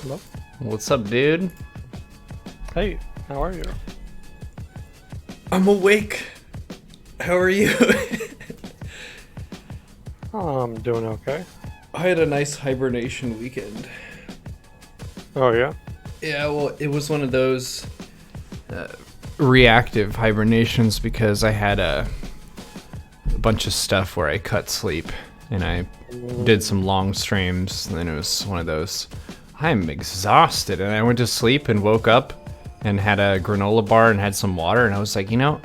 Hello? What's up, dude? Hey, how are you? I'm awake. How are you? I'm doing okay. I had a nice hibernation weekend. Oh, yeah? Yeah, well, it was one of those uh, reactive hibernations because I had a bunch of stuff where I cut sleep and I did some long streams, and then it was one of those, I'm exhausted, and I went to sleep and woke up and had a granola bar and had some water, and I was like, I'm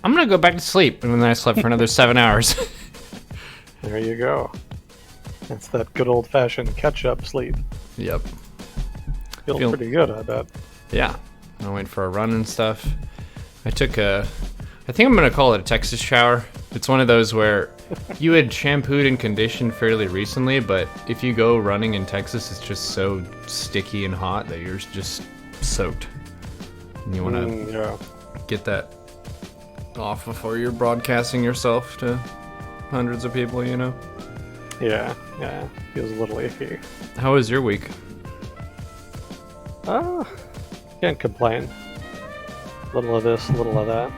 gonna go back to sleep, and then I slept for another 7 hours. There you go. That's that good old-fashioned catch-up sleep. Yep. Feels Feel- pretty good, I bet. Yeah, I went for a run and stuff. I think I'm gonna call it a Texas shower. It's one of those where you had shampooed and conditioned fairly recently, but if you go running in Texas, it's just so sticky and hot that you're just soaked. And you want to Yeah. get that off before you're broadcasting yourself to hundreds of people, Yeah, feels a little icky. How was your week? Can't complain. Little of this, little of that.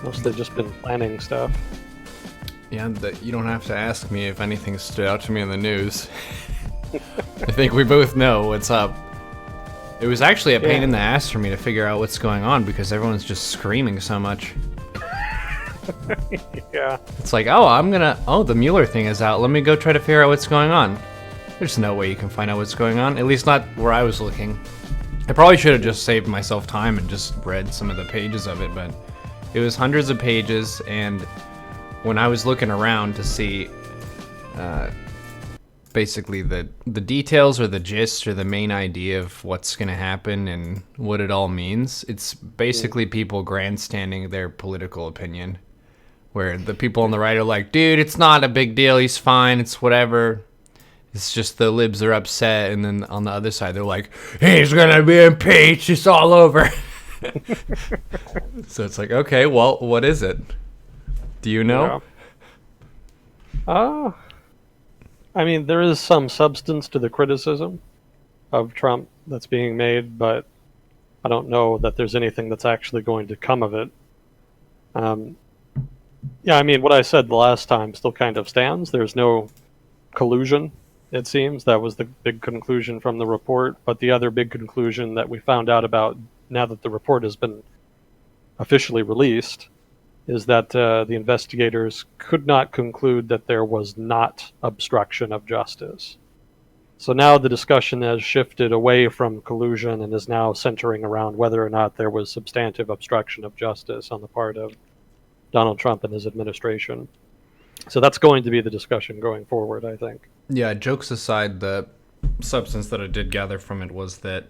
Mostly just been planning stuff. Yeah, you don't have to ask me if anything stood out to me in the news. I think we both know what's up. It was actually a pain in the ass for me to figure out what's going on because everyone's just screaming so much. Yeah. It's like, the Mueller thing is out. Let me go try to figure out what's going on. There's no way you can find out what's going on, at least not where I was looking. I probably should have just saved myself time and just read some of the pages of it, but it was hundreds of pages, and when I was looking around to see basically the details or the gist or the main idea of what's going to happen and what it all means, it's basically people grandstanding their political opinion, where the people on the right are like, dude, it's not a big deal, he's fine, it's whatever. It's just the libs are upset, and then on the other side, they're like, he's gonna be impeached, it's all over. So it's like, okay, well, what is it? Do you know? Yeah. I mean, there is some substance to the criticism of Trump that's being made, but I don't know that there's anything that's actually going to come of it. Yeah, I mean, what I said the last time still kind of stands. There's no collusion, it seems. That was the big conclusion from the report. But the other big conclusion that we found out about now that the report has been officially released is that the investigators could not conclude that there was not obstruction of justice. So now the discussion has shifted away from collusion and is now centering around whether or not there was substantive obstruction of justice on the part of Donald Trump and his administration. So that's going to be the discussion going forward, I think. Yeah, jokes aside, the substance that I did gather from it was that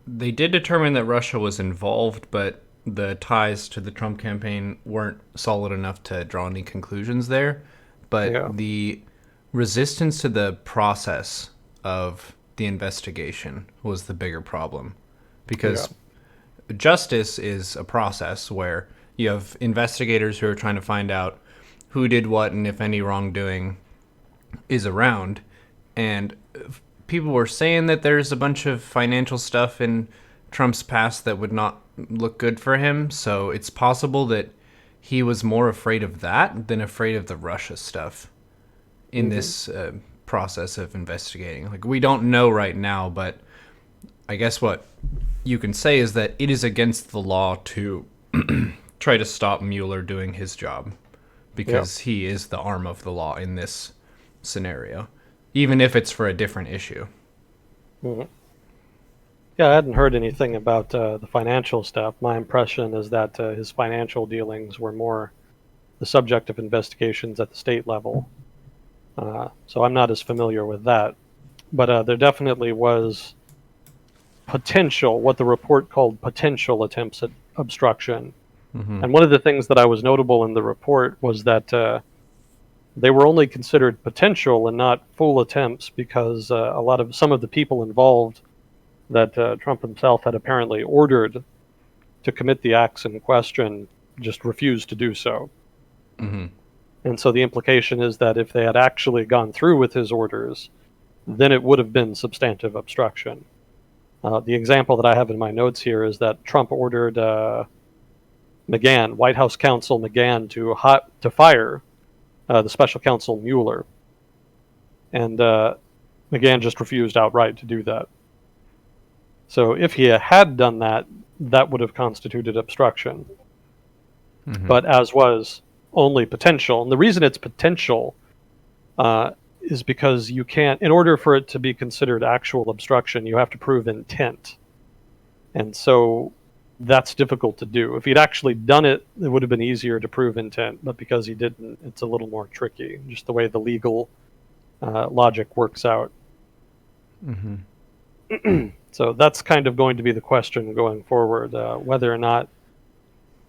they did determine that Russia was involved, but the ties to the Trump campaign weren't solid enough to draw any conclusions there. But the resistance to the process of the investigation was the bigger problem. Because justice is a process where you have investigators who are trying to find out who did what and if any wrongdoing is around. And people were saying that there's a bunch of financial stuff in Trump's past that would not look good for him. So it's possible that he was more afraid of that than afraid of the Russia stuff in this process of investigating. Like, we don't know right now, but I guess what you can say is that it is against the law to try to stop Mueller doing his job because he is the arm of the law in this scenario, even if it's for a different issue. Mm-hmm. Yeah, I hadn't heard anything about the financial stuff. My impression is that his financial dealings were more the subject of investigations at the state level. So I'm not as familiar with that. But there definitely was potential, what the report called potential attempts at obstruction. Mm-hmm. And one of the things that I was notable in the report was that they were only considered potential and not full attempts because some of the people involved that Trump himself had apparently ordered to commit the acts in question just refused to do so. Mm-hmm. And so the implication is that if they had actually gone through with his orders, then it would have been substantive obstruction. The example that I have in my notes here is that Trump ordered McGahn, White House counsel McGahn, to fire the special counsel Mueller. And McGahn just refused outright to do that. So if he had done that, that would have constituted obstruction. Mm-hmm. But as was only potential. And the reason it's potential is because you can't, in order for it to be considered actual obstruction, you have to prove intent. And so that's difficult to do. If he'd actually done it, it would have been easier to prove intent. But because he didn't, it's a little more tricky, just the way the legal logic works out. Mm-hmm. So that's kind of going to be the question going forward, whether or not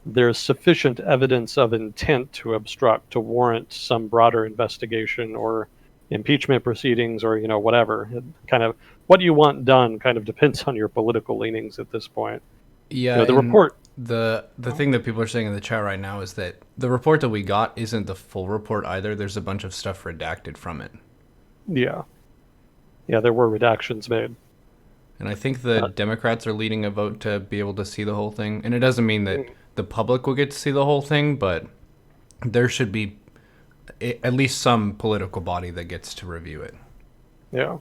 there's sufficient evidence of intent to obstruct to warrant some broader investigation or impeachment proceedings, or whatever. It kind of, what you want done kind of depends on your political leanings at this point. Yeah, the report. The thing that people are saying in the chat right now is that the report that we got isn't the full report either. There's a bunch of stuff redacted from it. Yeah, there were redactions made. And I think the Democrats are leading a vote to be able to see the whole thing. And it doesn't mean that the public will get to see the whole thing, but there should be at least some political body that gets to review it. Yeah,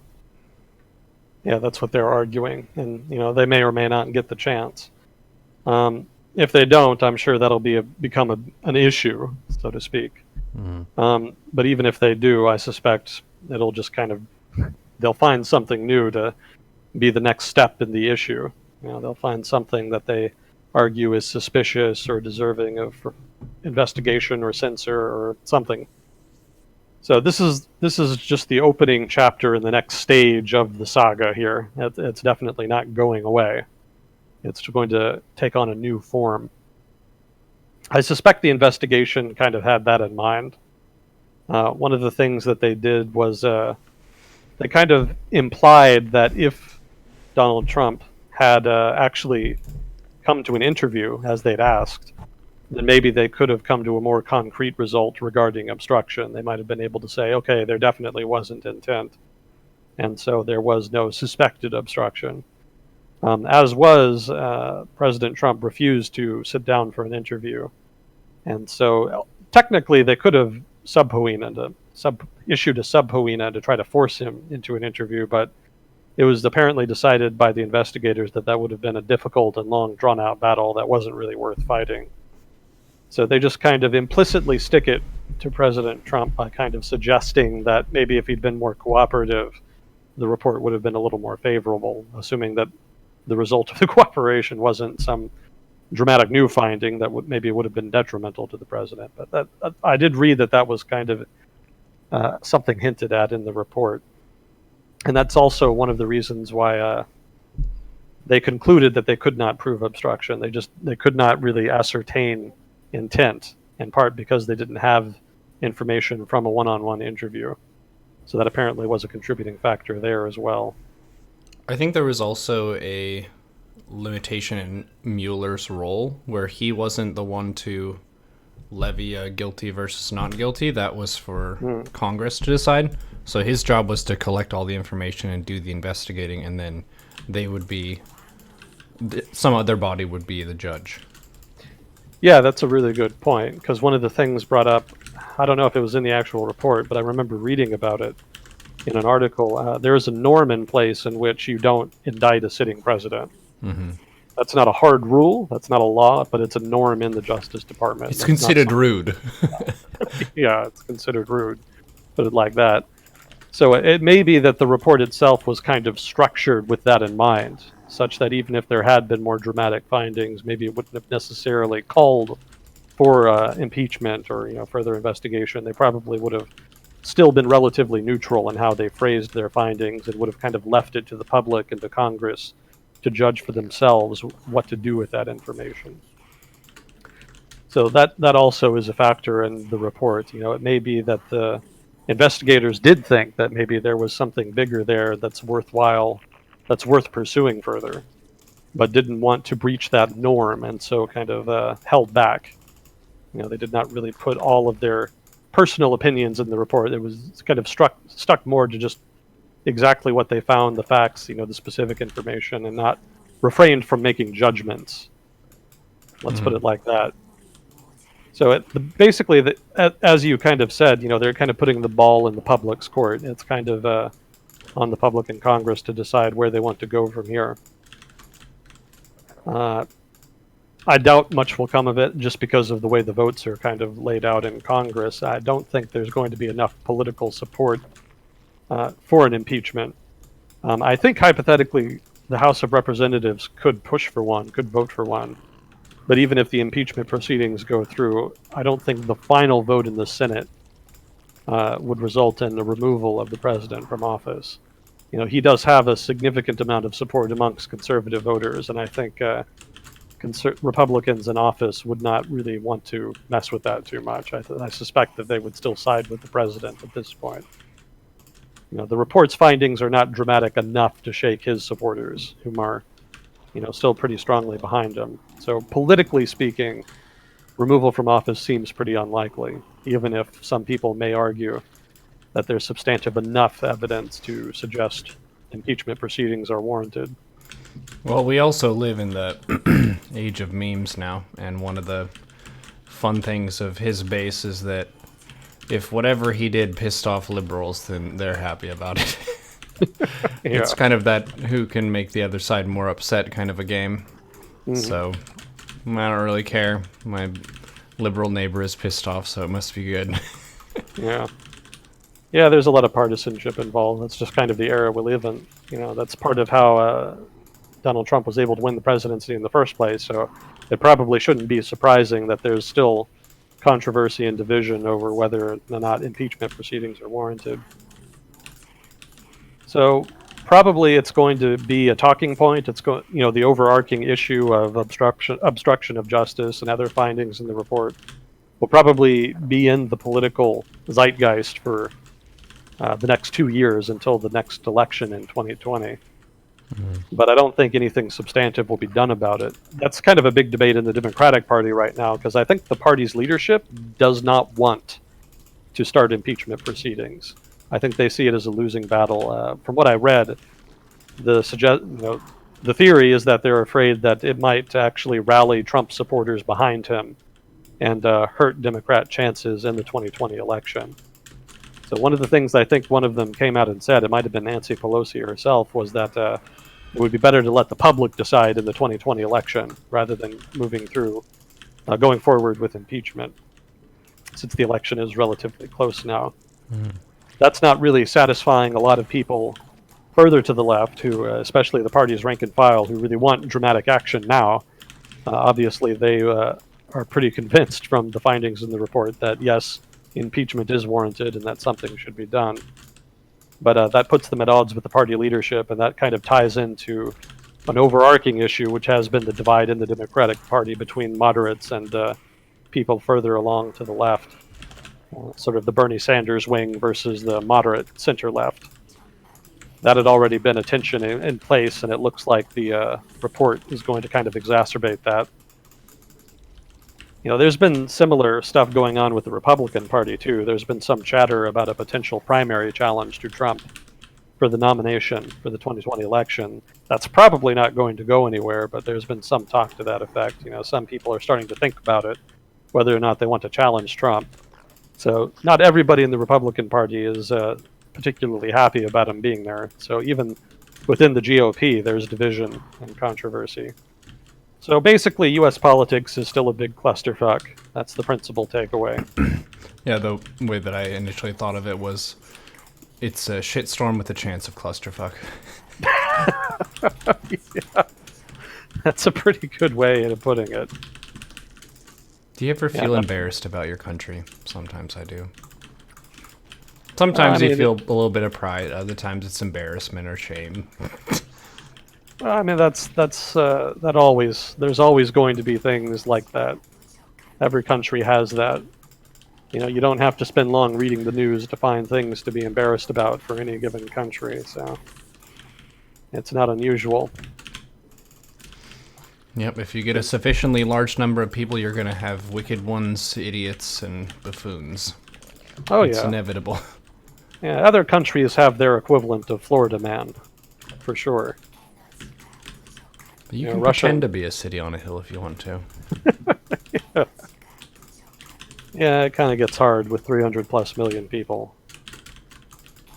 that's what they're arguing. And, they may or may not get the chance. If they don't, I'm sure that'll become an issue, so to speak. Mm-hmm. But even if they do, I suspect it'll just they'll find something new to be the next step in the issue. They'll find something that they argue is suspicious or deserving of investigation or censure or something. So this is just the opening chapter in the next stage of the saga here. It's definitely not going away. It's going to take on a new form. I suspect the investigation kind of had that in mind. One of the things that they did was they kind of implied that if Donald Trump had actually come to an interview as they'd asked, then maybe they could have come to a more concrete result regarding obstruction. They might have been able to say, okay, there definitely wasn't intent, and so there was no suspected obstruction. President Trump refused to sit down for an interview. And so technically they could have issued a subpoena to try to force him into an interview, but it was apparently decided by the investigators that would have been a difficult and long drawn-out battle that wasn't really worth fighting. So they just kind of implicitly stick it to President Trump by kind of suggesting that maybe if he'd been more cooperative, the report would have been a little more favorable, assuming that the result of the cooperation wasn't some dramatic new finding that maybe would have been detrimental to the president. But I did read that was kind of something hinted at in the report. And that's also one of the reasons why they concluded that they could not prove obstruction. They could not really ascertain intent, in part because they didn't have information from a one-on-one interview. So that apparently was a contributing factor there as well. I think there was also a limitation in Mueller's role where he wasn't the one to levy a guilty versus not guilty. That was for Congress to decide. So his job was to collect all the information and do the investigating, and then some other body would be the judge. Yeah, that's a really good point, because one of the things brought up, I don't know if it was in the actual report, but I remember reading about it in an article. There is a norm in place in which you don't indict a sitting president. Mm-hmm. That's not a hard rule, that's not a law, but it's a norm in the Justice Department. It's considered rude. Yeah, it's considered rude, put it like that. So it may be that the report itself was kind of structured with that in mind, such that even if there had been more dramatic findings, maybe it wouldn't have necessarily called for impeachment or further investigation. They probably would have still been relatively neutral in how they phrased their findings, and would have kind of left it to the public and to Congress to judge for themselves what to do with that information. So that also is a factor in the report. It may be that the investigators did think that maybe there was something bigger there that's worthwhile, that's worth pursuing further, but didn't want to breach that norm, and so kind of held back. They did not really put all of their personal opinions in the report. It was kind of stuck more to just exactly what they found, the facts, the specific information, and not refrained from making judgments. Let's put it like that. So basically, as you kind of said, they're kind of putting the ball in the public's court. It's kind of on the public and Congress to decide where they want to go from here. I doubt much will come of it just because of the way the votes are kind of laid out in Congress. I don't think there's going to be enough political support for an impeachment. I think hypothetically the House of Representatives could push for one, could vote for one. But even if the impeachment proceedings go through, I don't think the final vote in the Senate would result in the removal of the president from office. He does have a significant amount of support amongst conservative voters, and I think Republicans in office would not really want to mess with that too much. I suspect that they would still side with the president at this point. The report's findings are not dramatic enough to shake his supporters, whom are, still pretty strongly behind him. So politically speaking, removal from office seems pretty unlikely, even if some people may argue that there's substantive enough evidence to suggest impeachment proceedings are warranted. Well, we also live in the age of memes now, and one of the fun things of his base is that if whatever he did pissed off liberals, then they're happy about it. Yeah. It's kind of that who can make the other side more upset kind of a game. So I don't really care. My liberal neighbor is pissed off, so it must be good. Yeah. Yeah, there's a lot of partisanship involved. That's just kind of the era we live in. That's part of how Donald Trump was able to win the presidency in the first place. So it probably shouldn't be surprising that there's still controversy and division over whether or not impeachment proceedings are warranted. So probably it's going to be a talking point. It's the overarching issue of obstruction of justice and other findings in the report will probably be in the political zeitgeist for the next 2 years until the next election in 2020. But I don't think anything substantive will be done about it. That's kind of a big debate in the Democratic Party right now, because I think the party's leadership does not want to start impeachment proceedings. I think they see it as a losing battle. From what I read, the theory is that they're afraid that it might actually rally Trump supporters behind him and hurt Democrat chances in the 2020 election. So one of the things I think one of them came out and said, it might have been Nancy Pelosi herself, was that it would be better to let the public decide in the 2020 election rather than going forward with impeachment, since the election is relatively close now. That's not really satisfying a lot of people further to the left, who, especially the party's rank and file, who really want dramatic action now. Obviously, they are pretty convinced from the findings in the report that, yes, impeachment is warranted and that something should be done. But that puts them at odds with the party leadership, and that kind of ties into an overarching issue, which has been the divide in the Democratic Party between moderates and people further along to the left. Sort of the Bernie Sanders wing versus the moderate center-left. That had already been a tension in place, and it looks like the report is going to kind of exacerbate that. There's been similar stuff going on with the Republican Party, too. There's been some chatter about a potential primary challenge to Trump for the nomination for the 2020 election. That's probably not going to go anywhere, but there's been some talk to that effect. Some people are starting to think about it, whether or not they want to challenge Trump. So not everybody in the Republican Party is particularly happy about him being there. So even within the GOP, there's division and controversy. So basically, U.S. politics is still a big clusterfuck. That's the principal takeaway. Yeah, the way that I initially thought of it was, it's a shitstorm with a chance of clusterfuck. Yeah. That's a pretty good way of putting it. Do you ever feel embarrassed about your country? Sometimes I do. Sometimes you feel a little bit of pride. Other times it's embarrassment or shame. I mean, that always. There's always going to be things like that. Every country has that. You don't have to spend long reading the news to find things to be embarrassed about for any given country. So it's not unusual. Yep, if you get a sufficiently large number of people, you're going to have wicked ones, idiots, and buffoons. Oh It's yeah. inevitable. Yeah, other countries have their equivalent of Florida Man, for sure. But you can Russia. pretend to be a city on a hill if you want to. Yeah, it kind of gets hard with 300 plus million people.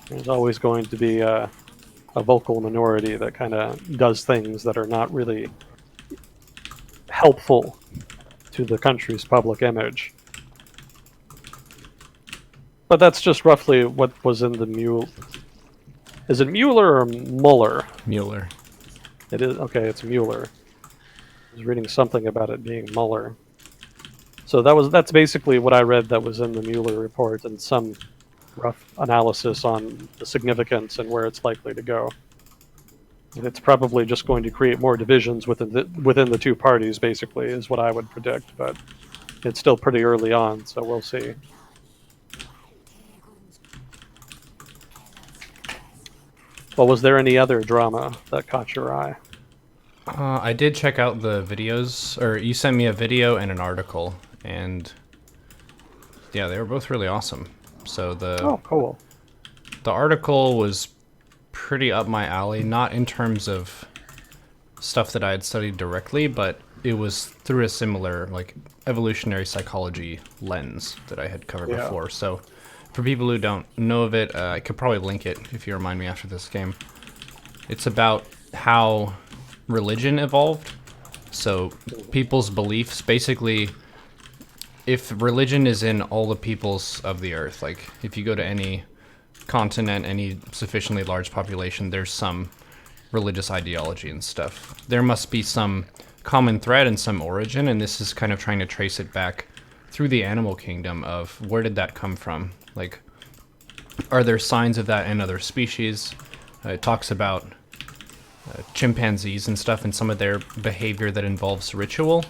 There's always going to be a vocal minority that kind of does things that are not really helpful to the country's public image. But that's just roughly what was in the Mueller. Is it Mueller or Mueller? Mueller. It is okay. It's Mueller. I was reading something about it being Mueller. So that's basically what I read that was in the Mueller report and some rough analysis on the significance and where it's likely to go. And it's probably just going to create more divisions within the two parties, basically, is what I would predict. But it's still pretty early on, so we'll see. Well, was there any other drama that caught your eye? I did check out the videos, or you sent me a video and an article, and yeah, they were both really awesome. So Oh, cool. the article was pretty up my alley, not in terms of stuff that I had studied directly, but it was through a similar like evolutionary psychology lens that I had covered before. So for people who don't know of it, I could probably link it if you remind me after this game. It's about how religion evolved. So people's beliefs, basically, if religion is in all the peoples of the earth, like if you go to any continent, any sufficiently large population, there's some religious ideology and stuff. There must be some common thread and some origin, and this is kind of trying to trace it back through the animal kingdom of where did that come from? Like, are there signs of that in other species? It talks about chimpanzees and stuff and some of their behavior that involves ritual.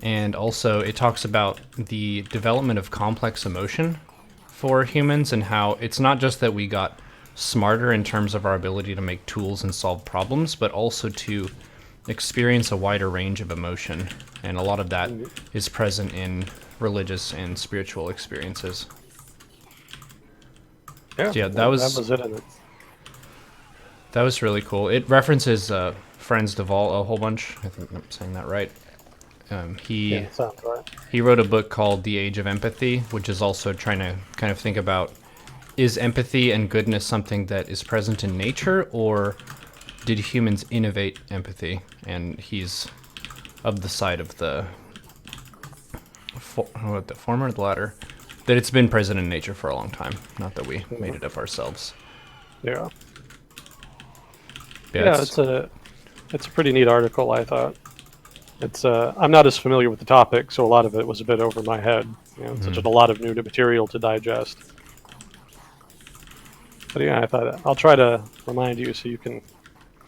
And also it talks about the development of complex emotion for humans and how it's not just that we got smarter in terms of our ability to make tools and solve problems, but also to experience a wider range of emotion. And a lot of that is present in religious and spiritual experiences. Yeah, So yeah, that was it in it. That was really cool. It references Franz de Waal a whole bunch. I think I'm saying that right. Sounds right. He wrote a book called The Age of Empathy, which is also trying to kind of think about, is empathy and goodness something that is present in nature, or did humans innovate empathy? And he's of the side of the former or the latter, that it's been present in nature for a long time, not that we made it up ourselves. Yeah. Yeah, it's a pretty neat article, I thought. It's I'm not as familiar with the topic, so a lot of it was a bit over my head. It's such a lot of new material to digest. But yeah, I thought I'll try to remind you so you can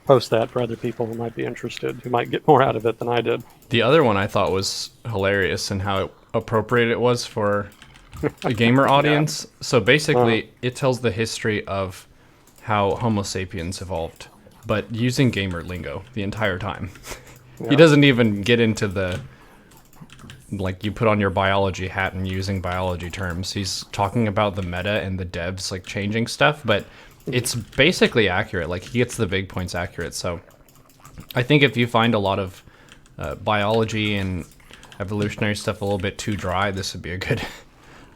post that for other people who might be interested, who might get more out of it than I did. The other one I thought was hilarious and how appropriate it was for a gamer audience. So basically, it tells the history of how Homo sapiens evolved, but using gamer lingo the entire time. He doesn't even get into the, like, you put on your biology hat and using biology terms. He's talking about the meta and the devs, like, changing stuff, but it's basically accurate. Like, he gets the big points accurate. So I think if you find a lot of biology and evolutionary stuff a little bit too dry, this would be a good,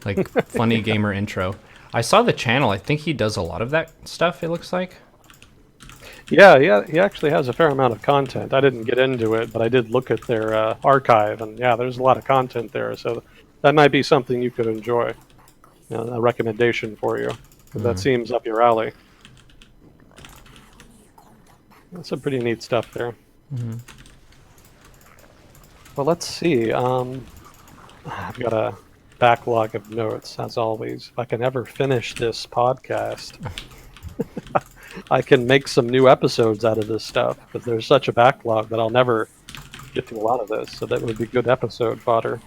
like, funny gamer intro. I saw the channel. I think he does a lot of that stuff, it looks like. Yeah, he actually has a fair amount of content. I didn't get into it, but I did look at their archive, and yeah, there's a lot of content there. So that might be something you could enjoy. A recommendation for you. That seems up your alley. That's some pretty neat stuff there. Well, let's see. I've got a backlog of notes, as always. If I can ever finish this podcast, I can make some new episodes out of this stuff, because there's such a backlog that I'll never get to a lot of this, so that would be good episode fodder.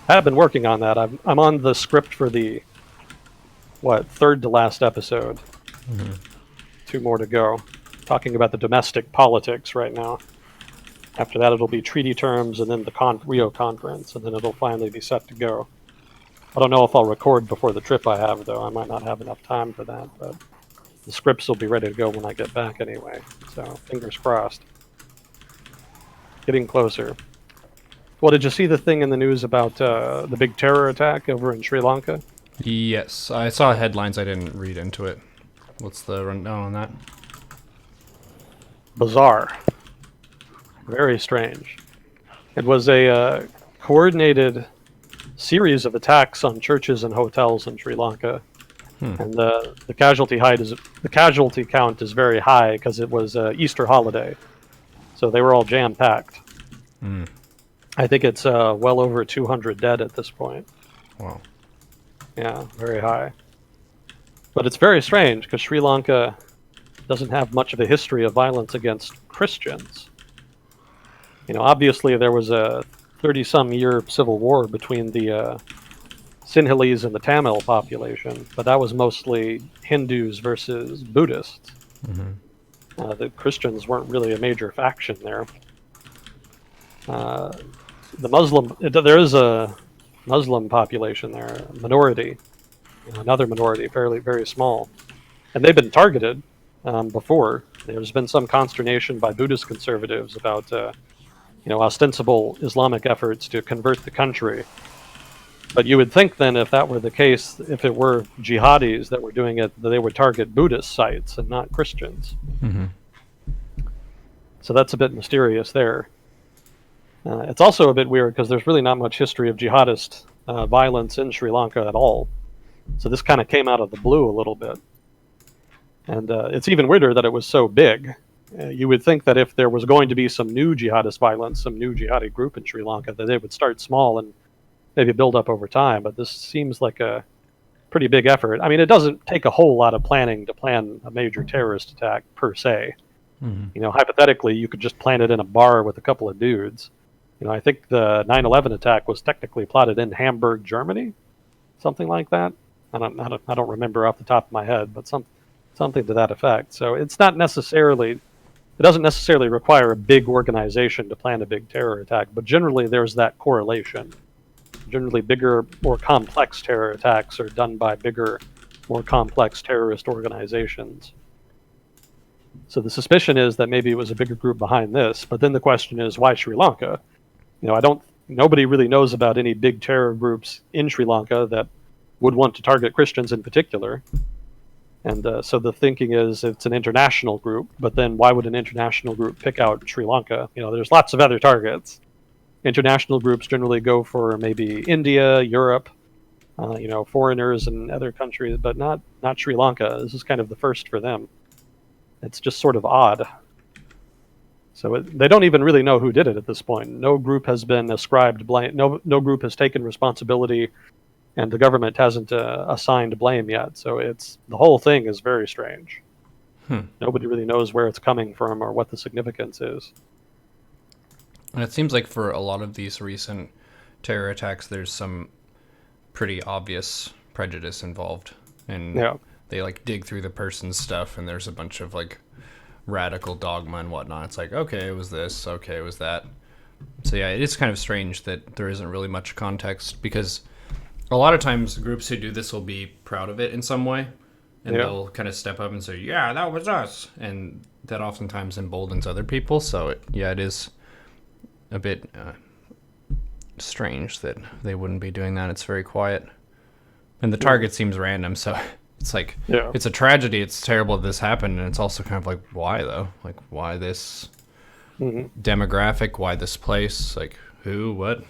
I have been working on that. I'm on the script for the, third to last episode. 2 more to go. Talking about the domestic politics right now. After that, it'll be treaty terms, and then the Rio conference, and then it'll finally be set to go. I don't know if I'll record before the trip I have, though. I might not have enough time for that, but the scripts will be ready to go when I get back anyway. So fingers crossed. Getting closer. Well, did you see the thing in the news about the big terror attack over in Sri Lanka? Yes, I saw headlines. I didn't read into it. What's the rundown on that? Bizarre. Very strange. It was a coordinated series of attacks on churches and hotels in Sri Lanka, and the casualty count is very high because it was Easter holiday, so they were all jam packed. I think it's well over 200 dead at this point. Wow. Yeah, very high. But it's very strange because Sri Lanka doesn't have much of a history of violence against Christians. You know, obviously there was a 30-some year civil war between the Sinhalese and the Tamil population, but that was mostly Hindus versus Buddhists. The Christians weren't really a major faction there. There is a Muslim population there, a minority, another minority, fairly very small, and they've been targeted before. There's been some consternation by Buddhist conservatives about ostensible Islamic efforts to convert the country. But you would think then, if that were the case, if it were jihadis that were doing it, that they would target Buddhist sites and not Christians. So that's a bit mysterious there. It's also a bit weird because there's really not much history of jihadist violence in Sri Lanka at all. So this kind of came out of the blue a little bit. And it's even weirder that it was so big. You would think that if there was going to be some new jihadist violence, some new jihadi group in Sri Lanka, that they would start small and maybe build up over time. But this seems like a pretty big effort. I mean, it doesn't take a whole lot of planning to plan a major terrorist attack per se. Hypothetically, you could just plan it in a bar with a couple of dudes. I think the 9/11 attack was technically plotted in Hamburg, Germany, something like that. I don't remember off the top of my head, but something to that effect. So it doesn't necessarily require a big organization to plan a big terror attack, but generally there's that correlation. Generally, bigger, more complex terror attacks are done by bigger, more complex terrorist organizations. So the suspicion is that maybe it was a bigger group behind this, but then the question is, why Sri Lanka? Nobody really knows about any big terror groups in Sri Lanka that would want to target Christians in particular. And so the thinking is it's an international group, but then why would an international group pick out Sri Lanka? There's lots of other targets. International groups generally go for maybe India, Europe, foreigners in other countries, but not Sri Lanka. This is kind of the first for them. It's just sort of odd. So they don't even really know who did it at this point. No group has been ascribed blame. No group has taken responsibility, and the government hasn't assigned blame yet. So the whole thing is very strange. Nobody really knows where it's coming from or what the significance is. And it seems like for a lot of these recent terror attacks, there's some pretty obvious prejudice involved, and they dig through the person's stuff, and there's a bunch of radical dogma and whatnot. It's like, okay, it was this, okay, it was that. So yeah, it is kind of strange that there isn't really much context, because a lot of times groups who do this will be proud of it in some way, and they'll kind of step up and say, yeah, that was us, and that oftentimes emboldens other people. So it is a bit strange that they wouldn't be doing that. It's very quiet, and the target seems random, so it's it's a tragedy. It's terrible that this happened, and it's also kind of like, why though? Why this demographic? Why this place? Who? What?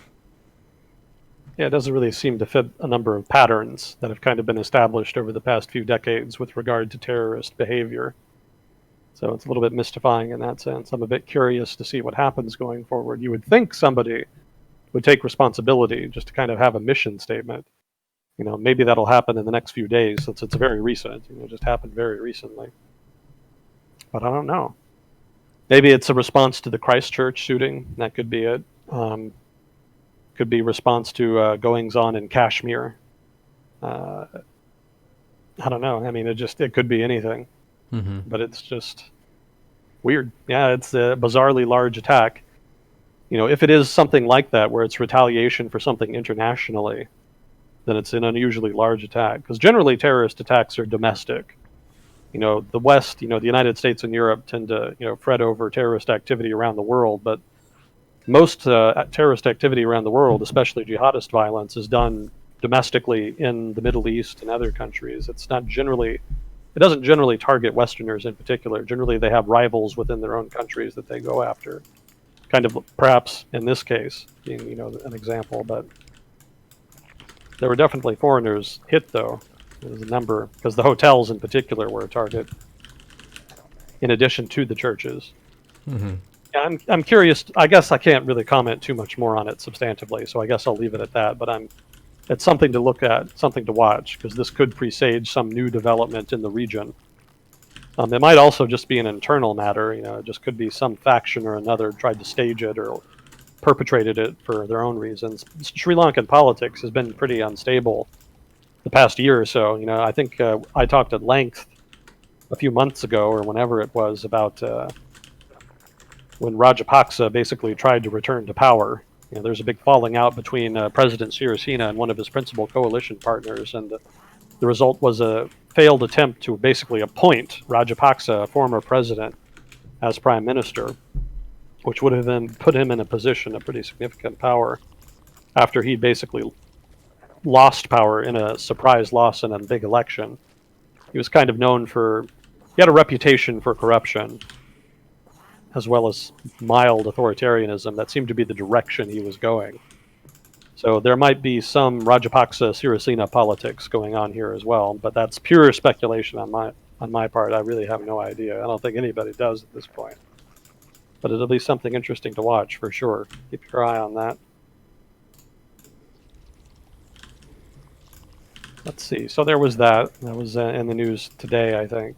Yeah, it doesn't really seem to fit a number of patterns that have kind of been established over the past few decades with regard to terrorist behavior. So it's a little bit mystifying in that sense. I'm a bit curious to see what happens going forward. You would think somebody would take responsibility just to kind of have a mission statement. Maybe that'll happen in the next few days, since it's very recent. It just happened very recently. But I don't know. Maybe it's a response to the Christchurch shooting. That could be it. Could be response to goings-on in Kashmir. I don't know. I mean, it could be anything. But it's just weird. Yeah, it's a bizarrely large attack. If it is something like that, where it's retaliation for something internationally, then it's an unusually large attack. Because generally terrorist attacks are domestic. The West, the United States and Europe tend to, fret over terrorist activity around the world, but most terrorist activity around the world, especially jihadist violence, is done domestically in the Middle East and other countries. It doesn't generally target Westerners in particular. Generally, they have rivals within their own countries that they go after. Kind of perhaps in this case being, an example, but there were definitely foreigners hit, though. There's a number, because the hotels in particular were a target, in addition to the churches. Mm-hmm. I'm curious. I guess I can't really comment too much more on it substantively, so I guess I'll leave it at that. But it's something to look at, something to watch, because this could presage some new development in the region. It might also just be an internal matter. It just could be some faction or another tried to stage it or perpetrated it for their own reasons. Sri Lankan politics has been pretty unstable the past year or so. I think I talked at length a few months ago or whenever it was about when Rajapaksa basically tried to return to power. There's a big falling out between President Sirisena and one of his principal coalition partners, and the result was a failed attempt to basically appoint Rajapaksa, a former president, as prime minister, which would have then put him in a position of pretty significant power after he'd basically lost power in a surprise loss in a big election. He was kind of known he had a reputation for corruption, as well as mild authoritarianism. That seemed to be the direction he was going. So there might be some Rajapaksa Sirisena politics going on here as well, but that's pure speculation on my part. I really have no idea. I don't think anybody does at this point. But it'll be something interesting to watch for sure. Keep your eye on that. Let's see. So there was that. That was in the news today, I think.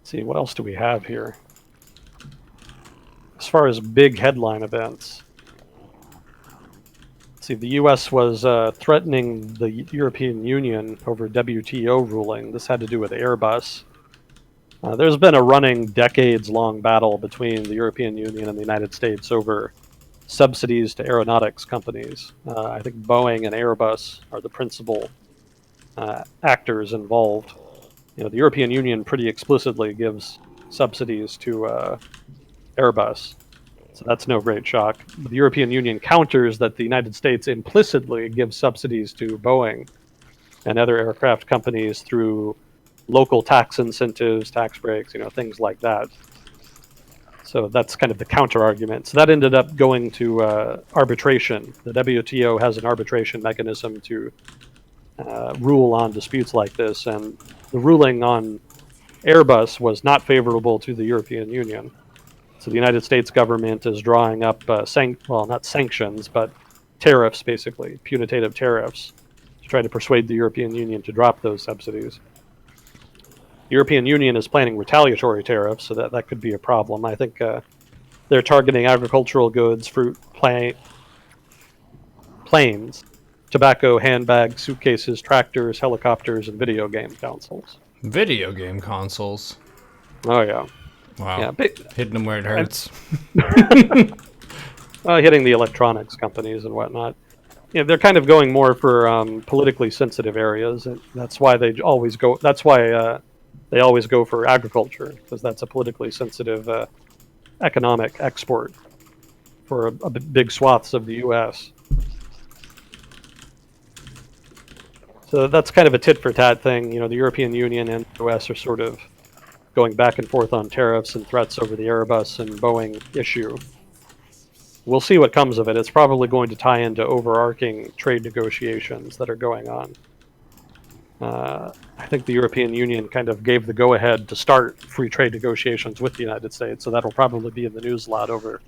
Let's see, what else do we have here? As far as big headline events, let's see, the U.S. was threatening the European Union over WTO ruling. This had to do with Airbus. There's been a running decades-long battle between the European Union and the United States over subsidies to aeronautics companies. I think Boeing and Airbus are the principal actors involved. The European Union pretty explicitly gives subsidies to Airbus, so that's no great shock. But the European Union counters that the United States implicitly gives subsidies to Boeing and other aircraft companies through local tax incentives, tax breaks, things like that. So that's kind of the counter argument. So that ended up going to arbitration. The WTO has an arbitration mechanism to rule on disputes like this, and the ruling on Airbus was not favorable to the European Union. So the United States government is drawing up, not sanctions, but tariffs, basically, punitive tariffs, to try to persuade the European Union to drop those subsidies. The European Union is planning retaliatory tariffs, so that could be a problem. I think they're targeting agricultural goods, fruit, planes, tobacco, handbags, suitcases, tractors, helicopters, and video game consoles. Video game consoles? Oh, yeah. Wow. Yeah, hitting them where it hurts. Hitting the electronics companies and whatnot. They're kind of going more for politically sensitive areas, and that's why they always go. That's why they always go for agriculture, because that's a politically sensitive economic export for big swaths of the U.S. So that's kind of a tit-for-tat thing. The European Union and the U.S. are sort of going back and forth on tariffs and threats over the Airbus and Boeing issue. We'll see what comes of it. It's probably going to tie into overarching trade negotiations that are going on. I think the European Union kind of gave the go-ahead to start free trade negotiations with the United States, so that'll probably be in the news a lot over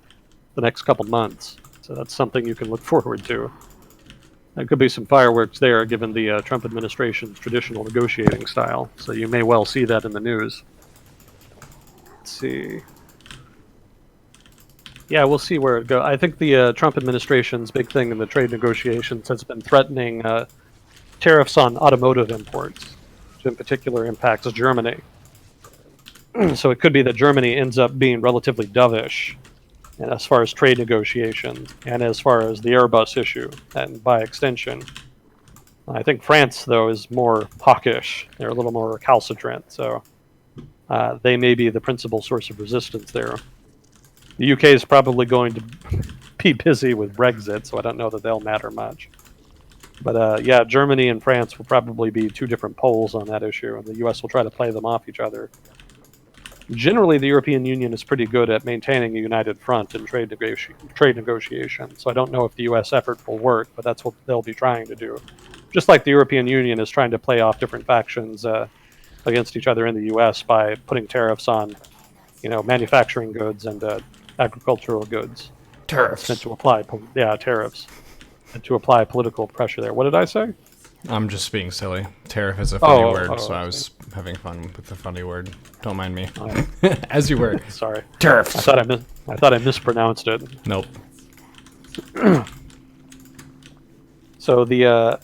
the next couple months. So that's something you can look forward to. There could be some fireworks there, given the Trump administration's traditional negotiating style. So you may well see that in the news. Let's see. Yeah, we'll see where it goes. I think the Trump administration's big thing in the trade negotiations has been threatening tariffs on automotive imports, which in particular impacts Germany. So it could be that Germany ends up being relatively dovish and as far as trade negotiations, and as far as the Airbus issue, and by extension. I think France, though, is more hawkish. They're a little more recalcitrant, so they may be the principal source of resistance there. The UK is probably going to be busy with Brexit, so I don't know that they'll matter much. But yeah, Germany and France will probably be two different poles on that issue, and the US will try to play them off each other. Generally, the European Union is pretty good at maintaining a united front in trade negotiations, so I don't know if the US effort will work, but that's what they'll be trying to do. Just like the European Union is trying to play off different factions against each other in the US by putting tariffs on, manufacturing goods and agricultural goods. Tariffs. Meant to apply, tariffs. Meant to apply political pressure there. What did I say? I'm just being silly. Tariff is a funny word, so I was having fun with the funny word. Don't mind me. As you were. Sorry. Tariffs. I thought I mispronounced it. Nope. So the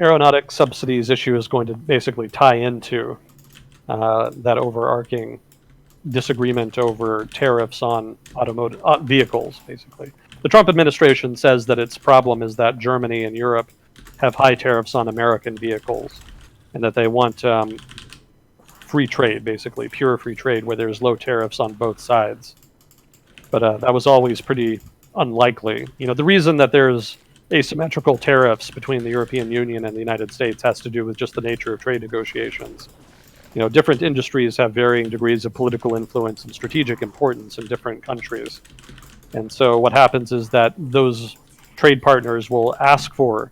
aeronautic subsidies issue is going to basically tie into that overarching disagreement over tariffs on automotive vehicles, basically. The Trump administration says that its problem is that Germany and Europe have high tariffs on American vehicles, and that they want free trade, basically, pure free trade, where there's low tariffs on both sides. But that was always pretty unlikely. The reason that there's asymmetrical tariffs between the European Union and the United States has to do with just the nature of trade negotiations. Different industries have varying degrees of political influence and strategic importance in different countries. And so what happens is that those trade partners will ask for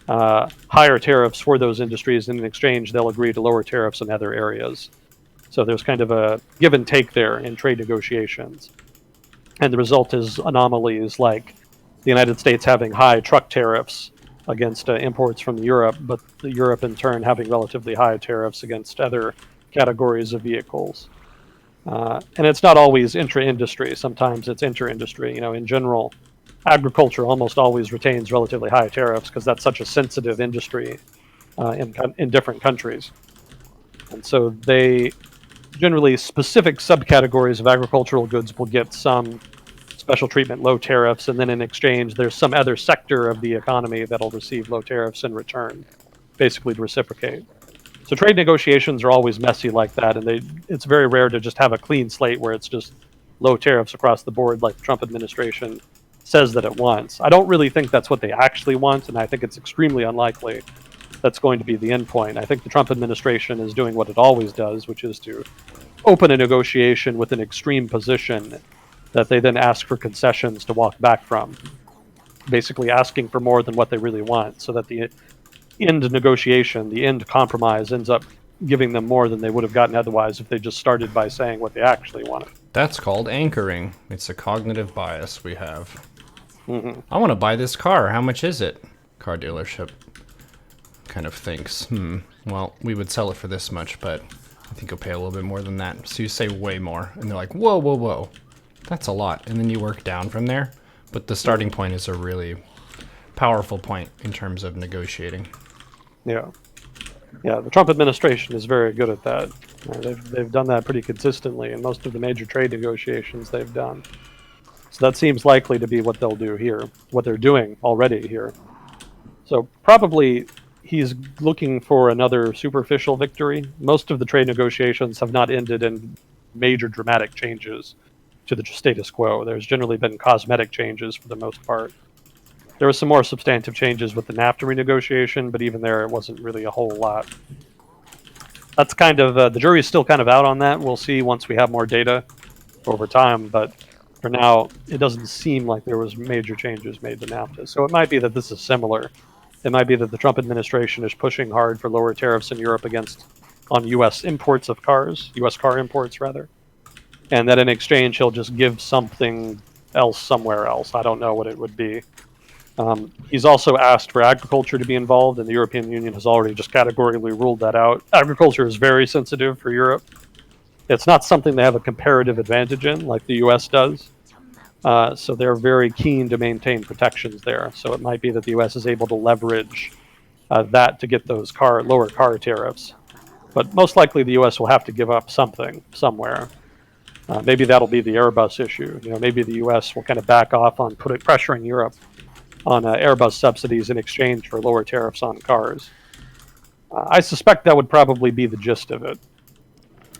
higher tariffs for those industries, and in exchange they'll agree to lower tariffs in other areas. So there's kind of a give and take there in trade negotiations. And the result is anomalies like the United States having high truck tariffs against imports from Europe, but Europe in turn having relatively high tariffs against other categories of vehicles. And it's not always intra-industry. Sometimes it's inter-industry. In general, agriculture almost always retains relatively high tariffs because that's such a sensitive industry in different countries. And so they generally, specific subcategories of agricultural goods will get some special treatment, low tariffs, and then in exchange there's some other sector of the economy that'll receive low tariffs in return, basically to reciprocate. So trade negotiations are always messy like that, and it's very rare to just have a clean slate where it's just low tariffs across the board like the Trump administration says that it wants. I don't really think that's what they actually want, and I think it's extremely unlikely that's going to be the end point. I think the Trump administration is doing what it always does, which is to open a negotiation with an extreme position that they then ask for concessions to walk back from, basically asking for more than what they really want, so that the end negotiation, the end compromise, ends up giving them more than they would have gotten otherwise if they just started by saying what they actually wanted. That's called anchoring. It's a cognitive bias we have. Mm-hmm. I want to buy this car. How much is it? Car dealership kind of thinks, well, we would sell it for this much, but I think you'll pay a little bit more than that. So you say way more, and they're like, whoa, whoa, whoa. That's a lot. And then you work down from there. But the starting point is a really powerful point in terms of negotiating. Yeah. Yeah, the Trump administration is very good at that. They've done that pretty consistently in most of the major trade negotiations they've done. So that seems likely to be what they'll do here, what they're doing already here. So probably he's looking for another superficial victory. Most of the trade negotiations have not ended in major dramatic changes to the status quo. There's generally been cosmetic changes for the most part. There were some more substantive changes with the NAFTA renegotiation, but even there it wasn't really a whole lot. That's kind of, the jury's still kind of out on that. We'll see once we have more data over time, but for now, it doesn't seem like there was major changes made to NAFTA. So it might be that this is similar. It might be that the Trump administration is pushing hard for lower tariffs in Europe on U.S. imports of cars, U.S. car imports rather, and that in exchange he'll just give something else somewhere else. I don't know what it would be. He's also asked for agriculture to be involved, and the European Union has already just categorically ruled that out. Agriculture is very sensitive for Europe. It's not something they have a comparative advantage in, like the U.S. does. So they're very keen to maintain protections there. So it might be that the U.S. is able to leverage that to get those lower car tariffs. But most likely the U.S. will have to give up something somewhere. Maybe that'll be the Airbus issue. Maybe the U.S. will kind of back off on pressuring Europe on Airbus subsidies in exchange for lower tariffs on cars. I suspect that would probably be the gist of it.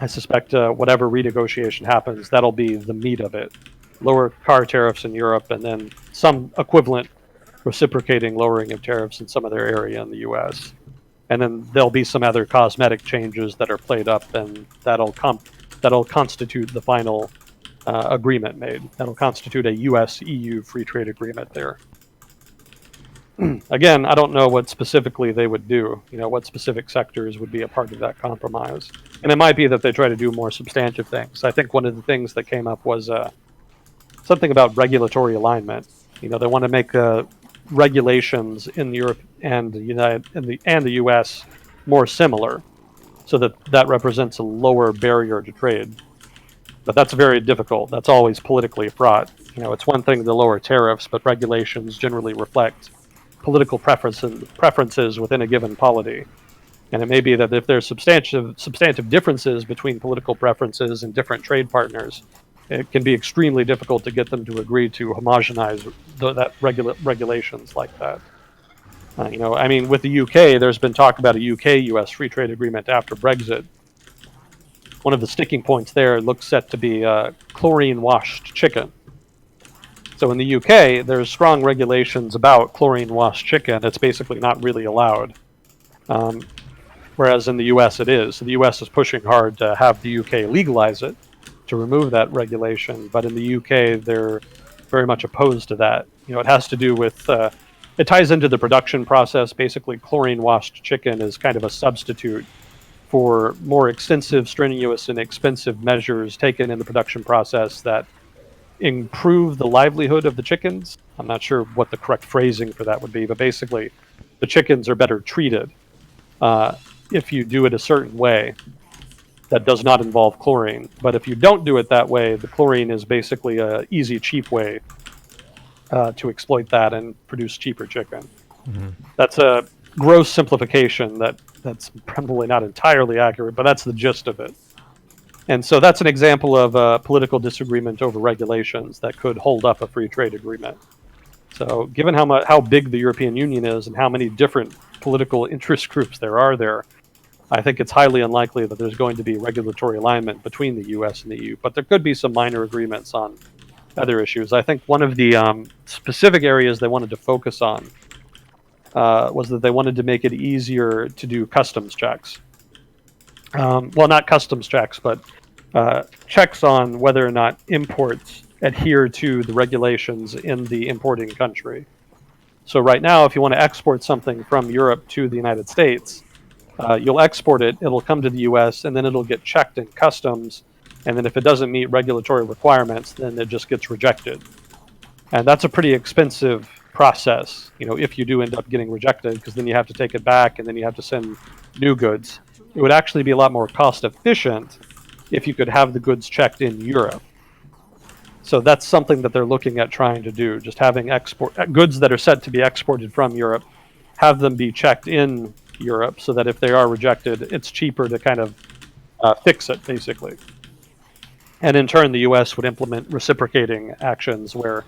I suspect whatever renegotiation happens, that'll be the meat of it. Lower car tariffs in Europe, and then some equivalent reciprocating lowering of tariffs in some other area in the U.S. And then there'll be some other cosmetic changes that are played up, and that'll constitute the final agreement made. That'll constitute a U.S.-EU free trade agreement there. Again, I don't know what specifically they would do, what specific sectors would be a part of that compromise. And it might be that they try to do more substantive things. I think one of the things that came up was something about regulatory alignment. They want to make regulations in Europe and the U.S. more similar, so that represents a lower barrier to trade. But that's very difficult. That's always politically fraught. It's one thing to lower tariffs, but regulations generally reflect political preferences within a given polity. And it may be that if there's substantive differences between political preferences and different trade partners, it can be extremely difficult to get them to agree to homogenize regulations like that. With the UK, there's been talk about a UK-US free trade agreement after Brexit. One of the sticking points there looks set to be chlorine-washed chicken. So in the UK, there's strong regulations about chlorine-washed chicken. It's basically not really allowed. Whereas in the US it is. So the US is pushing hard to have the UK legalize it, to remove that regulation. But in the UK, they're very much opposed to that. It has to do with, it ties into the production process. Basically, chlorine-washed chicken is kind of a substitute for more extensive, strenuous, and expensive measures taken in the production process that improve the livelihood of the chickens. I'm not sure what the correct phrasing for that would be, but basically the chickens are better treated if you do it a certain way that does not involve chlorine. But if you don't do it that way, the chlorine is basically an easy, cheap way to exploit that and produce cheaper chicken. Mm-hmm. That's a gross simplification that's probably not entirely accurate, but that's the gist of it. And so that's an example of a political disagreement over regulations that could hold up a free trade agreement. So given how big the European Union is and how many different political interest groups there are there, I think it's highly unlikely that there's going to be regulatory alignment between the US and the EU, but there could be some minor agreements on other issues. I think one of the specific areas they wanted to focus on was that they wanted to make it easier to do customs checks. Well, not customs checks, but checks on whether or not imports adhere to the regulations in the importing country. So right now, if you want to export something from Europe to the United States, you'll export it, it'll come to the US, and then it'll get checked in customs, and then if it doesn't meet regulatory requirements, then it just gets rejected. And that's a pretty expensive process, if you do end up getting rejected, because then you have to take it back, and then you have to send new goods. It would actually be a lot more cost efficient if you could have the goods checked in Europe. So that's something that they're looking at trying to do, just having goods that are set to be exported from Europe, have them be checked in Europe so that if they are rejected, it's cheaper to kind of fix it, basically. And in turn, the US would implement reciprocating actions where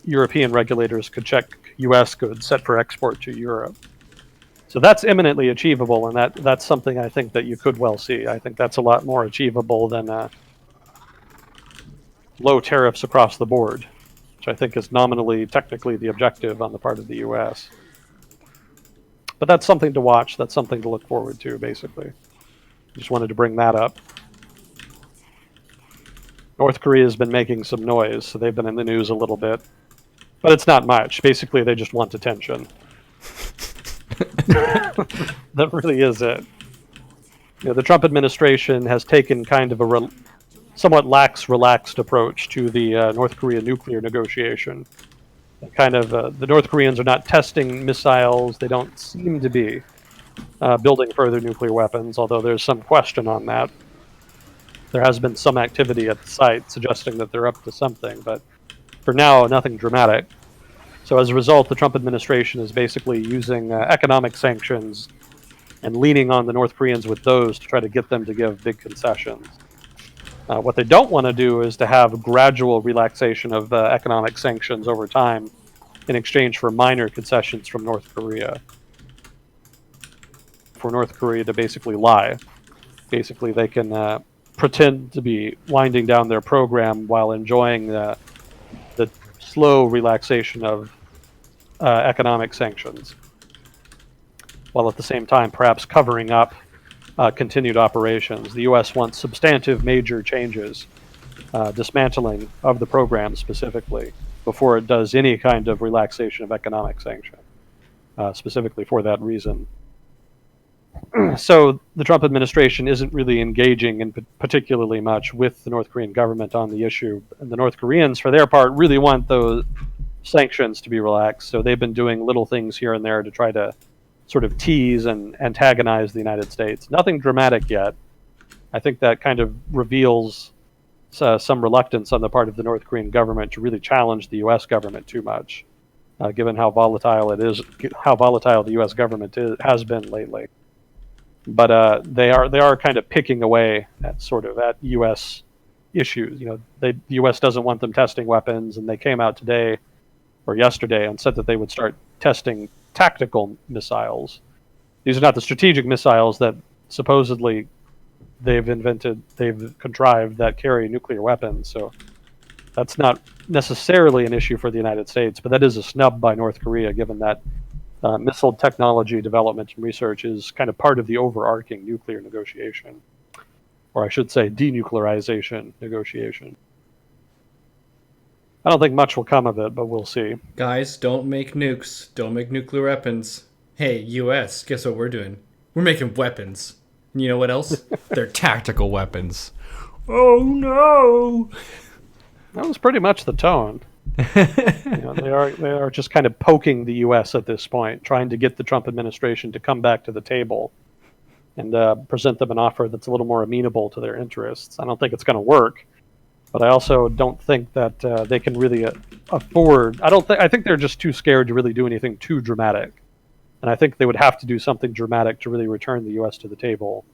European regulators could check US goods set for export to Europe. So that's imminently achievable, and that's something I think that you could well see. I think that's a lot more achievable than low tariffs across the board, which I think is technically the objective on the part of the US. But that's something to watch. That's something to look forward to, basically. Just wanted to bring that up. North Korea has been making some noise, so they've been in the news a little bit. But it's not much. Basically, they just want attention. That really is it. The Trump administration has taken kind of a somewhat relaxed approach to the North Korea nuclear negotiation. The North Koreans are not testing missiles. They don't seem to be building further nuclear weapons, although there's some question on that. There has been some activity at the site suggesting that they're up to something, but for now, nothing dramatic. So as a result, the Trump administration is basically using economic sanctions and leaning on the North Koreans with those to try to get them to give big concessions. What they don't want to do is to have gradual relaxation of economic sanctions over time in exchange for minor concessions from North Korea. For North Korea to basically lie. Basically, they can pretend to be winding down their program while enjoying the slow relaxation of economic sanctions, while at the same time perhaps covering up continued operations. The U.S. wants substantive major changes, dismantling of the program specifically, before it does any kind of relaxation of economic sanction, specifically for that reason. So the Trump administration isn't really engaging in particularly much with the North Korean government on the issue. And the North Koreans, for their part, really want those sanctions to be relaxed. So they've been doing little things here and there to try to sort of tease and antagonize the United States. Nothing dramatic yet. I think that kind of reveals some reluctance on the part of the North Korean government to really challenge the U.S. government too much, given how volatile it is, how volatile the U.S. government has been lately. But they are kind of picking away at U.S. issues. The U.S. doesn't want them testing weapons, and they came out today or yesterday and said that they would start testing tactical missiles. These are not the strategic missiles that supposedly they've contrived that carry nuclear weapons. So that's not necessarily an issue for the United States, but that is a snub by North Korea, given that missile technology development and research is kind of part of the overarching nuclear negotiation, or I should say denuclearization negotiation. I don't think much will come of it, but we'll see. Guys, don't make nukes. Don't make nuclear weapons. Hey, US, guess what we're doing? We're making weapons. You know what else? They're tactical weapons. Oh no! That was pretty much the tone. They are just kind of poking the U.S. at this point, trying to get the Trump administration to come back to the table and present them an offer that's a little more amenable to their interests. I don't think it's going to work, but I also don't think that they can really afford. I think they're just too scared to really do anything too dramatic, and I think they would have to do something dramatic to really return the U.S. to the table.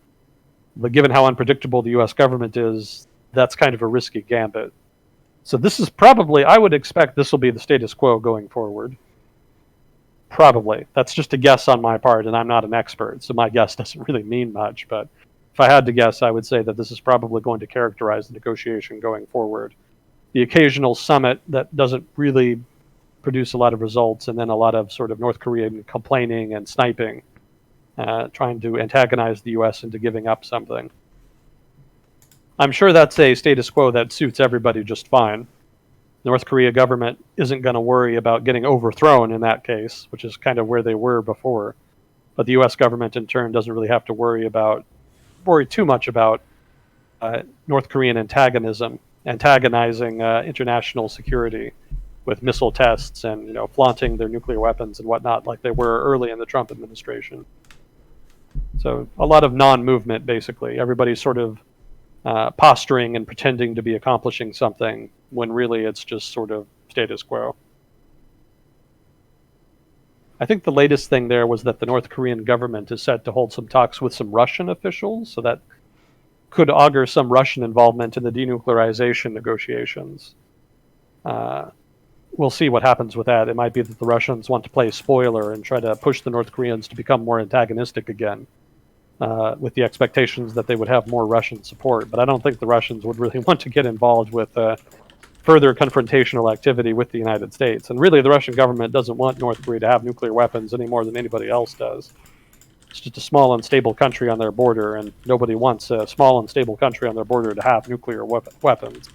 But given how unpredictable the U.S. government is, that's kind of a risky gambit. So this is probably, I would expect this will be the status quo going forward. Probably. That's just a guess on my part, and I'm not an expert, so my guess doesn't really mean much. But if I had to guess, I would say that this is probably going to characterize the negotiation going forward. The occasional summit that doesn't really produce a lot of results, and then a lot of sort of North Korean complaining and sniping, trying to antagonize the U.S. into giving up something. I'm sure that's a status quo that suits everybody just fine. The North Korea government isn't going to worry about getting overthrown in that case, which is kind of where they were before. But the U.S. government, in turn, doesn't really have to worry too much about North Korean antagonizing international security with missile tests and flaunting their nuclear weapons and whatnot, like they were early in the Trump administration. So a lot of non-movement, basically. Everybody's sort of posturing and pretending to be accomplishing something when really it's just sort of status quo. I think the latest thing there was that the North Korean government is set to hold some talks with some Russian officials, so that could augur some Russian involvement in the denuclearization negotiations. We'll see what happens with that. It might be that the Russians want to play spoiler and try to push the North Koreans to become more antagonistic again, with the expectations that they would have more Russian support. But I don't think the Russians would really want to get involved with further confrontational activity with the United States. And really, the Russian government doesn't want North Korea to have nuclear weapons any more than anybody else does. It's just a small, unstable country on their border, and nobody wants a small, unstable country on their border to have nuclear weapons.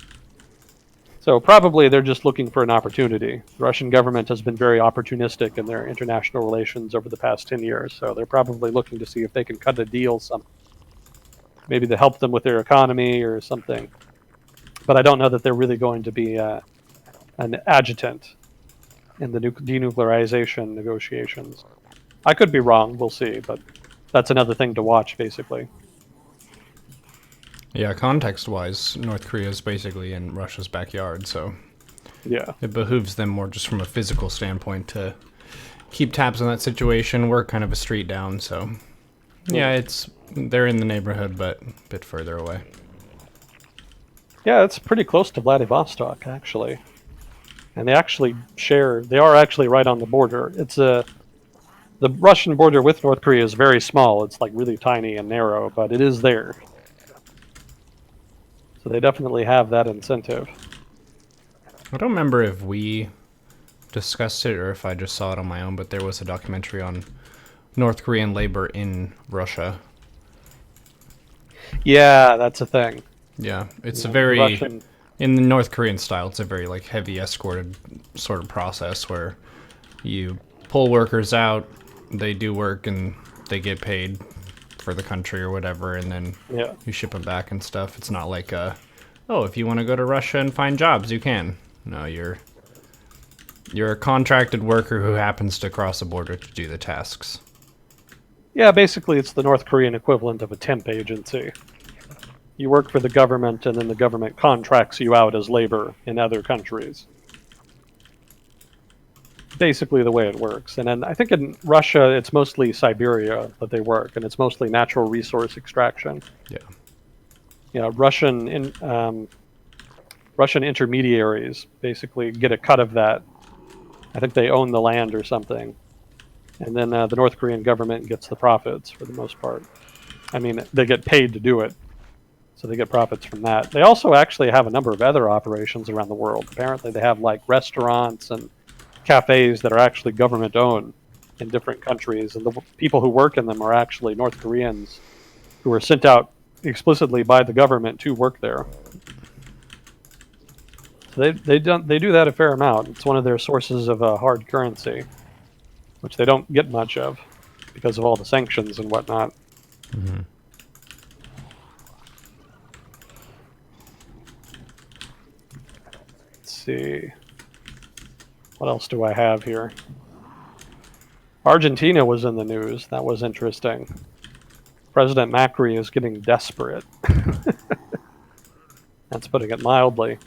So probably they're just looking for an opportunity. The Russian government has been very opportunistic in their international relations over the past 10 years, so they're probably looking to see if they can cut a deal, maybe to help them with their economy or something. But I don't know that they're really going to be an adjutant in the denuclearization negotiations. I could be wrong, we'll see, but that's another thing to watch, basically. Yeah, context-wise, North Korea is basically in Russia's backyard, so yeah, it behooves them more just from a physical standpoint to keep tabs on that situation. We're kind of a street down, so yeah, they're in the neighborhood, but a bit further away. Yeah, it's pretty close to Vladivostok, actually. And they actually share, they are actually right on the border. The Russian border with North Korea is very small. It's like really tiny and narrow, but it is there. So they definitely have that incentive. I don't remember if we discussed it or if I just saw it on my own, but there was a documentary on North Korean labor in Russia. Yeah, that's a thing. Yeah, it's a very Russian... in the North Korean style. It's a very like heavy escorted sort of process where you pull workers out, they do work, and they get paid for the country or whatever, and then you ship them back and stuff. It's not like if you want to go to Russia and find jobs, you can. No, you're a contracted worker who happens to cross the border to do the tasks. Yeah, basically it's the North Korean equivalent of a temp agency. You work for the government, and then the government contracts you out as labor in other countries. Basically the way it works. And then I think in Russia, it's mostly Siberia that they work, and it's mostly natural resource extraction. Yeah. You know, Russian intermediaries basically get a cut of that. I think they own the land or something. And then the North Korean government gets the profits for the most part. I mean, they get paid to do it, so they get profits from that. They also actually have a number of other operations around the world. Apparently they have like restaurants and cafes that are actually government owned in different countries, and the people who work in them are actually North Koreans who are sent out explicitly by the government to work there. So they do that a fair amount. It's one of their sources of hard currency, which they don't get much of because of all the sanctions and whatnot. Mm-hmm. Let's see. What else do I have here? Argentina was in the news. That was interesting. President Macri is getting desperate. That's putting it mildly.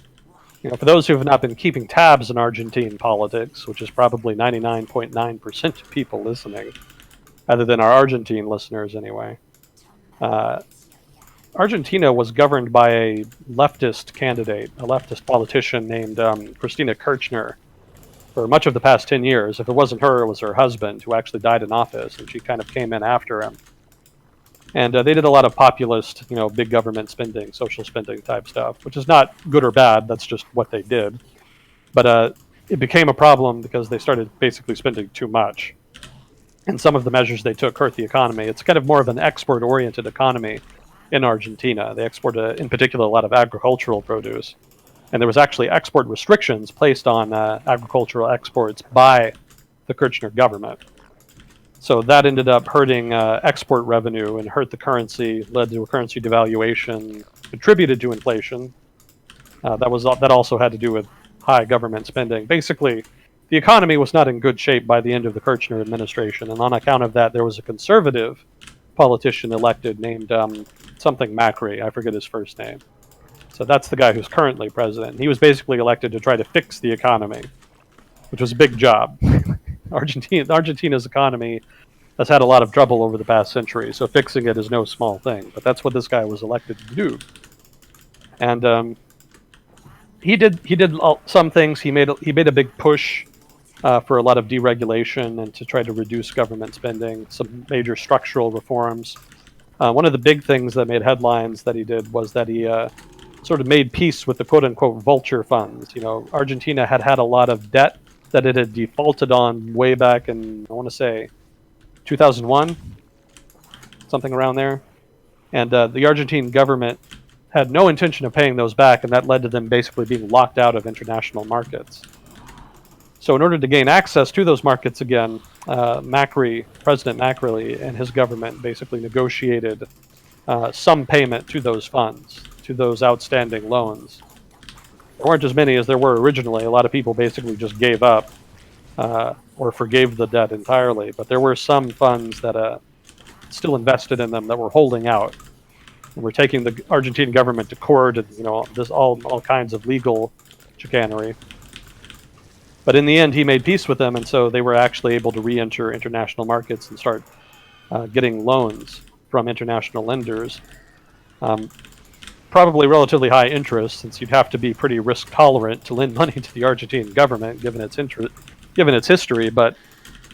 You know, for those who have not been keeping tabs in Argentine politics, which is probably 99.9% of people listening, other than our Argentine listeners anyway, Argentina was governed by a leftist candidate, a leftist politician named Cristina Kirchner, for much of the past 10 years. If it wasn't her, it was her husband, who actually died in office, and she kind of came in after him. And they did a lot of populist, big government spending, social spending type stuff, which is not good or bad. That's just what they did. But it became a problem because they started basically spending too much. And some of the measures they took hurt the economy. It's kind of more of an export-oriented economy in Argentina. They export, in particular, a lot of agricultural produce. And there was actually export restrictions placed on agricultural exports by the Kirchner government. So that ended up hurting export revenue and hurt the currency, led to a currency devaluation, contributed to inflation. That also had to do with high government spending. Basically, the economy was not in good shape by the end of the Kirchner administration, and on account of that, there was a conservative politician elected named something Macri. I forget his first name. So that's the guy who's currently president. He was basically elected to try to fix the economy, which was a big job. Argentina's economy has had a lot of trouble over the past century, so fixing it is no small thing. But that's what this guy was elected to do. And he did some things. He made a big push for a lot of deregulation and to try to reduce government spending. Some major structural reforms. One of the big things that made headlines that he did was that he sort of made peace with the quote-unquote vulture funds. Argentina had a lot of debt that it had defaulted on way back in, I want to say, 2001, something around there. And the Argentine government had no intention of paying those back, and that led to them basically being locked out of international markets. So in order to gain access to those markets again, President Macri and his government basically negotiated some payment to those funds, to those outstanding loans. There weren't as many as there were originally. A lot of people basically just gave up or forgave the debt entirely. But there were some funds that still invested in them that were holding out. And were taking the Argentine government to court and this all kinds of legal chicanery. But in the end, he made peace with them, and so they were actually able to re-enter international markets and start getting loans from international lenders. probably relatively high interest, since you'd have to be pretty risk tolerant to lend money to the Argentine government, given its history. But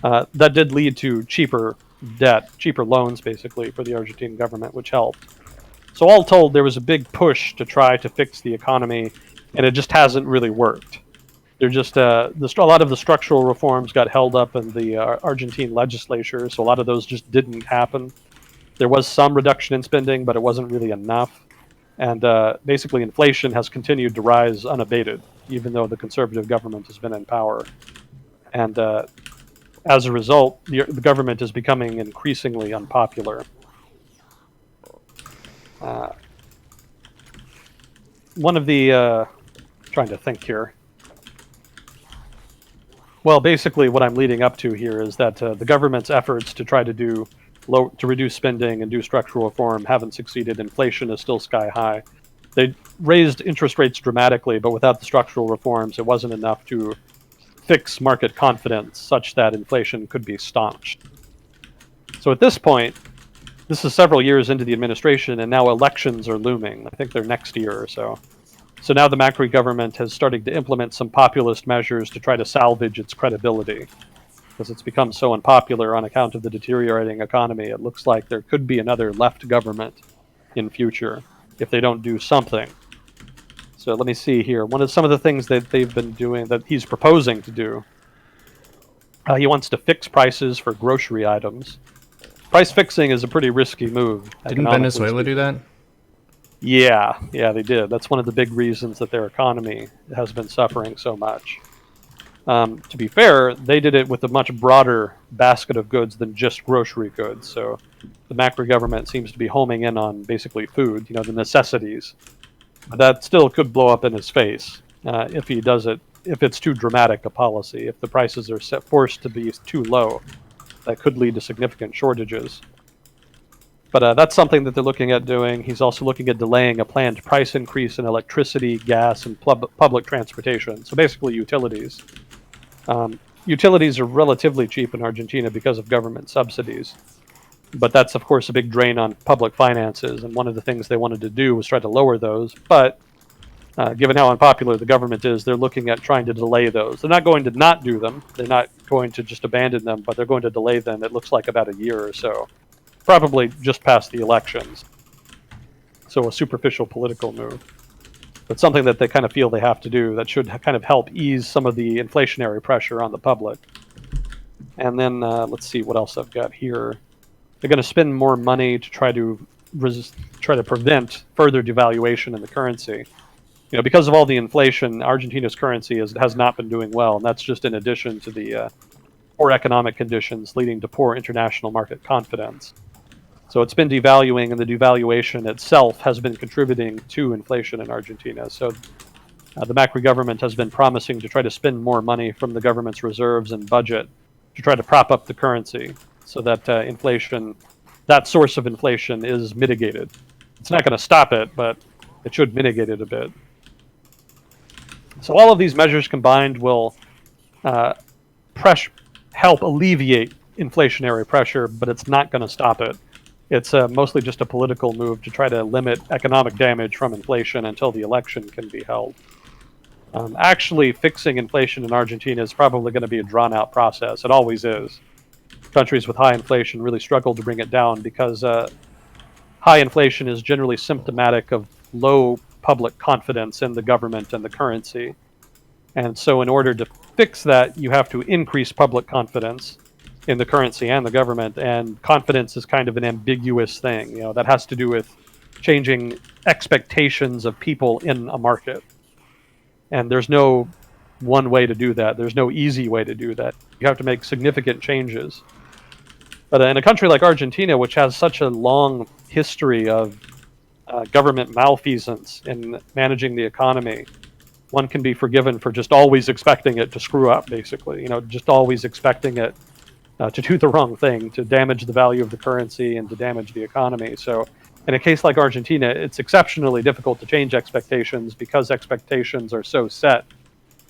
that did lead to cheaper debt, cheaper loans, basically, for the Argentine government, which helped. So all told, there was a big push to try to fix the economy, and it just hasn't really worked. They're just a lot of the structural reforms got held up in the Argentine legislature, so a lot of those just didn't happen. There was some reduction in spending, but it wasn't really enough. And basically, inflation has continued to rise unabated, even though the conservative government has been in power. And as a result, the government is becoming increasingly unpopular. One of the trying to think here. Well, basically, what I'm leading up to here is that the government's efforts to try to reduce spending and do structural reform haven't succeeded. Inflation is still sky high. They raised interest rates dramatically, but without the structural reforms, it wasn't enough to fix market confidence such that inflation could be staunched. So at this point, this is several years into the administration, and now elections are looming. I think they're next year or so. So now the Macri government has started to implement some populist measures to try to salvage its credibility, because it's become so unpopular on account of the deteriorating economy. It looks like there could be another left government in future if they don't do something. So let me see here. Some of the things that they've been doing, that he's proposing to do, he wants to fix prices for grocery items. Price fixing is a pretty risky move. Didn't Venezuela do that? Yeah, they did. That's one of the big reasons that their economy has been suffering so much. To be fair, they did it with a much broader basket of goods than just grocery goods. So the Macri government seems to be homing in on basically food, the necessities. But that still could blow up in his face if he does it, if it's too dramatic a policy. If the prices are forced to be too low, that could lead to significant shortages. But that's something that they're looking at doing. He's also looking at delaying a planned price increase in electricity, gas, and public transportation. So basically utilities. Utilities are relatively cheap in Argentina because of government subsidies. But that's, of course, a big drain on public finances. And one of the things they wanted to do was try to lower those. But given how unpopular the government is, they're looking at trying to delay those. They're not going to not do them. They're not going to just abandon them, but they're going to delay them, it looks like, about a year or so. Probably just past the elections. So a superficial political move. But something that they kind of feel they have to do that should kind of help ease some of the inflationary pressure on the public. And then let's see what else I've got here. They're going to spend more money to try to prevent further devaluation in the currency. Because of all the inflation, Argentina's currency has not been doing well, and that's just in addition to the poor economic conditions leading to poor international market confidence. So it's been devaluing, and the devaluation itself has been contributing to inflation in Argentina. So the Macri government has been promising to try to spend more money from the government's reserves and budget to try to prop up the currency so that that source of inflation is mitigated. It's not going to stop it, but it should mitigate it a bit. So all of these measures combined will help alleviate inflationary pressure, but it's not going to stop it. It's mostly just a political move to try to limit economic damage from inflation until the election can be held. Actually fixing inflation in Argentina is probably going to be a drawn-out process. It always is. Countries with high inflation really struggle to bring it down because high inflation is generally symptomatic of low public confidence in the government and the currency. And so in order to fix that, you have to increase public confidence in the currency and the government, and confidence is kind of an ambiguous thing. That has to do with changing expectations of people in a market. And there's no one way to do that. There's no easy way to do that. You have to make significant changes. But in a country like Argentina, which has such a long history of government malfeasance in managing the economy, one can be forgiven for just always expecting it to screw up, basically. Just always expecting it to do the wrong thing, to damage the value of the currency and to damage the economy. So in a case like Argentina, it's exceptionally difficult to change expectations because expectations are so set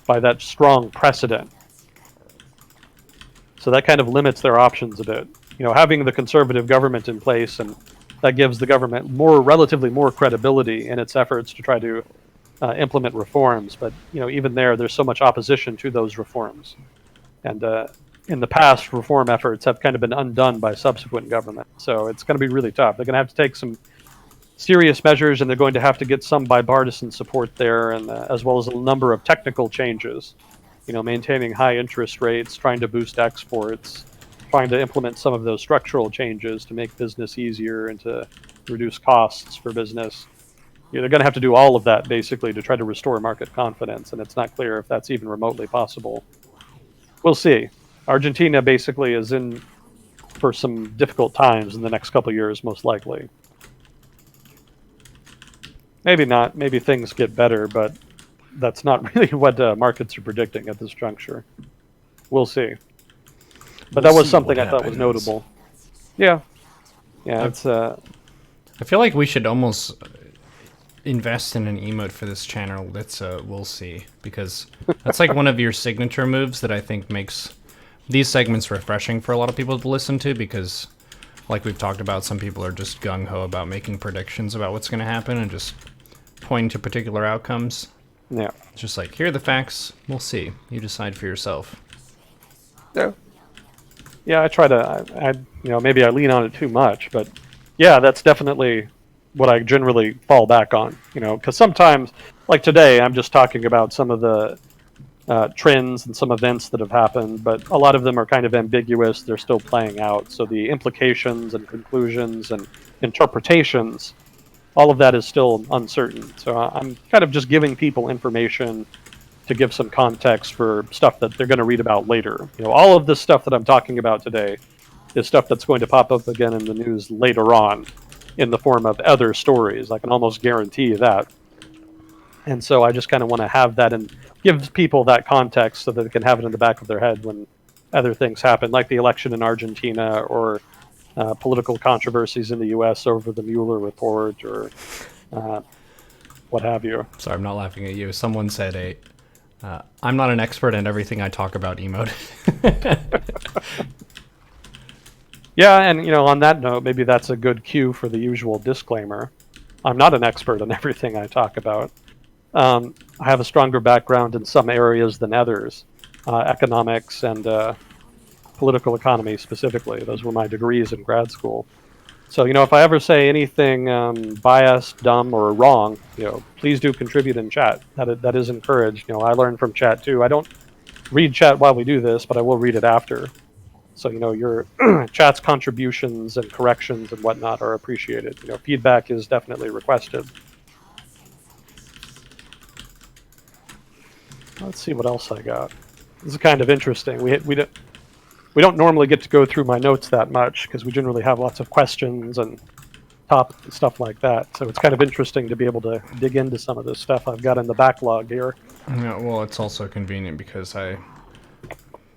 by that strong precedent. So that kind of limits their options a bit. Having the conservative government in place and that gives the government relatively more credibility in its efforts to try to implement reforms. But even there's so much opposition to those reforms, and in the past, reform efforts have kind of been undone by subsequent government. So it's going to be really tough. They're going to have to take some serious measures, and they're going to have to get some bipartisan support there, and as well as a number of technical changes. Maintaining high interest rates, trying to boost exports, trying to implement some of those structural changes to make business easier and to reduce costs for business. They're going to have to do all of that basically to try to restore market confidence, and it's not clear if that's even remotely possible. We'll see. Argentina basically is in for some difficult times in the next couple of years, most likely. Maybe not. Maybe things get better, but that's not really what markets are predicting at this juncture. We'll see. But that was something I thought was notable. Yeah. It's. I feel like we should almost invest in an emote for this channel that's we'll see, because that's like one of your signature moves that I think makes these segments refreshing for a lot of people to listen to, because like we've talked about, some people are just gung-ho about making predictions about what's going to happen and just pointing to particular outcomes. Yeah. It's just like, here are the facts, we'll see. You decide for yourself. Yeah. Yeah, I try to, maybe I lean on it too much, but yeah, that's definitely what I generally fall back on, because sometimes, like today, I'm just talking about some of the trends and some events that have happened, but a lot of them are kind of ambiguous. They're still playing out. So the implications and conclusions and interpretations, all of that is still uncertain. So I'm kind of just giving people information to give some context for stuff that they're going to read about later. All of this stuff that I'm talking about today is stuff that's going to pop up again in the news later on in the form of other stories. I can almost guarantee that. And so I just kind of want to have that and give people that context so that they can have it in the back of their head when other things happen, like the election in Argentina or political controversies in the U.S. over the Mueller report or what have you. Sorry, I'm not laughing at you. Someone said I'm not an expert in everything I talk about emote. Yeah, and on that note, maybe that's a good cue for the usual disclaimer. I'm not an expert in everything I talk about. I have a stronger background in some areas than others, economics and political economy specifically. Those were my degrees in grad school. So, if I ever say anything biased, dumb, or wrong, please do contribute in chat. That is encouraged. I learn from chat too. I don't read chat while we do this, but I will read it after. So, your chat's contributions and corrections and whatnot are appreciated. Feedback is definitely requested. Let's see what else I got. This is kind of interesting. We don't normally get to go through my notes that much because we generally have lots of questions and stuff like that. So it's kind of interesting to be able to dig into some of this stuff I've got in the backlog here. Yeah, well, it's also convenient because I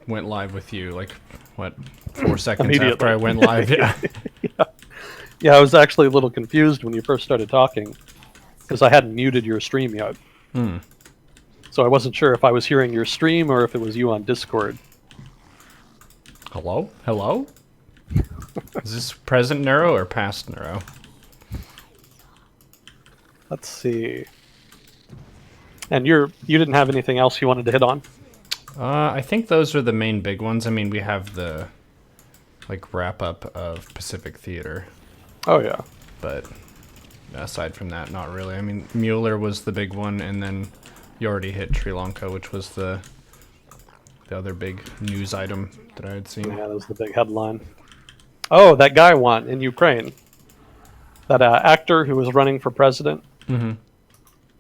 went live with you, 4 seconds after I went live. Yeah. Yeah, I was actually a little confused when you first started talking because I hadn't muted your stream yet. So I wasn't sure if I was hearing your stream or if it was you on Discord. Hello? Hello? Is this present Neuro or past Neuro? Let's see. And you didn't have anything else you wanted to hit on? I think those are the main big ones. I mean, we have the wrap up of Pacific Theater. Oh yeah. But aside from that, not really. I mean, Mueller was the big one, and then you already hit Sri Lanka, which was the other big news item that I had seen. Yeah, that was the big headline. Oh, that guy won in Ukraine. That actor who was running for president. Mm-hmm.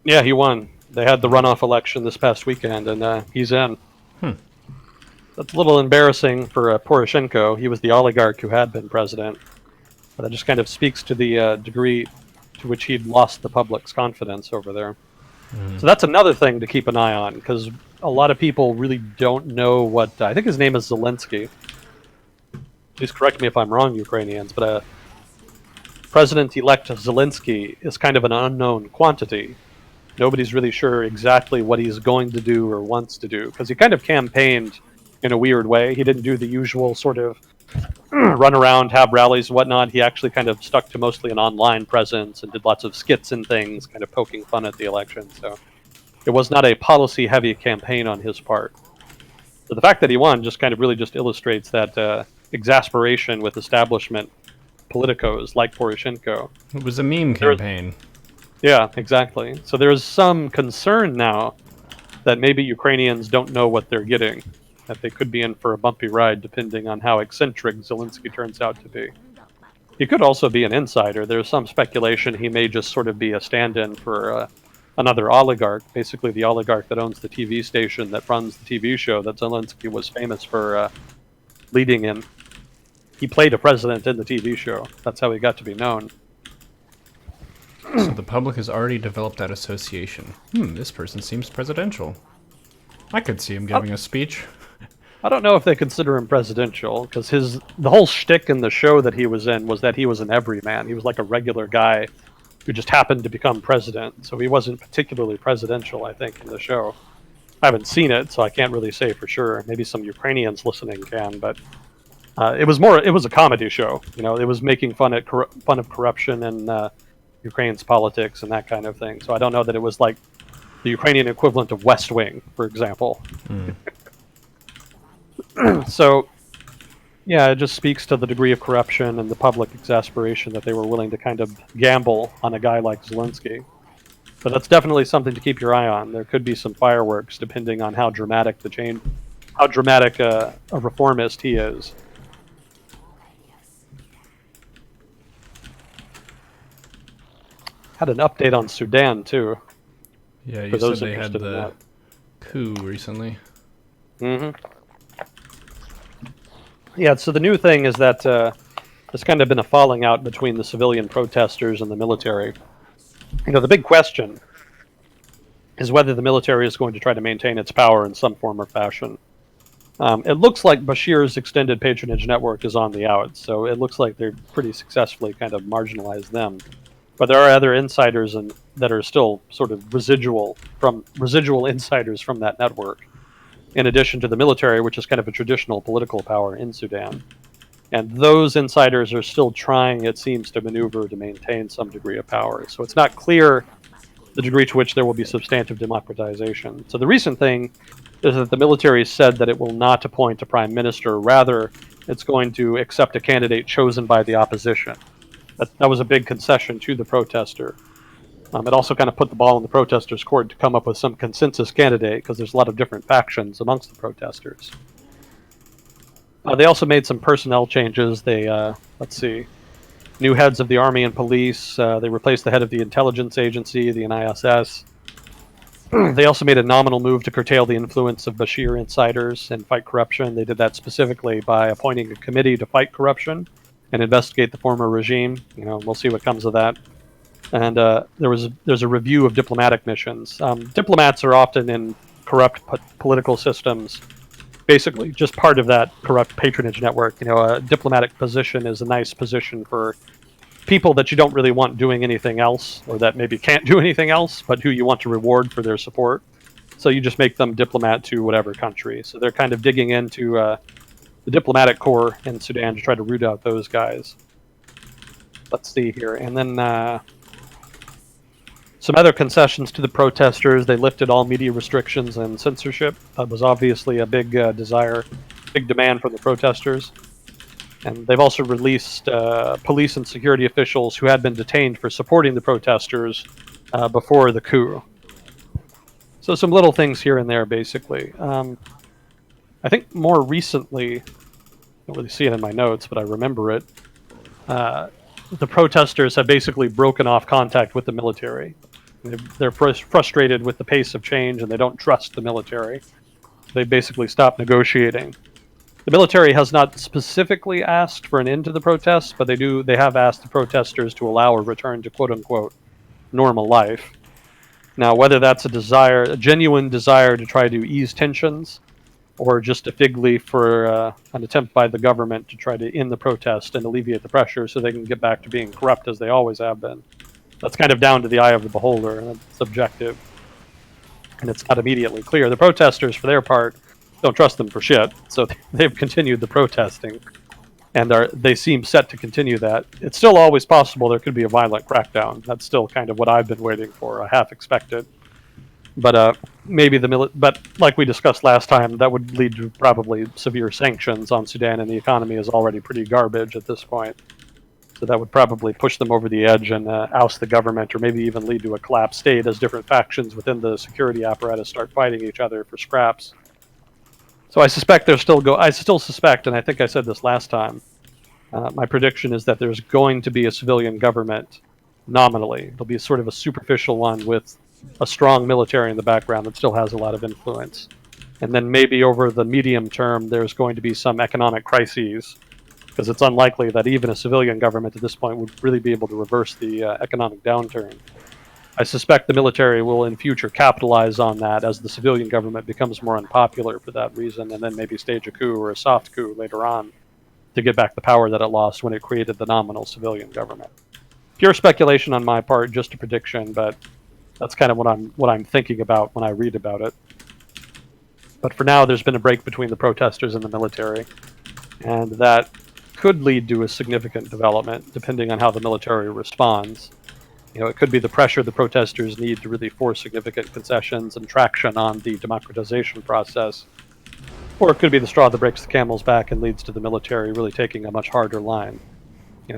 Yeah, he won. They had the runoff election this past weekend, and he's in. That's a little embarrassing for Poroshenko. He was the oligarch who had been president. But that just kind of speaks to the degree to which he'd lost the public's confidence over there. So that's another thing to keep an eye on, because a lot of people really don't know what... I think his name is Zelensky. Please correct me if I'm wrong, Ukrainians, but President-elect Zelensky is kind of an unknown quantity. Nobody's really sure exactly what he's going to do or wants to do, because he kind of campaigned in a weird way. He didn't do the usual sort of run around, have rallies, and whatnot. He actually kind of stuck to mostly an online presence and did lots of skits and things, kind of poking fun at the election. So it was not a policy-heavy campaign on his part. So the fact that he won just kind of really just illustrates that exasperation with establishment politicos like Poroshenko. It was a meme campaign. Yeah, exactly. So there's some concern now that maybe Ukrainians don't know what they're getting, that they could be in for a bumpy ride depending on how eccentric Zelensky turns out to be. He could also be an insider. There's some speculation he may just sort of be a stand-in for another oligarch, basically the oligarch that owns the TV station that runs the TV show that Zelensky was famous for leading in. He played a president in the TV show. That's how he got to be known. So the public has already developed that association. This person seems presidential. I could see him giving a speech. I don't know if they consider him presidential, because the whole shtick in the show that he was in was that he was an everyman. He was like a regular guy who just happened to become president. So he wasn't particularly presidential, I think, in the show. I haven't seen it, so I can't really say for sure. Maybe some Ukrainians listening can, but it was a comedy show. You know, it was making fun of corruption and Ukraine's politics and that kind of thing. So I don't know that it was like the Ukrainian equivalent of West Wing, for example. So, yeah, it just speaks to the degree of corruption and the public exasperation that they were willing to kind of gamble on a guy like Zelensky. But that's definitely something to keep your eye on. There could be some fireworks depending on how dramatic a reformist he is. Had an update on Sudan too. Yeah, you said they had the coup recently. Mm-hmm. Yeah, so the new thing is that there's kind of been a falling out between the civilian protesters and the military. You know, the big question is whether the military is going to try to maintain its power in some form or fashion. It looks like Bashir's extended patronage network is on the outs, so it looks like they're pretty successfully kind of marginalized them. But there are other insiders that are still sort of residual insiders from that network, in addition to the military, which is kind of a traditional political power in Sudan. And those insiders are still trying, it seems, to maneuver to maintain some degree of power. So it's not clear the degree to which there will be substantive democratization. So the recent thing is that the military said that it will not appoint a prime minister. Rather, it's going to accept a candidate chosen by the opposition. That was a big concession to the protester. It also kind of put the ball in the protesters' court to come up with some consensus candidate, because there's a lot of different factions amongst the protesters. They also made some personnel changes. They, new heads of the army and police. They replaced the head of the intelligence agency, the NISS. They also made a nominal move to curtail the influence of Bashir insiders and fight corruption. They did that specifically by appointing a committee to fight corruption and investigate the former regime. You know, we'll see what comes of that. And there's a review of diplomatic missions. Diplomats are often in corrupt political systems, basically just part of that corrupt patronage network. You know, a diplomatic position is a nice position for people that you don't really want doing anything else, or that maybe can't do anything else, but who you want to reward for their support. So you just make them diplomat to whatever country. So they're kind of digging into the diplomatic corps in Sudan to try to root out those guys. Let's see here. And then some other concessions to the protesters. They lifted all media restrictions and censorship. That was obviously a big big demand from the protesters. And they've also released police and security officials who had been detained for supporting the protesters before the coup. So some little things here and there, basically. I think more recently, I don't really see it in my notes, but I remember it, the protesters have basically broken off contact with the military. They're frustrated with the pace of change, and they don't trust the military. They basically stopped negotiating. The military has not specifically asked for an end to the protests, but they have asked the protesters to allow a return to quote-unquote normal life. Now, whether that's a genuine desire to try to ease tensions, or just a fig leaf for an attempt by the government to try to end the protest and alleviate the pressure so they can get back to being corrupt as they always have been. That's kind of down to the eye of the beholder, and it's subjective. And it's not immediately clear. The protesters, for their part, don't trust them for shit, so they've continued the protesting. and they seem set to continue that. It's still always possible there could be a violent crackdown. That's still kind of what I've been waiting for. I half expect it, but maybe but like we discussed last time, that would lead to probably severe sanctions on Sudan, and the economy is already pretty garbage at this point. So that would probably push them over the edge and oust the government, or maybe even lead to a collapsed state as different factions within the security apparatus start fighting each other for scraps. So I suspect I still suspect, and I think I said this last time, my prediction is that there's going to be a civilian government nominally. It'll be sort of a superficial one with a strong military in the background that still has a lot of influence. And then maybe over the medium term, there's going to be some economic crises, because it's unlikely that even a civilian government at this point would really be able to reverse the economic downturn. I suspect the military will in future capitalize on that as the civilian government becomes more unpopular for that reason, and then maybe stage a coup or a soft coup later on to get back the power that it lost when it created the nominal civilian government. Pure speculation on my part, just a prediction, but that's kind of what I'm thinking about when I read about it. But for now, there's been a break between the protesters and the military, and that could lead to a significant development depending on how the military responds. It could be the pressure the protesters need to really force significant concessions and traction on the democratization process, or it could be the straw that breaks the camel's back and leads to the military really taking a much harder line.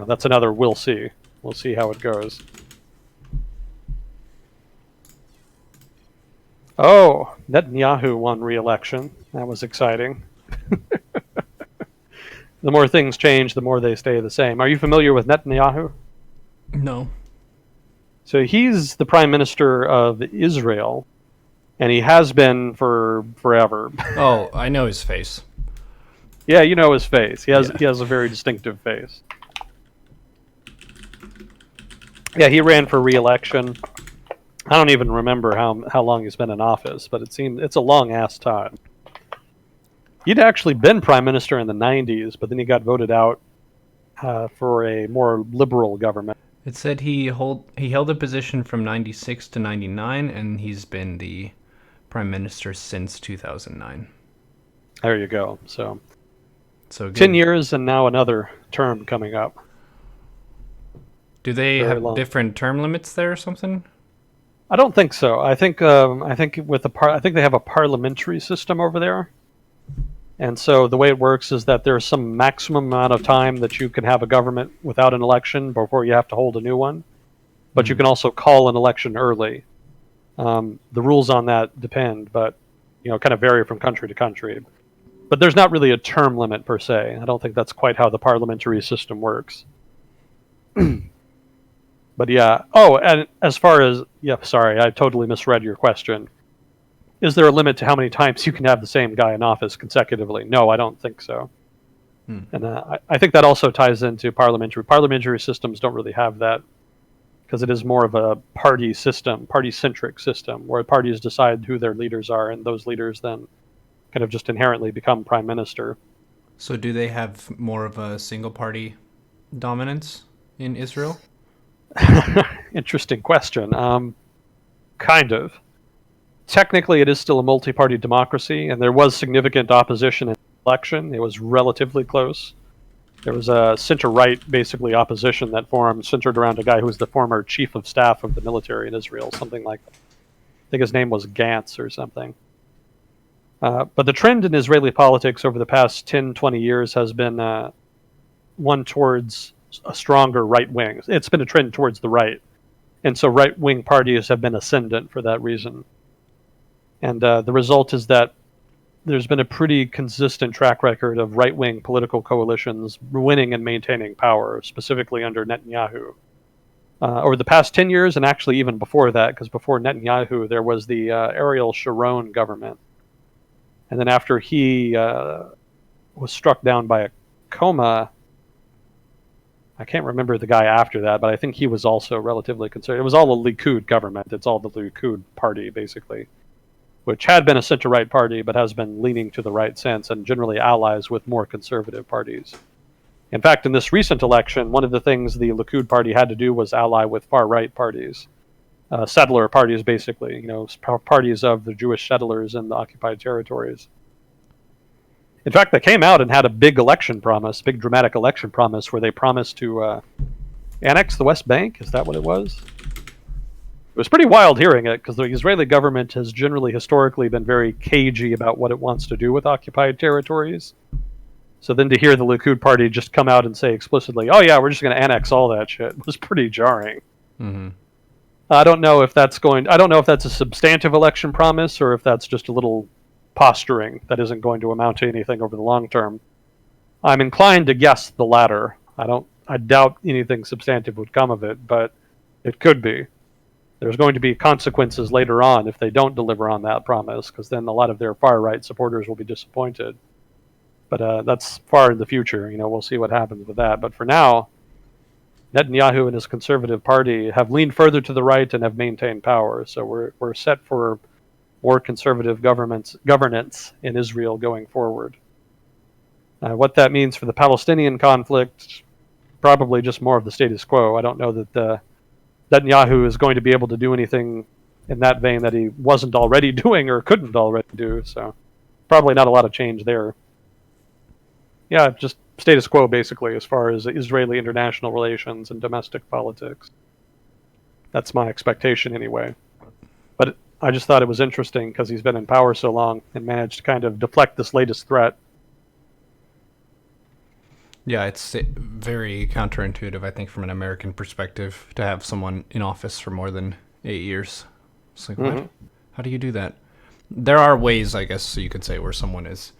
That's another we'll see. We'll see how it goes. Oh, Netanyahu won re-election. That was exciting. The more things change, the more they stay the same. Are you familiar with Netanyahu? No. So he's the prime minister of Israel, and he has been for forever. Oh, I know his face. Yeah, you know his face. He has a very distinctive face. Yeah, he ran for re-election. I don't even remember how long he's been in office, but it's a long-ass time. He'd actually been prime minister in the 90s, but then he got voted out for a more liberal government. It said he held a position from 96 to 99, and he's been the prime minister since 2009. There you go. So good. 10 years and now another term coming up. Do they have different term limits there or something? I don't think so. I think I think they have a parliamentary system over there. And so the way it works is that there's some maximum amount of time that you can have a government without an election before you have to hold a new one. But you can also call an election early. The rules on that depend, but kind of vary from country to country. But there's not really a term limit per se. I don't think that's quite how the parliamentary system works. But yeah. Oh, and as far as sorry, I totally misread your question. Is there a limit to how many times you can have the same guy in office consecutively? No, I don't think so. And I think that also ties into parliamentary systems don't really have that, because it is more of a party-centric system, where parties decide who their leaders are, and those leaders then kind of just inherently become prime minister. So do they have more of a single-party dominance in Israel? Interesting question. Kind of. Technically, it is still a multi-party democracy, and there was significant opposition in the election. It was relatively close. There was a center-right, basically, opposition that formed, centered around a guy who was the former chief of staff of the military in Israel, something like that. I think his name was Gantz or something. But the trend in Israeli politics over the past 10, 20 years has been one towards a stronger right wing. It's been a trend towards the right. And so right-wing parties have been ascendant for that reason. And the result is that there's been a pretty consistent track record of right-wing political coalitions winning and maintaining power, specifically under Netanyahu. Over the past 10 years, and actually even before that, because before Netanyahu, there was the Ariel Sharon government. And then after he was struck down by a coma, I can't remember the guy after that, but I think he was also relatively conservative. It was all the Likud government. It's all the Likud party, basically, which had been a center-right party, but has been leaning to the right since, and generally allies with more conservative parties. In fact, in this recent election, one of the things the Likud party had to do was ally with far-right parties, settler parties, basically, parties of the Jewish settlers in the occupied territories. In fact, they came out and had a big election promise, big dramatic election promise, where they promised to annex the West Bank. Is that what it was? It was pretty wild hearing it, because the Israeli government has generally historically been very cagey about what it wants to do with occupied territories. So then to hear the Likud party just come out and say explicitly, "Oh yeah, we're just going to annex all that shit," was pretty jarring. Mm-hmm. I don't know if that's a substantive election promise or if that's just a little posturing that isn't going to amount to anything over the long term. I'm inclined to guess the latter. I doubt anything substantive would come of it, but it could be. There's going to be consequences later on if they don't deliver on that promise, because then a lot of their far-right supporters will be disappointed. But that's far in the future. We'll see what happens with that. But for now, Netanyahu and his conservative party have leaned further to the right and have maintained power. So we're set for more conservative governance in Israel going forward. What that means for the Palestinian conflict, probably just more of the status quo. I don't know that Netanyahu is going to be able to do anything in that vein that he wasn't already doing or couldn't already do. So probably not a lot of change there. Yeah, just status quo basically as far as Israeli international relations and domestic politics. That's my expectation anyway. But I just thought it was interesting because he's been in power so long and managed to kind of deflect this latest threat. Yeah, it's very counterintuitive, I think, from an American perspective, to have someone in office for more than 8 years. It's like, what? How do you do that? There are ways, I guess, so you could say, where someone is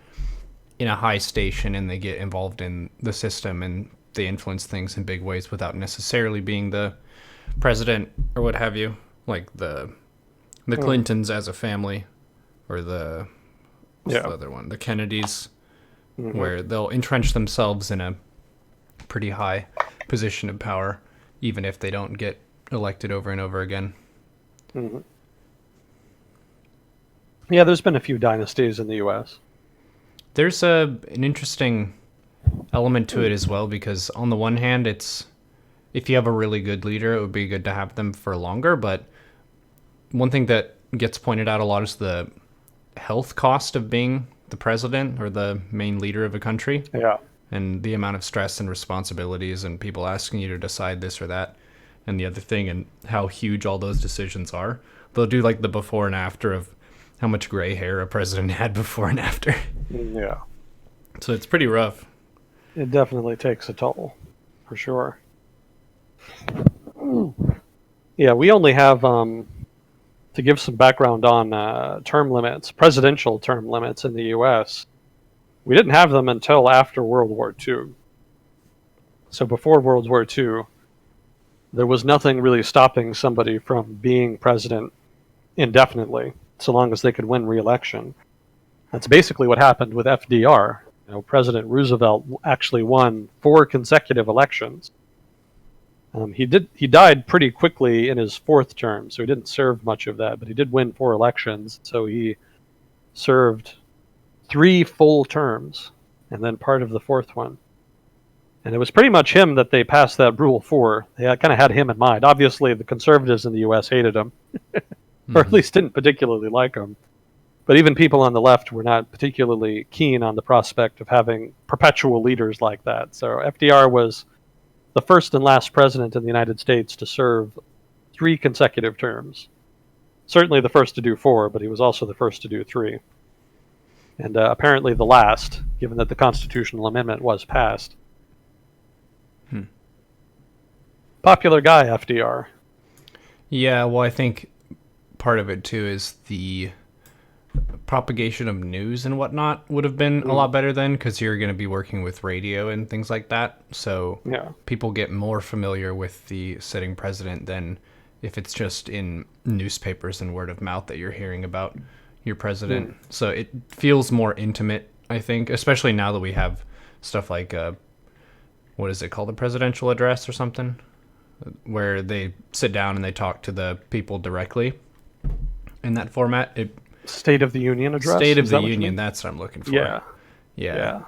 in a high station and they get involved in the system and they influence things in big ways without necessarily being the president or what have you, like the Clintons as a family, or the other one, the Kennedys. Where they'll entrench themselves in a pretty high position of power, even if they don't get elected over and over again. Mm-hmm. Yeah, there's been a few dynasties in the U.S. There's an interesting element to it as well, because on the one hand, it's if you have a really good leader, it would be good to have them for longer. But one thing that gets pointed out a lot is the health cost of being the president or the main leader of a country. Yeah. And the amount of stress and responsibilities and people asking you to decide this or that and the other thing, and how huge all those decisions are. They'll do like the before and after of how much gray hair a president had before and after. Yeah. So it's pretty rough. It definitely takes a toll, for sure. Yeah, we only have to give some background on term limits, presidential term limits in the U.S., we didn't have them until after World War II. So before World War II, there was nothing really stopping somebody from being president indefinitely, so long as they could win re-election. That's basically what happened with FDR. President Roosevelt actually won 4 consecutive elections. He died pretty quickly in his 4th term, so he didn't serve much of that, but he did win 4 elections, so he served 3 full terms, and then part of the 4th one. And it was pretty much him that they passed that Rule 4. They kind of had him in mind. Obviously, the conservatives in the U.S. hated him, or at least didn't particularly like him. But even people on the left were not particularly keen on the prospect of having perpetual leaders like that. So FDR was the first and last president in the United States to serve 3 consecutive terms. Certainly the first to do 4, but he was also the first to do 3. And apparently the last, given that the constitutional amendment was passed. Popular guy, FDR. Yeah, well, I think part of it, too, is the propagation of news and whatnot would have been a lot better then, because you're going to be working with radio and things like that. So people get more familiar with the sitting president than if it's just in newspapers and word of mouth that you're hearing about your president. So it feels more intimate, I think, especially now that we have stuff like, what is it called, a presidential address or something, where they sit down and they talk to the people directly in that format. State of the Union address? State of the Union, that's what I'm looking for. Yeah.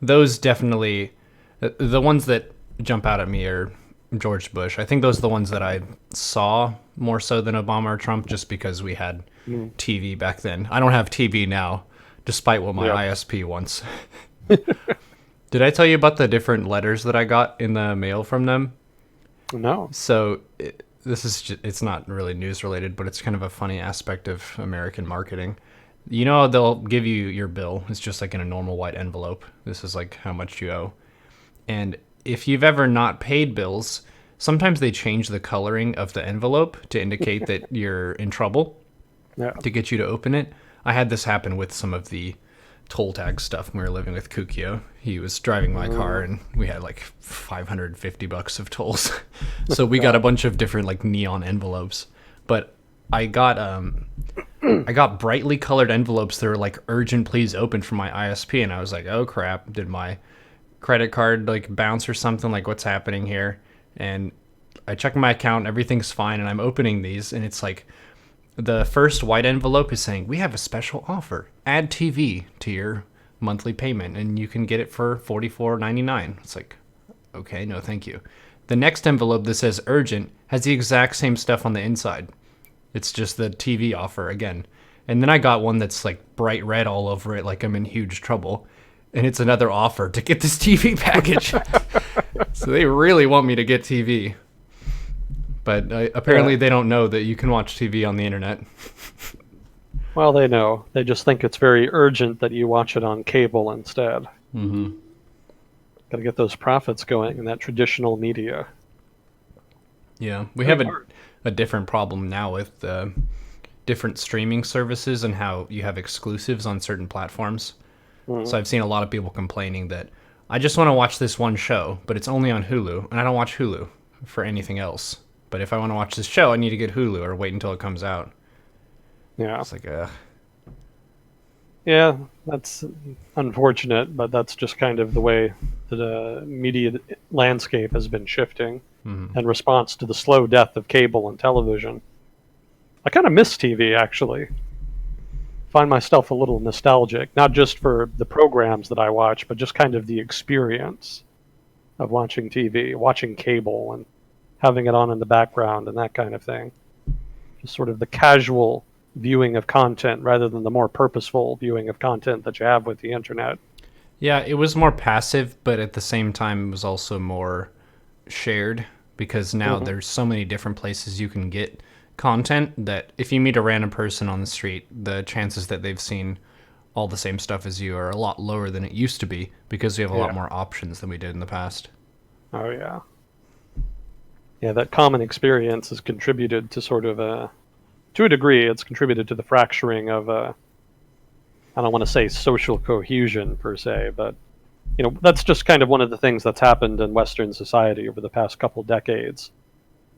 Those definitely, the ones that jump out at me are George Bush. I think those are the ones that I saw more so than Obama or Trump, just because we had TV back then. I don't have TV now, despite what my Yep. ISP wants. Did I tell you about the different letters that I got in the mail from them? No. So this is it's not really news related, but it's kind of a funny aspect of American marketing. You know, they'll give you your bill. It's just like in a normal white envelope. This is like how much you owe. And if you've ever not paid bills, sometimes they change the coloring of the envelope to indicate that you're in trouble Yeah. to get you to open it. I had this happen with some of the toll tag stuff when we were living with Kukio. He was driving my car and we had like $550 of tolls. So we got a bunch of different like neon envelopes. But I got brightly colored envelopes that were like urgent please open from my ISP, and I was like, oh crap, did my credit card like bounce or something? Like what's happening here? And I check my account, everything's fine, and I'm opening these and it's like the first white envelope is saying, we have a special offer. Add TV to your monthly payment and you can get it for $44.99. It's like, okay, no, thank you. The next envelope that says urgent has the exact same stuff on the inside. It's just the TV offer again. And then I got one that's like bright red all over it, like I'm in huge trouble. And it's another offer to get this TV package. So they really want me to get TV. But apparently they don't know that you can watch TV on the internet. Well, they know. They just think it's very urgent that you watch it on cable instead. Mm-hmm. Got to get those profits going in that traditional media. Yeah, we have a different problem now with different streaming services and how you have exclusives on certain platforms. So I've seen a lot of people complaining that I just want to watch this one show, but it's only on Hulu, and I don't watch Hulu for anything else. But if I want to watch this show, I need to get Hulu or wait until it comes out. Yeah. It's like, Yeah, that's unfortunate, but that's just kind of the way the media landscape has been shifting in response to the slow death of cable and television. I kind of miss TV, actually. Find myself a little nostalgic, not just for the programs that I watch, but just kind of the experience of watching TV, watching cable, and having it on in the background and that kind of thing. Just sort of the casual viewing of content rather than the more purposeful viewing of content that you have with the internet. yeah, it was more passive, but at the same time, it was also more shared because now there's so many different places you can get content that if you meet a random person on the street, the chances that they've seen all the same stuff as you are a lot lower than it used to be because we have a lot more options than we did in the past. Oh, yeah. Yeah, that common experience has contributed to sort of to a degree, it's contributed to the fracturing of, I don't want to say social cohesion per se, but, that's just kind of one of the things that's happened in Western society over the past couple decades.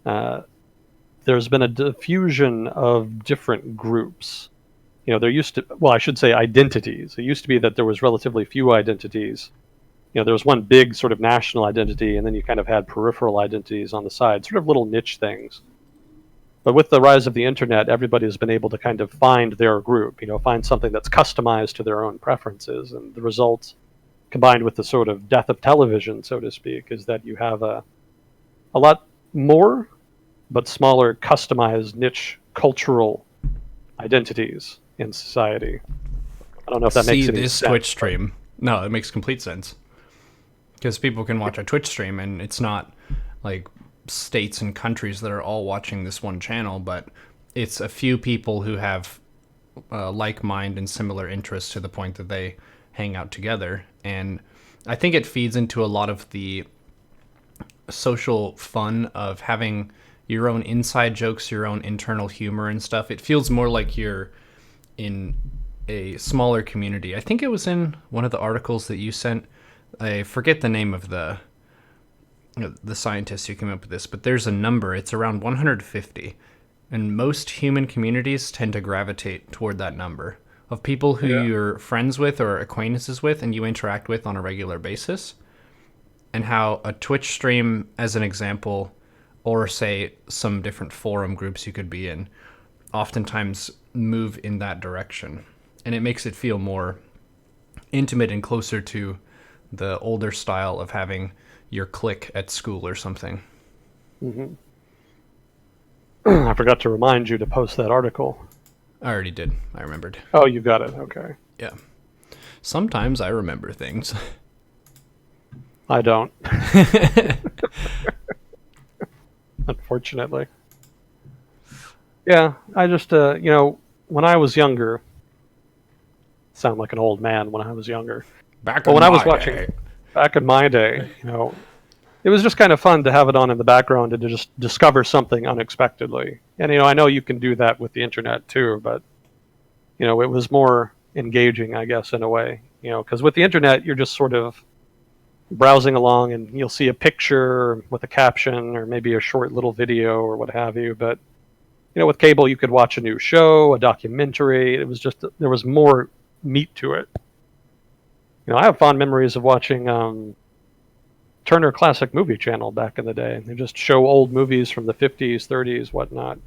There's been a diffusion of different groups. There used to, well, I should say identities. It used to be that there was relatively few identities. There was one big sort of national identity, and then you kind of had peripheral identities on the side, sort of little niche things. But with the rise of the internet, everybody has been able to kind of find their group, find something that's customized to their own preferences. And the result, combined with the sort of death of television, so to speak, is that you have a lot more, but smaller, customized, niche cultural identities in society. I don't know if that makes any sense. See this Twitch stream. No, it makes complete sense. Because people can watch a Twitch stream, and it's not like states and countries that are all watching this one channel, but it's a few people who have like mind and similar interests to the point that they hang out together. And I think it feeds into a lot of the social fun of having your own inside jokes, your own internal humor and stuff. It feels more like you're in a smaller community. I think it was in one of the articles that you sent. I forget the name of the scientist who came up with this, but there's a number. It's around 150. And most human communities tend to gravitate toward that number of people who you're friends with or acquaintances with and you interact with on a regular basis. And how a Twitch stream, as an example, or say some different forum groups you could be in, oftentimes move in that direction. And it makes it feel more intimate and closer to the older style of having your clique at school or something. I forgot to remind you to post that article. I already did. I remembered. Oh, you got it. Okay. Yeah. Sometimes I remember things. I don't, unfortunately. Yeah, I just, when I was younger, sound like an old man when I was younger. Back But in when I was my watching day. back in my day, it was just kind of fun to have it on in the background and to just discover something unexpectedly. And I know you can do that with the internet too, but it was more engaging, I guess, in a way. Because with the internet, you're just sort of browsing along, and you'll see a picture with a caption, or maybe a short little video, or what have you. But with cable, you could watch a new show, a documentary. It was just there was more meat to it. I have fond memories of watching Turner Classic Movie Channel back in the day. They just show old movies from the 50s, 30s, whatnot.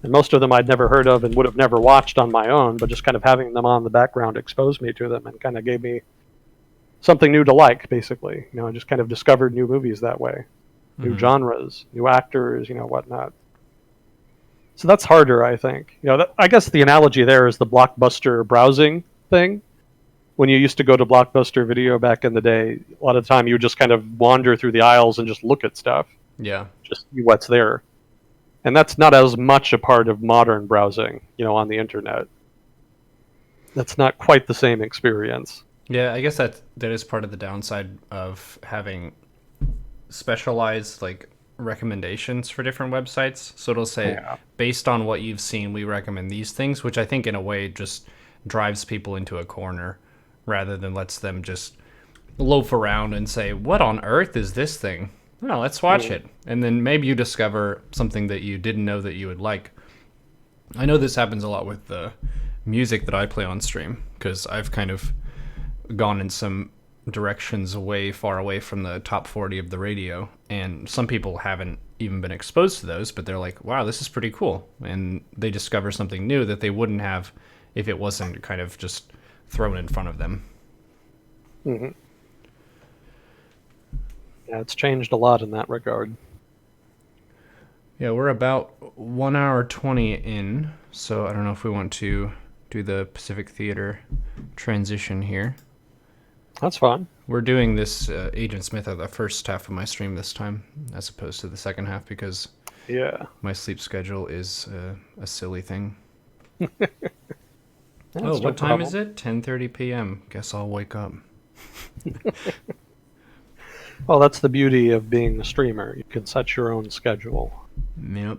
And most of them I'd never heard of and would have never watched on my own, but just kind of having them on the background exposed me to them and kind of gave me something new to like, basically. I just kind of discovered new movies that way, new genres, new actors, whatnot. So that's harder, I think. I guess the analogy there is the Blockbuster browsing thing. When you used to go to Blockbuster Video back in the day, a lot of the time you would just kind of wander through the aisles and just look at stuff, Yeah. just see what's there. And that's not as much a part of modern browsing, on the internet. That's not quite the same experience. Yeah, I guess that is part of the downside of having specialized like recommendations for different websites. So it'll say, Yeah. based on what you've seen, we recommend these things, which I think in a way just drives people into a corner rather than lets them just loaf around and say, what on earth is this thing? Well, let's watch it. And then maybe you discover something that you didn't know that you would like. I know this happens a lot with the music that I play on stream, because I've kind of gone in some directions far away from the top 40 of the radio, and some people haven't even been exposed to those, but they're like, wow, this is pretty cool, and they discover something new that they wouldn't have if it wasn't kind of just thrown in front of them. Mm-hmm. Yeah, it's changed a lot in that regard. Yeah, we're about 1 hour 20 in, so I don't know if we want to do the Pacific Theater transition here. That's fine. We're doing this Agent Smith at the first half of my stream this time, as opposed to the second half, because my sleep schedule is a silly thing. What time is it? 10:30 p.m. Guess I'll wake up. Well, that's the beauty of being a streamer. You can set your own schedule. Yep.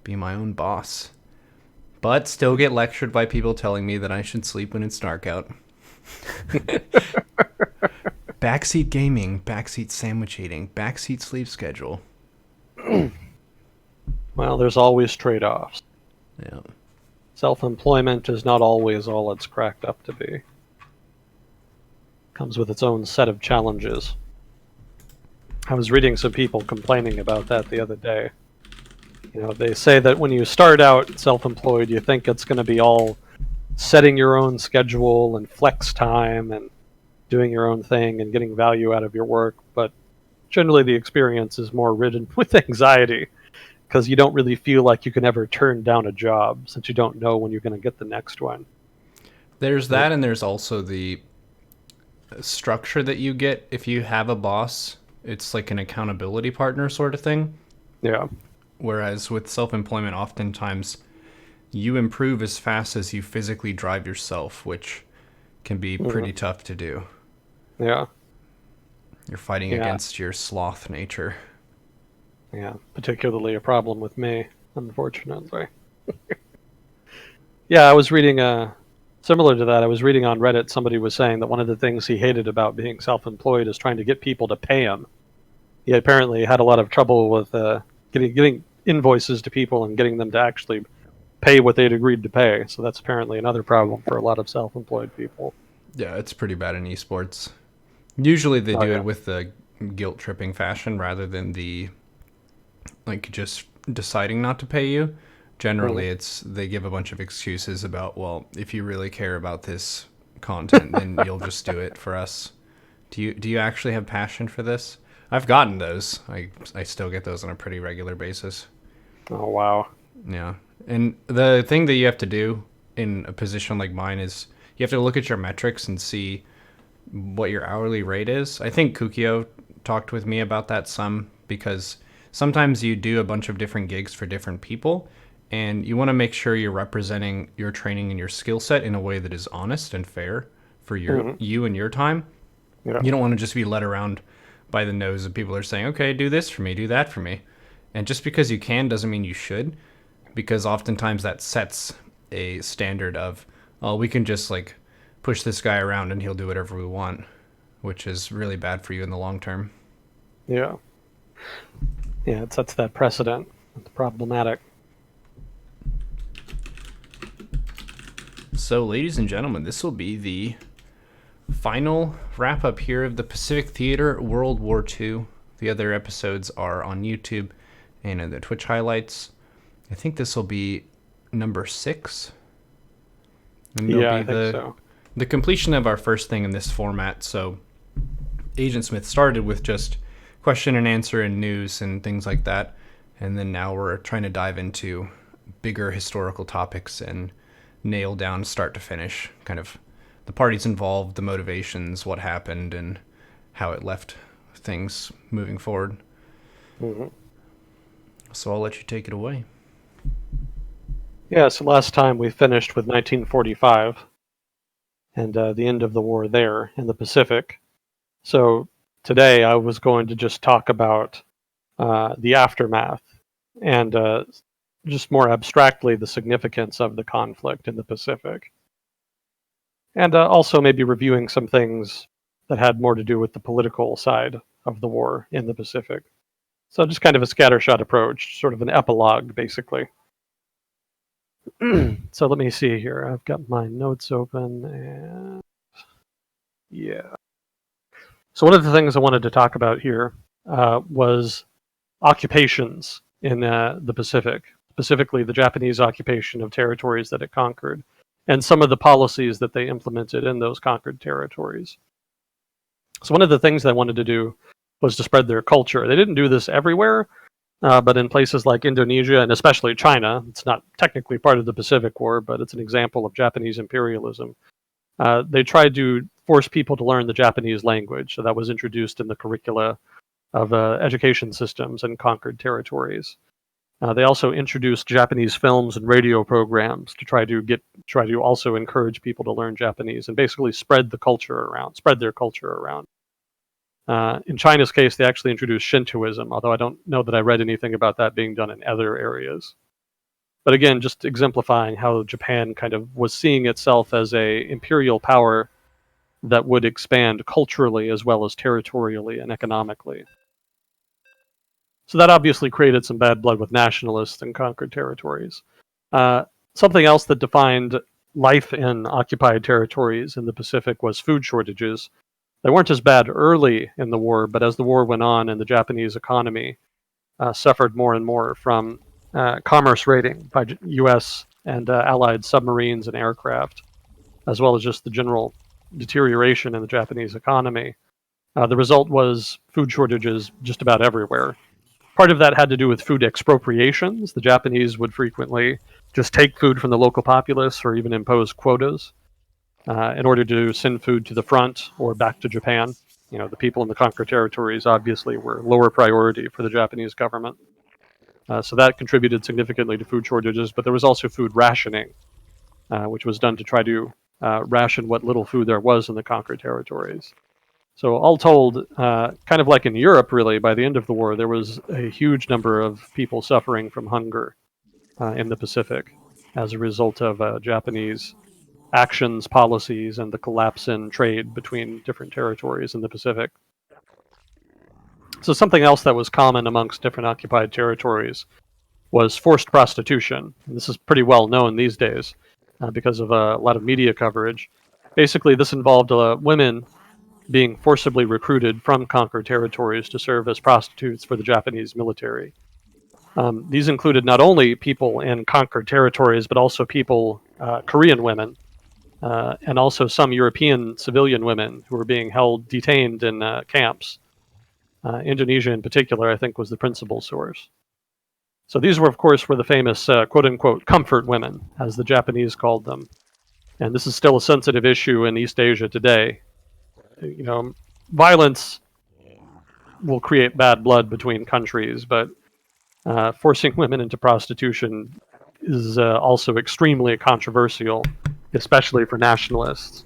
Be my own boss. But still get lectured by people telling me that I should sleep when it's dark out. Backseat gaming, backseat sandwich eating, backseat sleep schedule. Well, there's always trade-offs. Yeah. Self-employment is not always all it's cracked up to be. Comes with its own set of challenges. I was reading some people complaining about that the other day. They say that when you start out self-employed, you think it's going to be all setting your own schedule and flex time and doing your own thing and getting value out of your work, but generally the experience is more ridden with anxiety, because you don't really feel like you can ever turn down a job since you don't know when you're going to get the next one. There's that, and there's also the structure that you get if you have a boss. It's like an accountability partner sort of thing. Yeah. Whereas with self-employment, oftentimes you improve as fast as you physically drive yourself, which can be pretty tough to do. Yeah. You're fighting against your sloth nature. Yeah, particularly a problem with me, unfortunately. Yeah, I was reading similar to that. I was reading on Reddit, somebody was saying that one of the things he hated about being self-employed is trying to get people to pay him. He apparently had a lot of trouble with getting invoices to people and getting them to actually pay what they'd agreed to pay. So that's apparently another problem for a lot of self-employed people. Yeah, it's pretty bad in esports. Usually they do it with the guilt-tripping fashion rather than the just deciding not to pay you. Generally, it's they give a bunch of excuses about, well, if you really care about this content, then you'll just do it for us. Do you actually have passion for this? I've gotten those. I still get those on a pretty regular basis. Oh, wow. Yeah. And the thing that you have to do in a position like mine is you you have to look at your metrics and see what your hourly rate is. I think Kukio talked with me about that some, because sometimes you do a bunch of different gigs for different people, and you want to make sure you're representing your training and your skill set in a way that is honest and fair for you and your time. Yeah. You don't want to just be led around by the nose of people are saying, okay, do this for me, do that for me. And just because you can doesn't mean you should, because oftentimes that sets a standard of, oh, we can just like push this guy around and he'll do whatever we want, which is really bad for you in the long term. Yeah. Yeah, it sets that precedent. It's problematic. So, ladies and gentlemen, this will be the final wrap up here of the Pacific Theater World War II. The other episodes are on YouTube and in the Twitch highlights. I think this will be number 6. And yeah, I think so. The completion of our first thing in this format. So, Agent Smith started with just question and answer and news and things like that. And then now we're trying to dive into bigger historical topics and nail down start to finish kind of the parties involved, the motivations, what happened, and how it left things moving forward. Mm-hmm. So I'll let you take it away. Yeah, so last time we finished with 1945 and the end of the war there in the Pacific. So today I was going to just talk about the aftermath and just more abstractly the significance of the conflict in the Pacific. And also maybe reviewing some things that had more to do with the political side of the war in the Pacific. So just kind of a scattershot approach, sort of an epilogue, basically. So let me see here. I've got my notes open, and yeah. So one of the things I wanted to talk about here was occupations in the Pacific, specifically the Japanese occupation of territories that it conquered, and some of the policies that they implemented in those conquered territories. So one of the things they wanted to do was to spread their culture. They didn't do this everywhere, but in places like Indonesia and especially China, it's not technically part of the Pacific War, but it's an example of Japanese imperialism. They tried to force people to learn the Japanese language, so that was introduced in the curricula of education systems in conquered territories. They also introduced Japanese films and radio programs to try to also encourage people to learn Japanese and basically spread their culture around. In China's case, they actually introduced Shintoism, although I don't know that I read anything about that being done in other areas. But again, just exemplifying how Japan kind of was seeing itself as a imperial power that would expand culturally as well as territorially and economically. So that obviously created some bad blood with nationalists in conquered territories. Something else that defined life in occupied territories in the Pacific was food shortages. They weren't as bad early in the war, but as the war went on and the Japanese economy suffered more and more from commerce raiding by U.S. and Allied submarines and aircraft, as well as just the general deterioration in the Japanese economy. The result was food shortages just about everywhere. Part of that had to do with food expropriations. The Japanese would frequently just take food from the local populace or even impose quotas in order to send food to the front or back to Japan. You know, the people in the conquered territories obviously were lower priority for the Japanese government. So that contributed significantly to food shortages, but there was also food rationing, which was done to try to ration what little food there was in the conquered territories. So all told, kind of like in Europe, really, by the end of the war, there was a huge number of people suffering from hunger in the Pacific as a result of Japanese actions, policies, and the collapse in trade between different territories in the Pacific. So something else that was common amongst different occupied territories was forced prostitution. And this is pretty well known these days because of a lot of media coverage. Basically, this involved women being forcibly recruited from conquered territories to serve as prostitutes for the Japanese military. These included not only people in conquered territories, but also Korean women, and also some European civilian women who were being detained in camps. Indonesia, in particular, I think, was the principal source. So these were, of course, the famous quote-unquote comfort women, as the Japanese called them. And this is still a sensitive issue in East Asia today. Violence will create bad blood between countries, but forcing women into prostitution is also extremely controversial, especially for nationalists.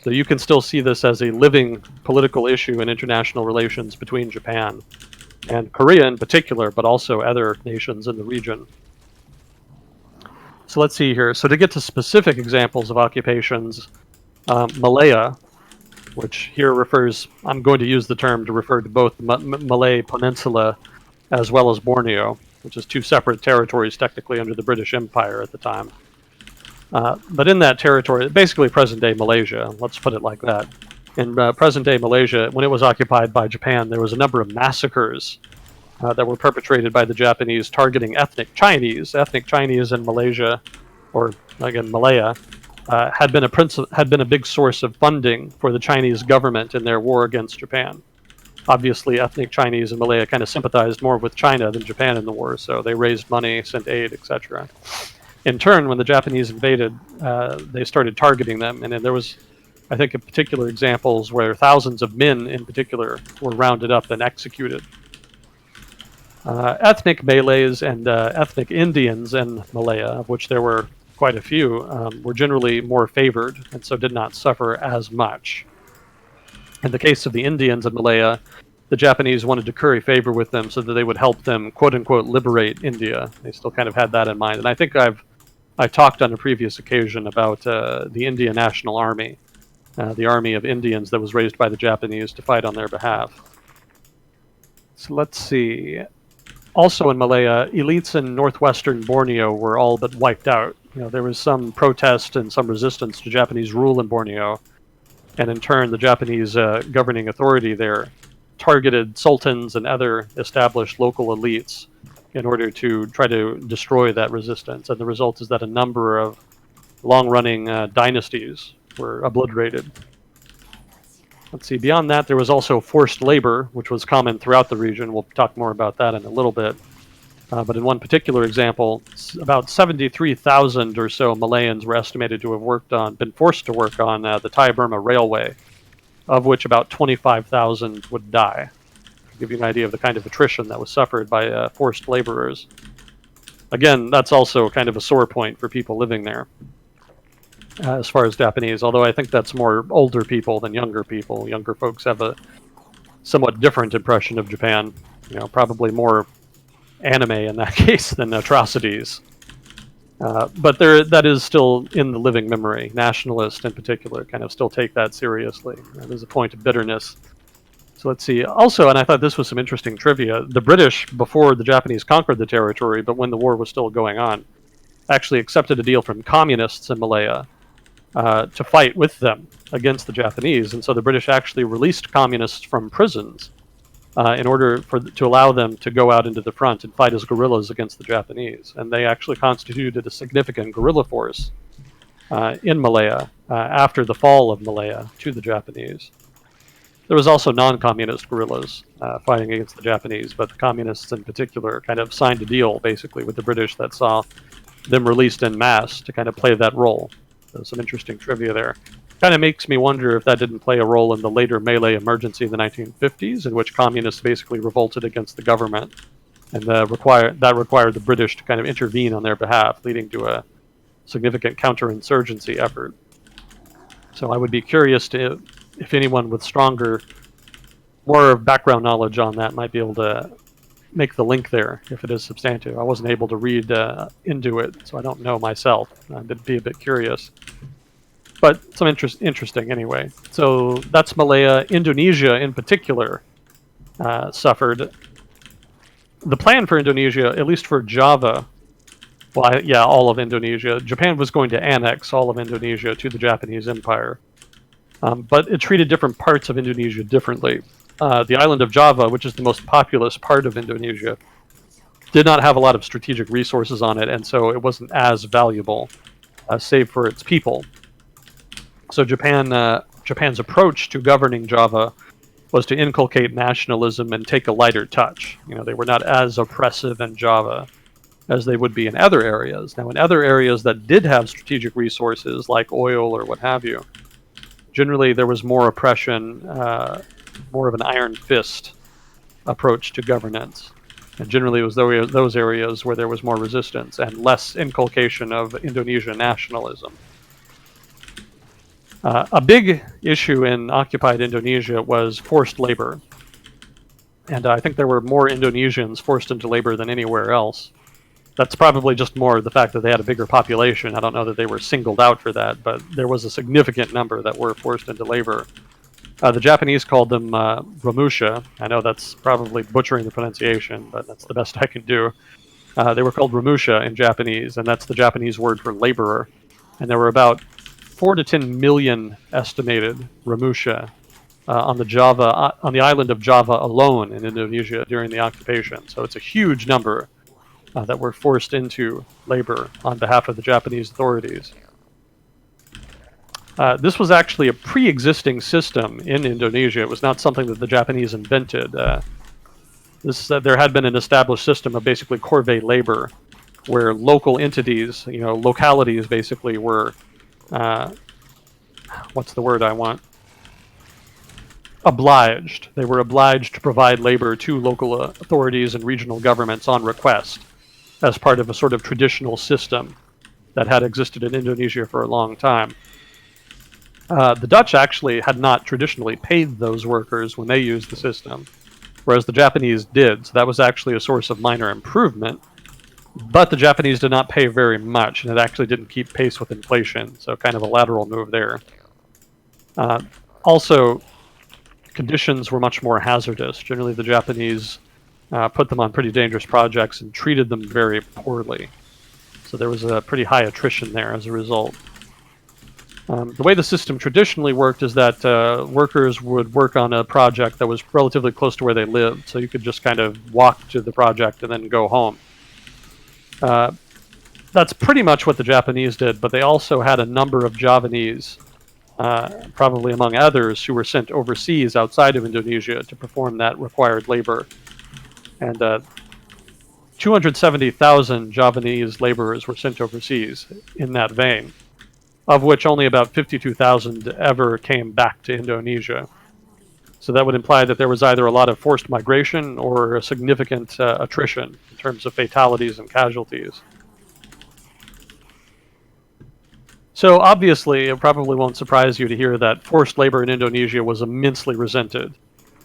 So you can still see this as a living political issue in international relations between Japan and Korea in particular, but also other nations in the region. So let's see here. So to get to specific examples of occupations, Malaya, which here refers, I'm going to use the term to refer to both the Malay Peninsula as well as Borneo, which is two separate territories technically under the British Empire at the time. But in that territory, basically present-day Malaysia, let's put it like that. In present-day Malaysia, when it was occupied by Japan, there was a number of massacres that were perpetrated by the Japanese targeting ethnic Chinese. Ethnic Chinese in Malaysia, or again Malaya, had been a big source of funding for the Chinese government in their war against Japan. Obviously, ethnic Chinese in Malaya kind of sympathized more with China than Japan in the war, so they raised money, sent aid, etc. In turn, when the Japanese invaded, they started targeting them, and then there was, I think, particular examples where thousands of men, in particular, were rounded up and executed. Ethnic Malays and ethnic Indians in Malaya, of which there were quite a few, were generally more favored, and so did not suffer as much. In the case of the Indians in Malaya, the Japanese wanted to curry favor with them so that they would help them, quote-unquote, liberate India. They still kind of had that in mind. And I think I talked on a previous occasion about the Indian National Army, the army of Indians that was raised by the Japanese to fight on their behalf. So let's see. Also in Malaya, elites in northwestern Borneo were all but wiped out. There was some protest and some resistance to Japanese rule in Borneo, and in turn, the Japanese governing authority there targeted sultans and other established local elites in order to try to destroy that resistance. And the result is that a number of long-running dynasties were obliterated. Let's see, beyond that, there was also forced labor, which was common throughout the region. We'll talk more about that in a little bit. But in one particular example, about 73,000 or so Malayans were estimated to have been forced to work on the Thai-Burma Railway, of which about 25,000 would die. To give you an idea of the kind of attrition that was suffered by forced laborers. Again, that's also kind of a sore point for people living there, as far as Japanese, although I think that's more older people than younger people. Younger folks have a somewhat different impression of Japan, probably more anime in that case than atrocities. But that is still in the living memory. Nationalists in particular kind of still take that seriously. There's a point of bitterness. So let's see. Also, and I thought this was some interesting trivia, the British, before the Japanese conquered the territory, but when the war was still going on, actually accepted a deal from communists in Malaya to fight with them against the Japanese. And so the British actually released communists from prisons in order to allow them to go out into the front and fight as guerrillas against the Japanese. And they actually constituted a significant guerrilla force in Malaya after the fall of Malaya to the Japanese. There was also non-communist guerrillas fighting against the Japanese, but the communists in particular kind of signed a deal, basically, with the British that saw them released en masse to kind of play that role. So some interesting trivia there. Kind of makes me wonder if that didn't play a role in the later Malay emergency in the 1950s, in which communists basically revolted against the government, and that required the British to kind of intervene on their behalf, leading to a significant counterinsurgency effort. So I would be curious if anyone with more background knowledge on that might be able to make the link there, if it is substantive. I wasn't able to read into it, so I don't know myself. I'd be a bit curious. But some interesting anyway. So that's Malaya. Indonesia in particular suffered. The plan for Indonesia, at least for Java, all of Indonesia, Japan was going to annex all of Indonesia to the Japanese Empire. But it treated different parts of Indonesia differently. The island of Java, which is the most populous part of Indonesia, did not have a lot of strategic resources on it, and so it wasn't as valuable, save for its people. So Japan's approach to governing Java was to inculcate nationalism and take a lighter touch. They were not as oppressive in Java as they would be in other areas. Now, in other areas that did have strategic resources, like oil or what have you, generally there was more oppression, more of an iron fist approach to governance. And generally it was those areas where there was more resistance and less inculcation of Indonesian nationalism. A big issue in occupied Indonesia was forced labor. And I think there were more Indonesians forced into labor than anywhere else. That's probably just more the fact that they had a bigger population. I don't know that they were singled out for that, but there was a significant number that were forced into labor. The Japanese called them Romusha. I know that's probably butchering the pronunciation, but that's the best I can do. They were called Romusha in Japanese, and that's the Japanese word for laborer. And there were about 4 to 10 million estimated Romusha on the island of Java alone in Indonesia during the occupation. So it's a huge number that were forced into labor on behalf of the Japanese authorities. This was actually a pre-existing system in Indonesia. It was not something that the Japanese invented. There had been an established system of basically corvée labor, where local entities, localities basically were, what's the word I want? Obliged. They were obliged to provide labor to local authorities and regional governments on request, as part of a sort of traditional system that had existed in Indonesia for a long time. The Dutch actually had not traditionally paid those workers when they used the system, whereas the Japanese did. So that was actually a source of minor improvement. But the Japanese did not pay very much, and it actually didn't keep pace with inflation, so kind of a lateral move there. Also, conditions were much more hazardous. Generally, the Japanese put them on pretty dangerous projects and treated them very poorly. So there was a pretty high attrition there as a result. The way the system traditionally worked is that workers would work on a project that was relatively close to where they lived, so you could just kind of walk to the project and then go home. That's pretty much what the Japanese did, but they also had a number of Javanese, probably among others, who were sent overseas outside of Indonesia to perform that required labor. And 270,000 Javanese laborers were sent overseas in that vein, of which only about 52,000 ever came back to Indonesia. So that would imply that there was either a lot of forced migration or a significant attrition in terms of fatalities and casualties. So obviously, it probably won't surprise you to hear that forced labor in Indonesia was immensely resented.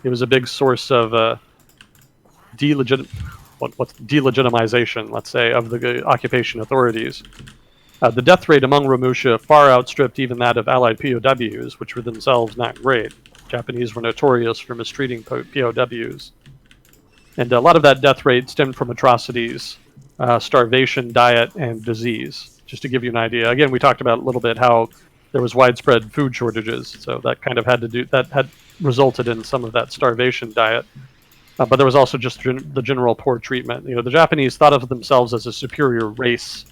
It was a big source of delegitimization, let's say, of the occupation authorities. The death rate among Romusha far outstripped even that of Allied POWs, which were themselves not great. Japanese were notorious for mistreating POWs. And a lot of that death rate stemmed from atrocities, starvation, diet, and disease. Just to give you an idea. Again, we talked about a little bit how there was widespread food shortages, so that kind of had resulted in some of that starvation diet. But there was also just the general poor treatment. The Japanese thought of themselves as a superior race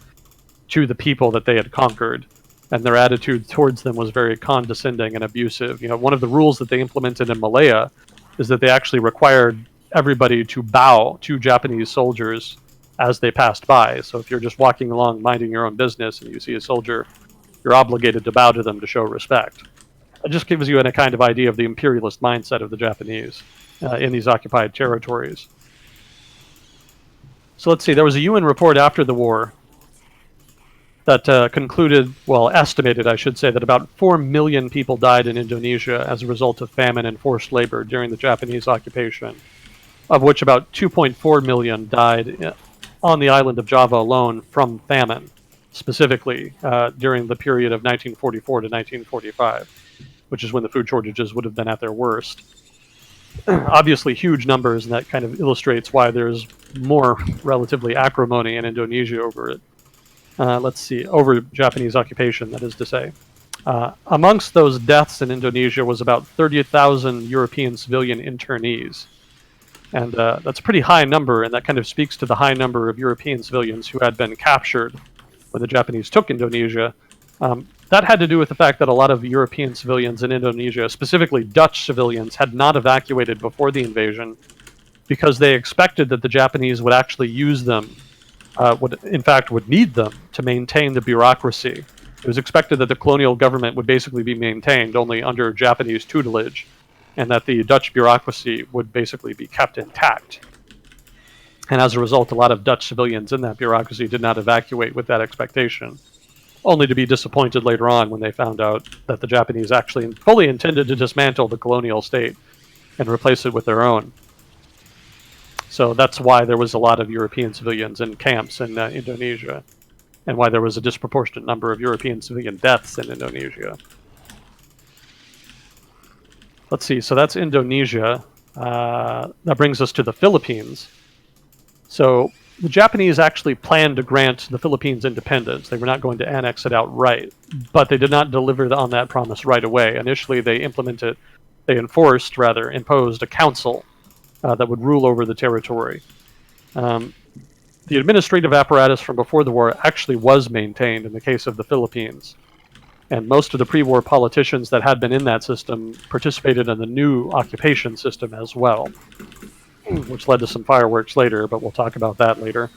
to the people that they had conquered, and their attitude towards them was very condescending and abusive. One of the rules that they implemented in Malaya is that they actually required everybody to bow to Japanese soldiers as they passed by. So if you're just walking along minding your own business and you see a soldier, you're obligated to bow to them to show respect. It just gives you a kind of idea of the imperialist mindset of the Japanese in these occupied territories. So let's see, there was a UN report after the war that estimated, I should say, that about 4 million people died in Indonesia as a result of famine and forced labor during the Japanese occupation, of which about 2.4 million died on the island of Java alone from famine, specifically during the period of 1944 to 1945, which is when the food shortages would have been at their worst. Obviously huge numbers, and that kind of illustrates why there's more relatively acrimony in Indonesia over it. Let's see, over Japanese occupation, that is to say. Amongst those deaths in Indonesia was about 30,000 European civilian internees. And that's a pretty high number, and that kind of speaks to the high number of European civilians who had been captured when the Japanese took Indonesia. That had to do with the fact that a lot of European civilians in Indonesia, specifically Dutch civilians, had not evacuated before the invasion because they expected that the Japanese would actually use them would need them to maintain the bureaucracy. It was expected that the colonial government would basically be maintained only under Japanese tutelage, and that the Dutch bureaucracy would basically be kept intact. And as a result, a lot of Dutch civilians in that bureaucracy did not evacuate with that expectation, only to be disappointed later on when they found out that the Japanese actually fully intended to dismantle the colonial state and replace it with their own. So that's why there was a lot of European civilians in camps in Indonesia, and why there was a disproportionate number of European civilian deaths in Indonesia. Let's see, so that's Indonesia. That brings us to the Philippines. So the Japanese actually planned to grant the Philippines independence. They were not going to annex it outright, but they did not deliver on that promise right away. Initially, they imposed a council that would rule over the territory. The administrative apparatus from before the war actually was maintained in the case of the Philippines. And most of the pre-war politicians that had been in that system participated in the new occupation system as well, which led to some fireworks later, but we'll talk about that later.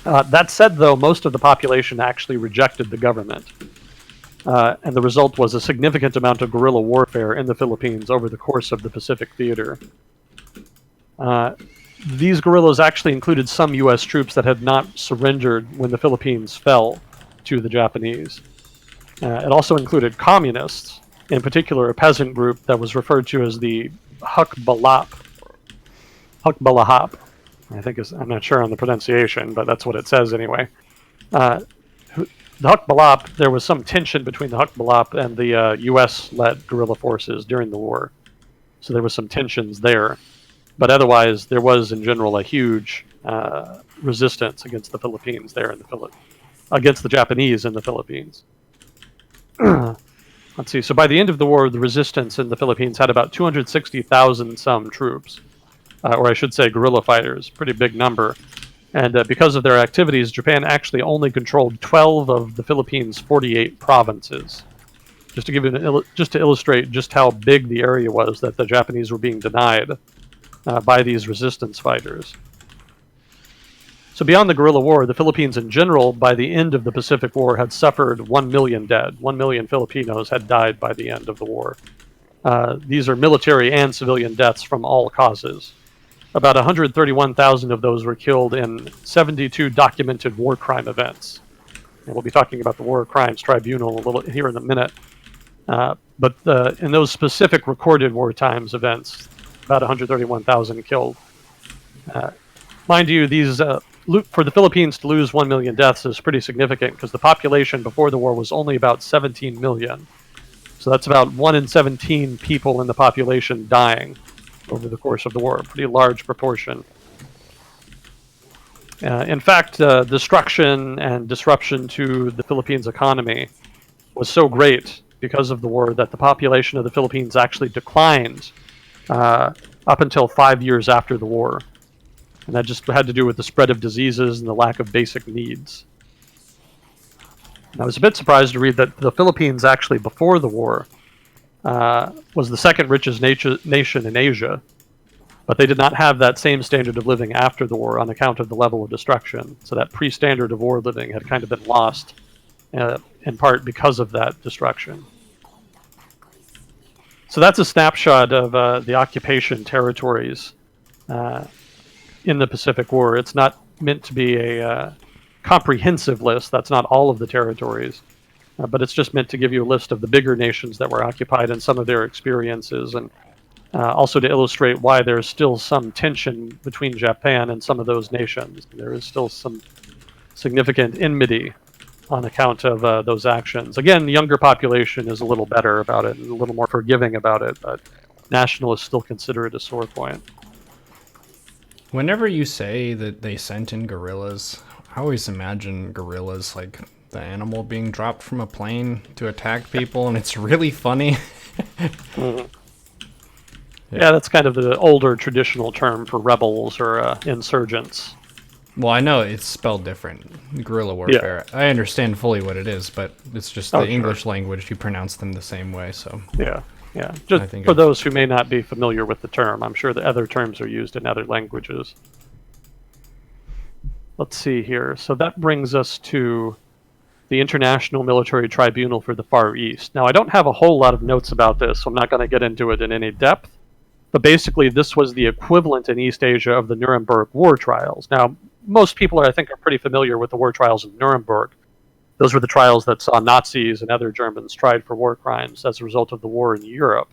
That said, though, most of the population actually rejected the government. And the result was a significant amount of guerrilla warfare in the Philippines over the course of the Pacific Theater. These guerrillas actually included some U.S. troops that had not surrendered when the Philippines fell to the Japanese. It also included communists, in particular a peasant group that was referred to as the Hukbalahap. I'm not sure on the pronunciation, but that's what it says anyway. The Hukbalahap, there was some tension between the Hukbalahap and the U.S.-led guerrilla forces during the war. So there was some tensions there. But otherwise, there was, in general, a huge resistance against the Philippines there against the Japanese in the Philippines. Let's see. So by the end of the war, the resistance in the Philippines had about 260,000 some troops, or I should say guerrilla fighters, pretty big number. And because of their activities, Japan actually only controlled 12 of the Philippines' 48 provinces. Just to give you just to illustrate just how big the area was that the Japanese were being denied by these resistance fighters. So beyond the guerrilla war, the Philippines in general, by the end of the Pacific War, had suffered 1 million dead. 1 million Filipinos had died by the end of the war. These are military and civilian deaths from all causes. About 131,000 of those were killed in 72 documented war crime events. And we'll be talking about the War Crimes Tribunal a little here in a minute. But in those specific recorded wartime events, about 131,000 killed. Mind you, these for the Philippines to lose 1 million deaths is pretty significant because the population before the war was only about 17 million. So that's about 1 in 17 people in the population dying over the course of the war, a pretty large proportion. In fact, destruction and disruption to the Philippines economy was so great because of the war that the population of the Philippines actually declined up until 5 years after the war. And that just had to do with the spread of diseases and the lack of basic needs. And I was a bit surprised to read that the Philippines actually, before the war, was the second richest nation in Asia, but they did not have that same standard of living after the war on account of the level of destruction. So that pre-standard of war living had kind of been lost, in part because of that destruction. So that's a snapshot of the occupation territories in the Pacific War. It's not meant to be a comprehensive list. That's not all of the territories. But it's just meant to give you a list of the bigger nations that were occupied and some of their experiences, and also to illustrate why there's still some tension between Japan and some of those nations. There is still some significant enmity on account of those actions. Again, the younger population is a little better about it and a little more forgiving about it, but nationalists still consider it a sore point. Whenever you say that they sent in gorillas, I always imagine gorillas like the animal being dropped from a plane to attack people, and it's really funny. Mm-hmm. Yeah, that's kind of the older traditional term for rebels or insurgents. Well, I know it's spelled different, guerrilla warfare. Yeah. I understand fully what it is, but it's just the English language, you pronounce them the same way, so... Yeah. Just for those who may not be familiar with the term, I'm sure the other terms are used in other languages. let's see here. So that brings us to the International Military Tribunal for the Far East. Now, I don't have a whole lot of notes about this, so I'm not going to get into it in any depth. But basically, this was the equivalent in East Asia of the Nuremberg war trials. Now, most people, I think, are pretty familiar with the war trials in Nuremberg. Those were the trials that saw Nazis and other Germans tried for war crimes as a result of the war in Europe.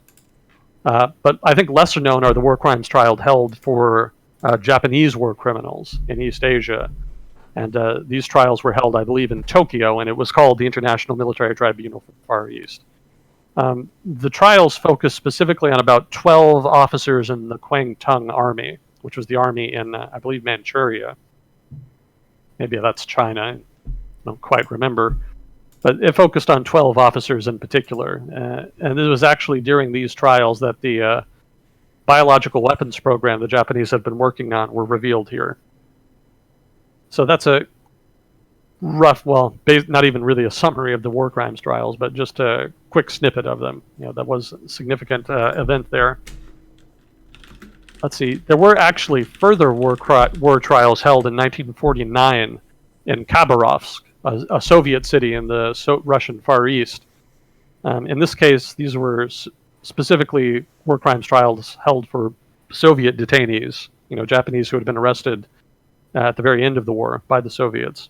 But I think lesser known are the war crimes trials held for Japanese war criminals in East Asia. And these trials were held, I believe, in Tokyo, and it was called the International Military Tribunal for the Far East. The trials focused specifically on about 12 officers in the Kwangtung Army, which was the army in, I believe, Manchuria. Maybe that's China. I don't quite remember. But it focused on 12 officers in particular. And it was actually during these trials that the biological weapons program the Japanese had been working on were revealed here. So that's a rough, well, not even really a summary of the war crimes trials, but just a quick snippet of them. That was a significant event there. Let's see. There were actually further war trials held in 1949 in Khabarovsk, a Soviet city in the Russian Far East. In this case, these were specifically war crimes trials held for Soviet detainees, Japanese who had been arrested at the very end of the war by the Soviets.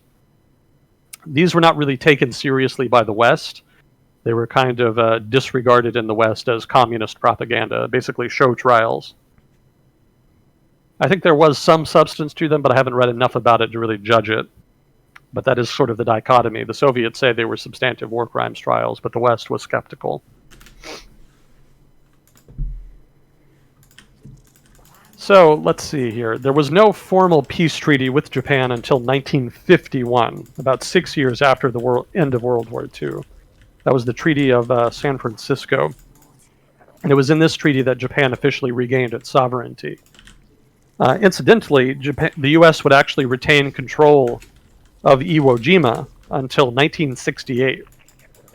These were not really taken seriously by the West. They were kind of disregarded in the West as communist propaganda, basically show trials. I think there was some substance to them, but I haven't read enough about it to really judge it. But that is sort of the dichotomy. The Soviets say they were substantive war crimes trials, but the West was skeptical. So let's see here. There was no formal peace treaty with Japan until 1951, about 6 years after the end of World War II. That was the Treaty of San Francisco. And it was in this treaty that Japan officially regained its sovereignty. Incidentally, the U.S. would actually retain control of Iwo Jima until 1968.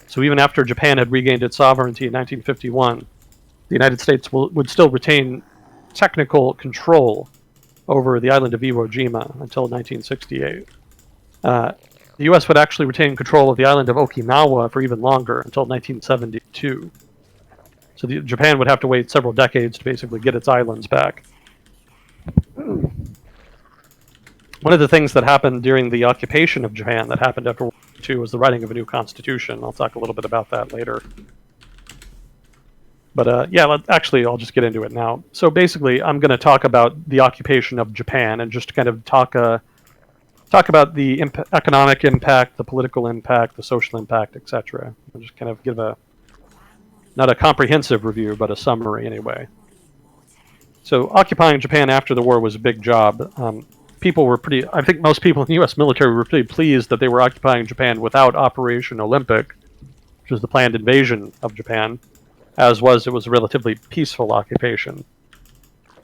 So even after Japan had regained its sovereignty in 1951, the United States would still retain technical control over the island of Iwo Jima until 1968. The U.S. would actually retain control of the island of Okinawa for even longer, until 1972. So Japan would have to wait several decades to basically get its islands back. One of the things that happened during the occupation of Japan that happened after World War II was the writing of a new constitution. I'll talk a little bit about that later. But I'll just get into it now. So basically, I'm going to talk about the occupation of Japan and just kind of talk about the economic impact, the political impact, the social impact, etc. I'll just kind of give not a comprehensive review, but a summary anyway. So occupying Japan after the war was a big job. I think most people in the U.S. military were pretty pleased that they were occupying Japan without Operation Olympic, which was the planned invasion of Japan. It was a relatively peaceful occupation.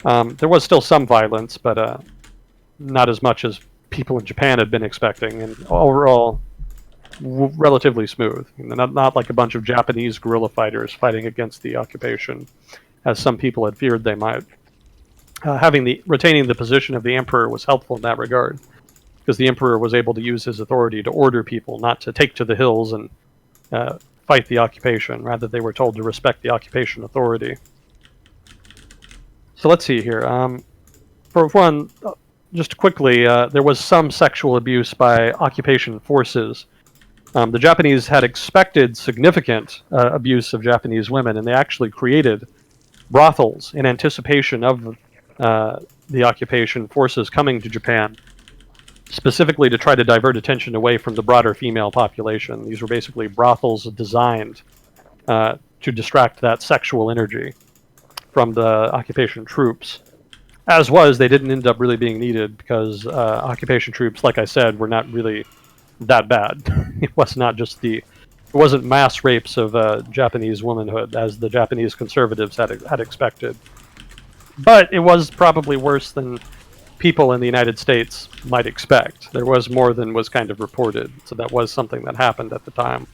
There was still some violence, but not as much as people in Japan had been expecting, and overall, relatively smooth. Not like a bunch of Japanese guerrilla fighters fighting against the occupation, as some people had feared they might. Retaining the position of the emperor was helpful in that regard, because the emperor was able to use his authority to order people not to take to the hills and fight the occupation. Rather, they were told to respect the occupation authority. So let's see here. For one, just quickly, there was some sexual abuse by occupation forces. The Japanese had expected significant abuse of Japanese women, and they actually created brothels in anticipation of the occupation forces coming to Japan, specifically to try to divert attention away from the broader female population. These were basically brothels designed to distract that sexual energy from the occupation troops. As was, they didn't end up really being needed because occupation troops, like I said, were not really that bad. It wasn't mass rapes of Japanese womanhood as the Japanese conservatives had expected. But it was probably worse than people in the United States might expect. There was more than was kind of reported, so that was something that happened at the time.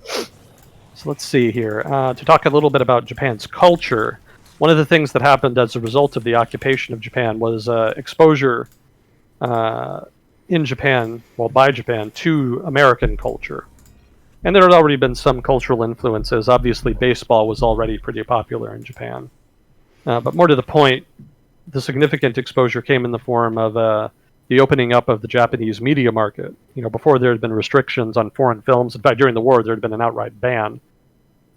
So let's see here. To talk a little bit about Japan's culture, one of the things that happened as a result of the occupation of Japan was exposure in Japan, well, by Japan, to American culture. And there had already been some cultural influences. Obviously, baseball was already pretty popular in Japan. But more to the point, the significant exposure came in the form of the opening up of the Japanese media market. Before there had been restrictions on foreign films. In fact, during the war, there had been an outright ban.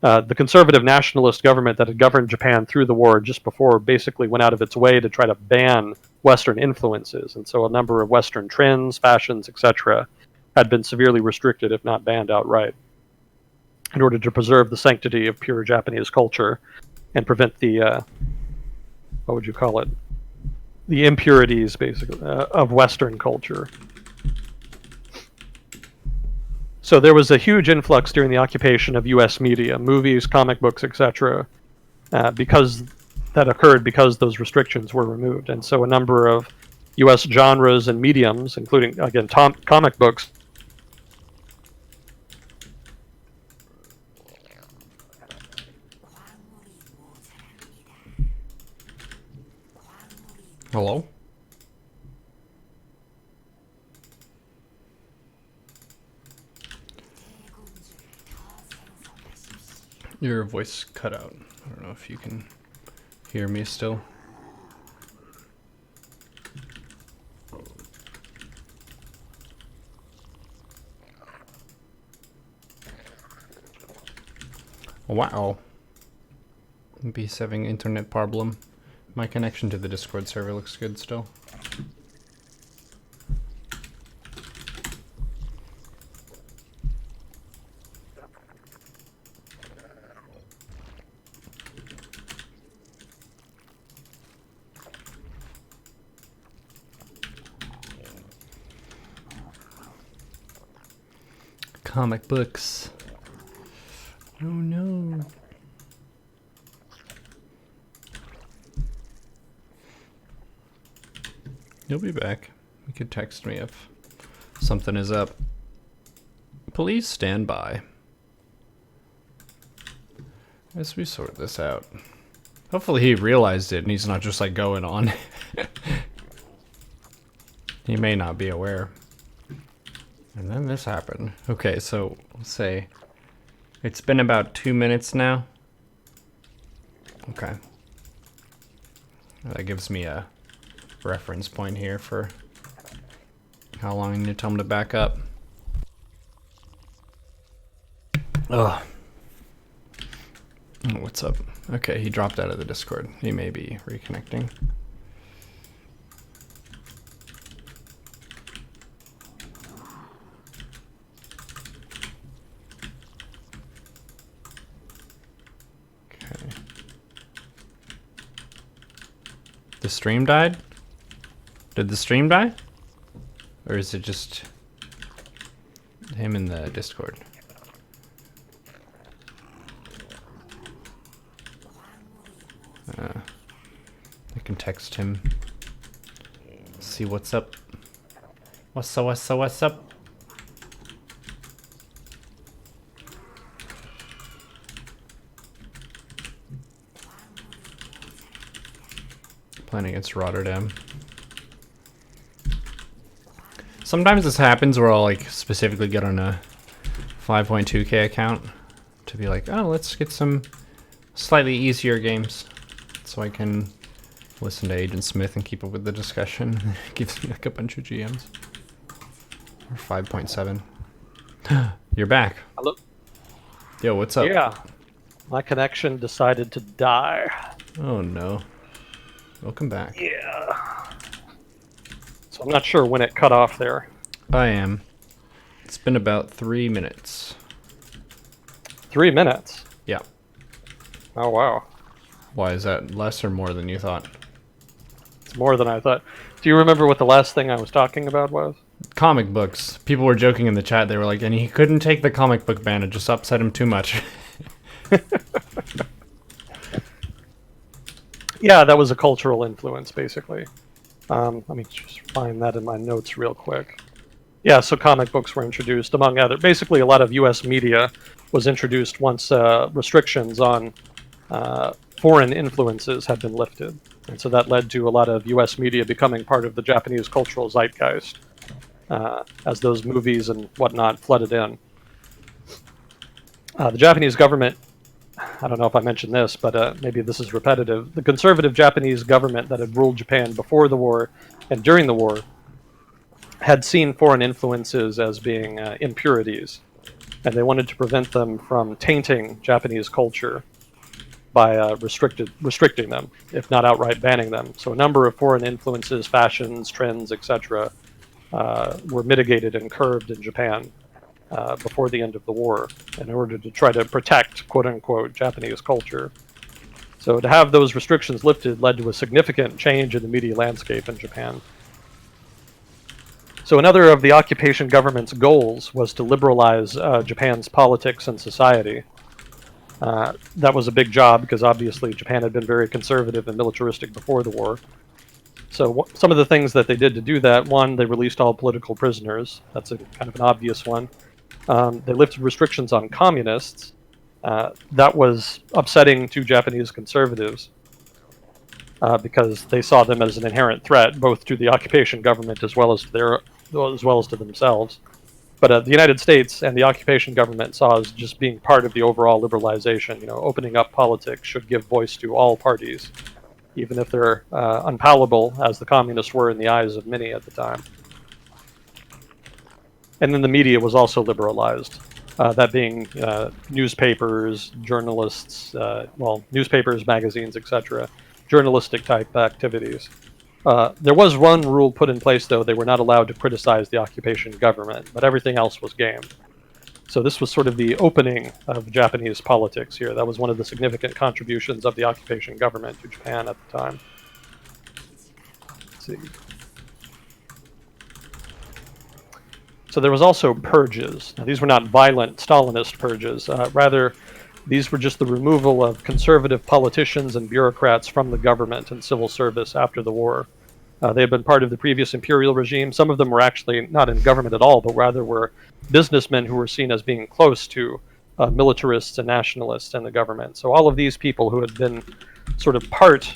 The conservative nationalist government that had governed Japan through the war just before basically went out of its way to try to ban Western influences. And so a number of Western trends, fashions, etc., had been severely restricted, if not banned outright, in order to preserve the sanctity of pure Japanese culture and prevent the, what would you call it, the impurities, basically, of Western culture. So there was a huge influx during the occupation of U.S. media, movies, comic books, etc., because that occurred because those restrictions were removed. And so a number of U.S. genres and mediums, including, again, comic books, Hello? Your voice cut out. I don't know if you can hear me still. Wow. Beast having internet problem. My connection to the Discord server looks good still. Comic books. Oh no. You'll be back. You could text me if something is up. Please stand by as we sort this out. Hopefully he realized it and he's not just like going on. He may not be aware. And then this happened. Okay, so let's say it's been about 2 minutes now. Okay. That gives me a reference point here for how long I need to tell him to back up. Ugh. Oh, what's up? Okay, he dropped out of the Discord. He may be reconnecting. Okay. The stream died? Did the stream die? Or is it just him in the Discord? I can text him. See what's up. What's up? Playing against Rotterdam. Sometimes this happens where I'll like specifically get on a 5.2k account to be like, oh, let's get some slightly easier games so I can listen to Agent Smith and keep up with the discussion. It gives me like a bunch of GMs. Or 5.7. You're back. Hello? Yo, what's up? Yeah. My connection decided to die. Oh no. Welcome back. Yeah. So I'm not sure when it cut off there. I am. It's been about 3 minutes. 3 minutes? Yeah. Oh, wow. Why, is that less or more than you thought? It's more than I thought. Do you remember what the last thing I was talking about was? Comic books. People were joking in the chat. They were like, and he couldn't take the comic book ban. It just upset him too much. Yeah, that was a cultural influence, basically. Let me just find that in my notes real quick. Yeah, so comic books were introduced, among other. Basically, a lot of U.S. media was introduced once restrictions on foreign influences had been lifted. And so that led to a lot of US media becoming part of the Japanese cultural zeitgeist as those movies and whatnot flooded in. The Japanese government, I don't know if I mentioned this, but maybe this is repetitive. The conservative Japanese government that had ruled Japan before the war and during the war had seen foreign influences as being impurities, and they wanted to prevent them from tainting Japanese culture by restricting them, if not outright banning them. So a number of foreign influences, fashions, trends, etc., were mitigated and curbed in Japan before the end of the war in order to try to protect, quote unquote, Japanese culture. So to have those restrictions lifted led to a significant change in the media landscape in Japan. So another of the occupation government's goals was to liberalize Japan's politics and society. That was a big job because obviously Japan had been very conservative and militaristic before the war. So some of the things that they did to do that: one, they released all political prisoners. That's a kind of an obvious one. They lifted restrictions on communists. That was upsetting to Japanese conservatives because they saw them as an inherent threat, both to the occupation government as well as to themselves. But the United States and the occupation government saw as just being part of the overall liberalization. Opening up politics should give voice to all parties, even if they're unpalatable, as the communists were in the eyes of many at the time. And then the media was also liberalized. That being newspapers, journalists, newspapers, magazines, etc., journalistic type activities. There was one rule put in place, though. They were not allowed to criticize the occupation government, but everything else was game. So this was sort of the opening of Japanese politics here. That was one of the significant contributions of the occupation government to Japan at the time. Let's see. So there was also purges. Now, these were not violent Stalinist purges. Rather, these were just the removal of conservative politicians and bureaucrats from the government and civil service after the war. They had been part of the previous imperial regime. Some of them were actually not in government at all, but rather were businessmen who were seen as being close to militarists and nationalists in the government. So all of these people who had been sort of part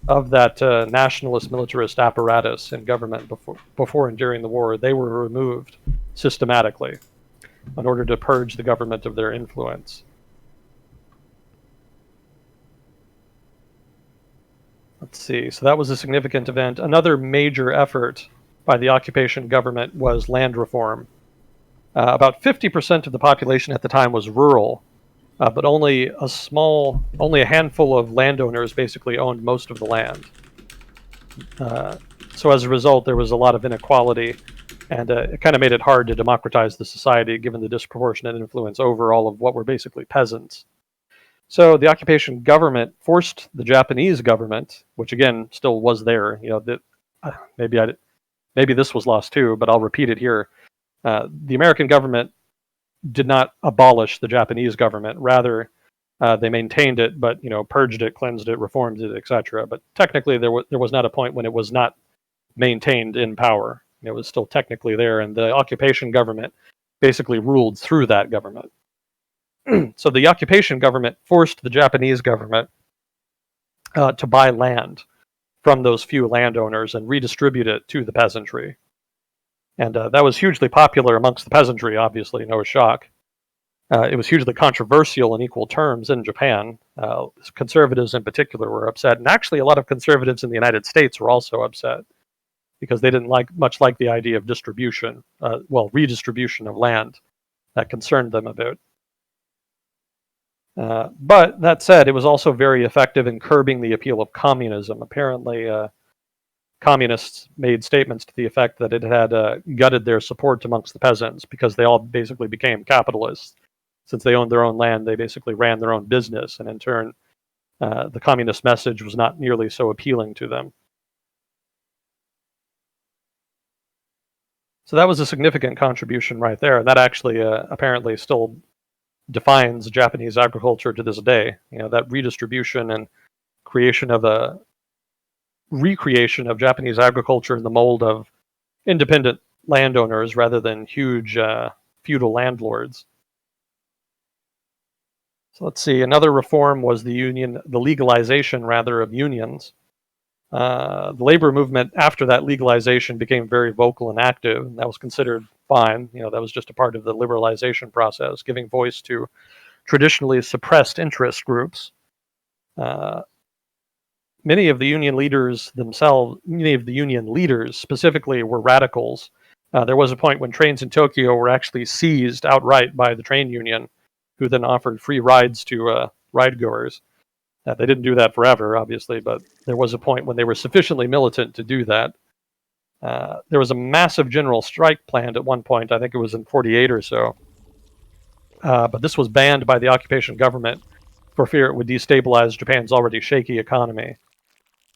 of that nationalist militarist apparatus in government before and during the war, they were removed systematically in order to purge the government of their influence. Let's see. So that was a significant event. Another major effort by the occupation government was land reform. About 50% of the population at the time was rural, but only a handful of landowners basically owned most of the land. So as a result, there was a lot of inequality, and it kind of made it hard to democratize the society, given the disproportionate influence over all of what were basically peasants. So the occupation government forced the Japanese government, which again still was there. Maybe this was lost too, but I'll repeat it here. The American government did not abolish the Japanese government. Rather, they maintained it, but purged it, cleansed it, reformed it, etc. But technically, there was not a point when it was not maintained in power. It was still technically there, and the occupation government basically ruled through that government. So the occupation government forced the Japanese government to buy land from those few landowners and redistribute it to the peasantry. And that was hugely popular amongst the peasantry, obviously, no shock. It was hugely controversial in equal terms in Japan. Conservatives in particular were upset. And actually, a lot of conservatives in the United States were also upset because they didn't much like the idea of redistribution of land. That concerned them a bit. But that said, it was also very effective in curbing the appeal of communism. Apparently, communists made statements to the effect that it had gutted their support amongst the peasants because they all basically became capitalists. Since they owned their own land, they basically ran their own business, and in turn, the communist message was not nearly so appealing to them. So that was a significant contribution right there. And that actually apparently still defines Japanese agriculture to this day. That redistribution and recreation of Japanese agriculture in the mold of independent landowners rather than huge feudal landlords. So let's see. Another reform was the legalization rather of unions. The labor movement after that legalization became very vocal and active, and that was considered fine. That was just a part of the liberalization process, giving voice to traditionally suppressed interest groups. Many of the union leaders specifically, were radicals. There was a point when trains in Tokyo were actually seized outright by the train union, who then offered free rides to ride goers. They didn't do that forever, obviously, but there was a point when they were sufficiently militant to do that. There was a massive general strike planned at one point. I think it was in 48 or so. But this was banned by the occupation government for fear it would destabilize Japan's already shaky economy.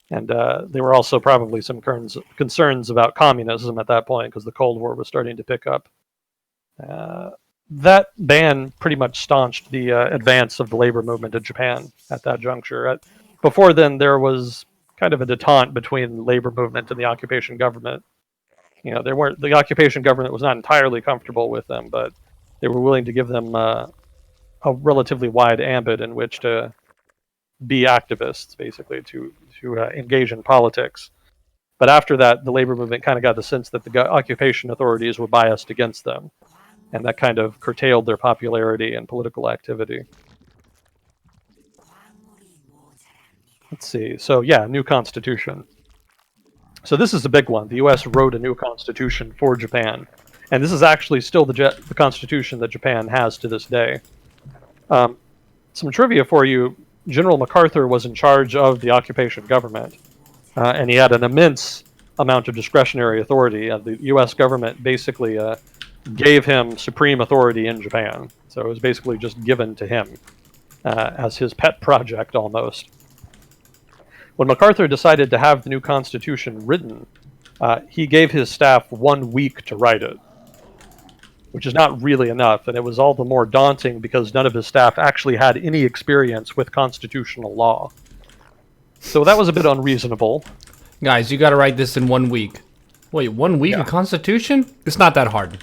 And there were also probably some concerns about communism at that point, because the Cold War was starting to pick up. That ban pretty much staunched the advance of the labor movement in Japan at that juncture. Before then, there was kind of a detente between the labor movement and the occupation government. The occupation government was not entirely comfortable with them, but they were willing to give them a relatively wide ambit in which to be activists, basically, to engage in politics. But after that, the labor movement kind of got the sense that the occupation authorities were biased against them, and that kind of curtailed their popularity and political activity. Let's see. So yeah, new constitution. So this is a big one. The U.S. wrote a new constitution for Japan, and this is actually still the constitution that Japan has to this day. Some trivia for you. General MacArthur was in charge of the occupation government, and he had an immense amount of discretionary authority. The U.S. government basically gave him supreme authority in Japan, so it was basically just given to him as his pet project almost. When MacArthur decided to have the new constitution written, he gave his staff 1 week to write it, which is not really enough, and it was all the more daunting because none of his staff actually had any experience with constitutional law. So that was a bit unreasonable. Guys, you got to write this in 1 week. Wait, 1 week of Constitution? It's not that hard.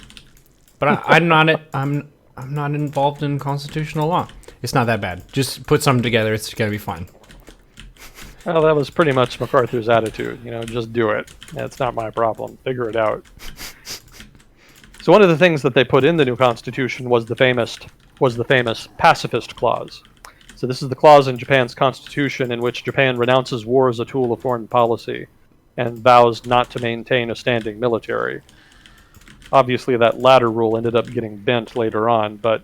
But I'm not involved in constitutional law. It's not that bad. Just put something together. It's gonna be fine. Well, that was pretty much MacArthur's attitude. Just do it. It's not my problem. Figure it out. So one of the things that they put in the new constitution was the famous pacifist clause. So this is the clause in Japan's constitution in which Japan renounces war as a tool of foreign policy and vows not to maintain a standing military. Obviously, that latter rule ended up getting bent later on, but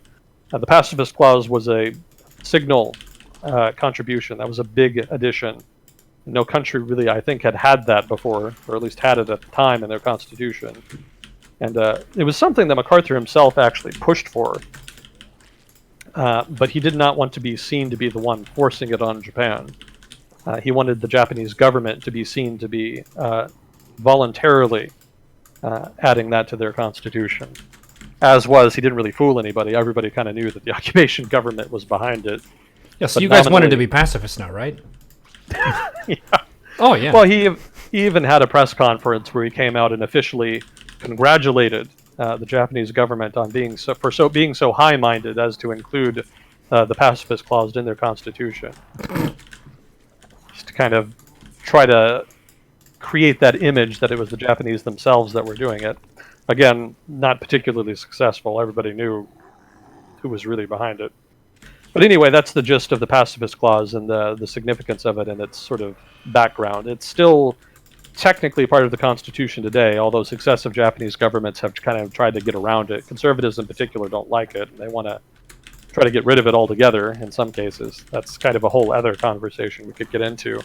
the pacifist clause was a signal contribution. That was a big addition. No country really, I think, had that before, or at least had it at the time in their constitution. And it was something that MacArthur himself actually pushed for, but he did not want to be seen to be the one forcing it on Japan. He wanted the Japanese government to be seen to be voluntarily adding that to their constitution. As was, he didn't really fool anybody. Everybody kind of knew that the occupation government was behind it. Yeah, so you guys wanted to be pacifists now, right? Yeah. Oh, yeah. Well, he even had a press conference where he came out and officially congratulated the Japanese government on being so high-minded as to include the pacifist clause in their constitution. Just to kind of try to create that image that it was the Japanese themselves that were doing it. Again, not particularly successful. Everybody knew who was really behind it. But anyway, that's the gist of the pacifist clause and the significance of it and its sort of background. It's still technically part of the Constitution today, although successive Japanese governments have kind of tried to get around it. Conservatives in particular don't like it. They want to try to get rid of it altogether in some cases. That's kind of a whole other conversation we could get into.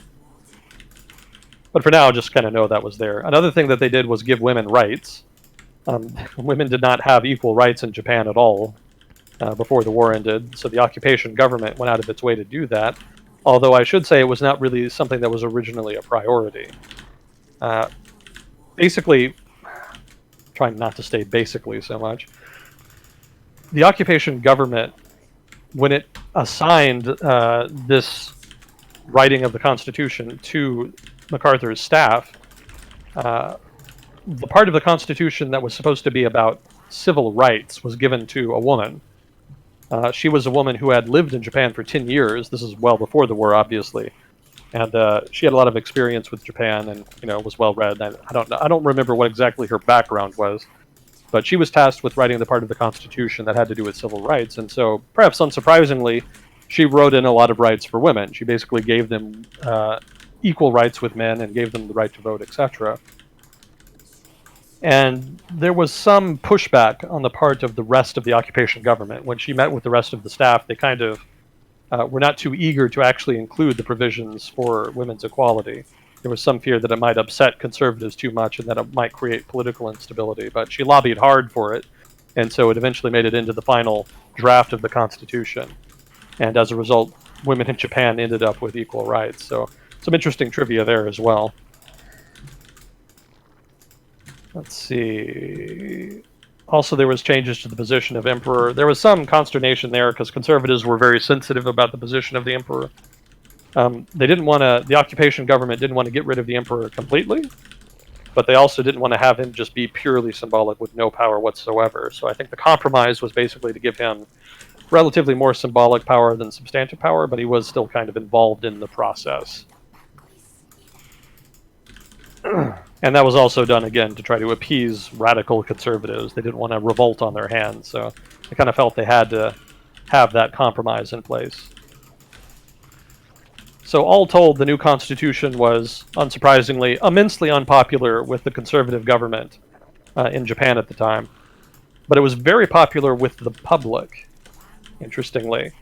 But for now, just kind of know that was there. Another thing that they did was give women rights. Women did not have equal rights in Japan at all before the war ended, so the occupation government went out of its way to do that, although I should say it was not really something that was originally a priority. Basically, trying not to say basically so much, the occupation government, when it assigned this writing of the Constitution to MacArthur's staff, the part of the Constitution that was supposed to be about civil rights was given to a woman. She was a woman who had lived in Japan for 10 years. This is well before the war, obviously. and she had a lot of experience with Japan, and was well read. I don't remember what exactly her background was, but she was tasked with writing the part of the Constitution that had to do with civil rights, and so perhaps unsurprisingly, she wrote in a lot of rights for women. She basically gave them equal rights with men and gave them the right to vote, etc. And there was some pushback on the part of the rest of the occupation government. When she met with the rest of the staff, they kind of were not too eager to actually include the provisions for women's equality. There was some fear that it might upset conservatives too much and that it might create political instability, but she lobbied hard for it, and so it eventually made it into the final draft of the Constitution. And as a result, women in Japan ended up with equal rights. So some interesting trivia there as well. Let's see. Also, there was changes to the position of emperor. There was some consternation there because conservatives were very sensitive about the position of the emperor. They didn't want to. The occupation government didn't want to get rid of the emperor completely, but they also didn't want to have him just be purely symbolic with no power whatsoever. So I think the compromise was basically to give him relatively more symbolic power than substantive power, but he was still kind of involved in the process. And that was also done, again, to try to appease radical conservatives. They didn't want to revolt on their hands, so they kind of felt they had to have that compromise in place. So all told, the new constitution was, unsurprisingly, immensely unpopular with the conservative government in Japan at the time. But it was very popular with the public, interestingly.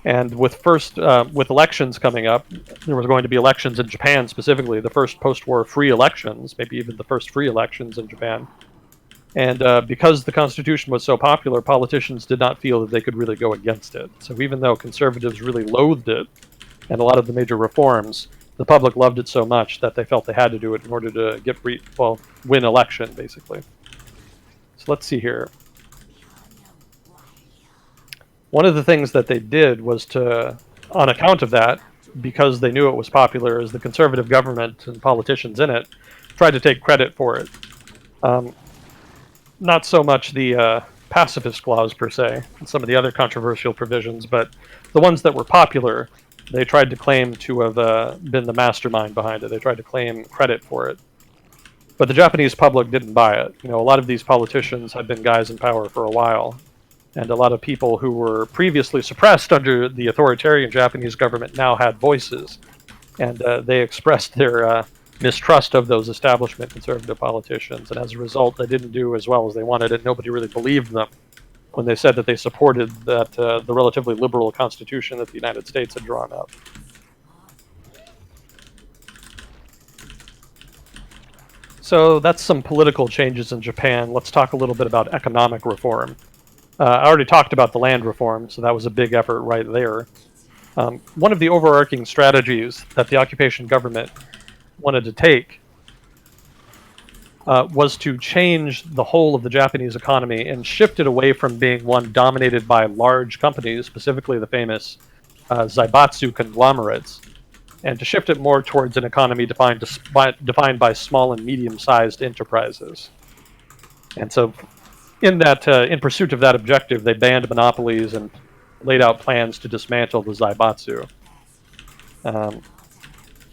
And with elections coming up, there was going to be elections in Japan specifically, the first post-war free elections, maybe even the first free elections in Japan. And because the Constitution was so popular, politicians did not feel that they could really go against it. So even though conservatives really loathed it, and a lot of the major reforms, the public loved it so much that they felt they had to do it in order to win election, basically. So let's see here. One of the things that they did was to, on account of that, because they knew it was popular, is the conservative government and politicians in it tried to take credit for it. Not so much the pacifist clause, per se, and some of the other controversial provisions, but the ones that were popular, they tried to claim to have been the mastermind behind it. They tried to claim credit for it. But the Japanese public didn't buy it. A lot of these politicians had been guys in power for a while, and a lot of people who were previously suppressed under the authoritarian Japanese government now had voices, and they expressed their mistrust of those establishment conservative politicians, and as a result, they didn't do as well as they wanted, and nobody really believed them when they said that they supported the relatively liberal constitution that the United States had drawn up. So that's some political changes in Japan. Let's talk a little bit about economic reform. I already talked about the land reform, so that was a big effort right there. One of the overarching strategies that the occupation government wanted to take was to change the whole of the Japanese economy and shift it away from being one dominated by large companies, specifically the famous Zaibatsu conglomerates, and to shift it more towards an economy defined by small and medium-sized enterprises. And so in pursuit of that objective, they banned monopolies and laid out plans to dismantle the Zaibatsu.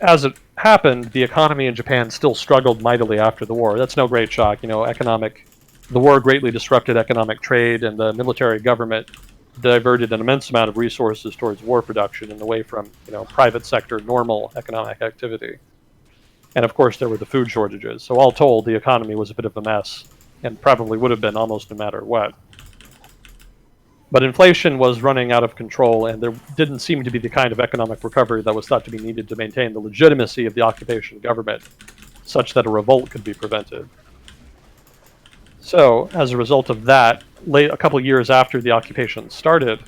As it happened, the economy in Japan still struggled mightily after the war. That's no great shock. The war greatly disrupted economic trade, and the military government diverted an immense amount of resources towards war production and away from, private sector normal economic activity. And of course, there were the food shortages. So all told, the economy was a bit of a mess, and probably would have been almost no matter what. But inflation was running out of control, and there didn't seem to be the kind of economic recovery that was thought to be needed to maintain the legitimacy of the occupation government, such that a revolt could be prevented. So, as a result of that, a couple years after the occupation started,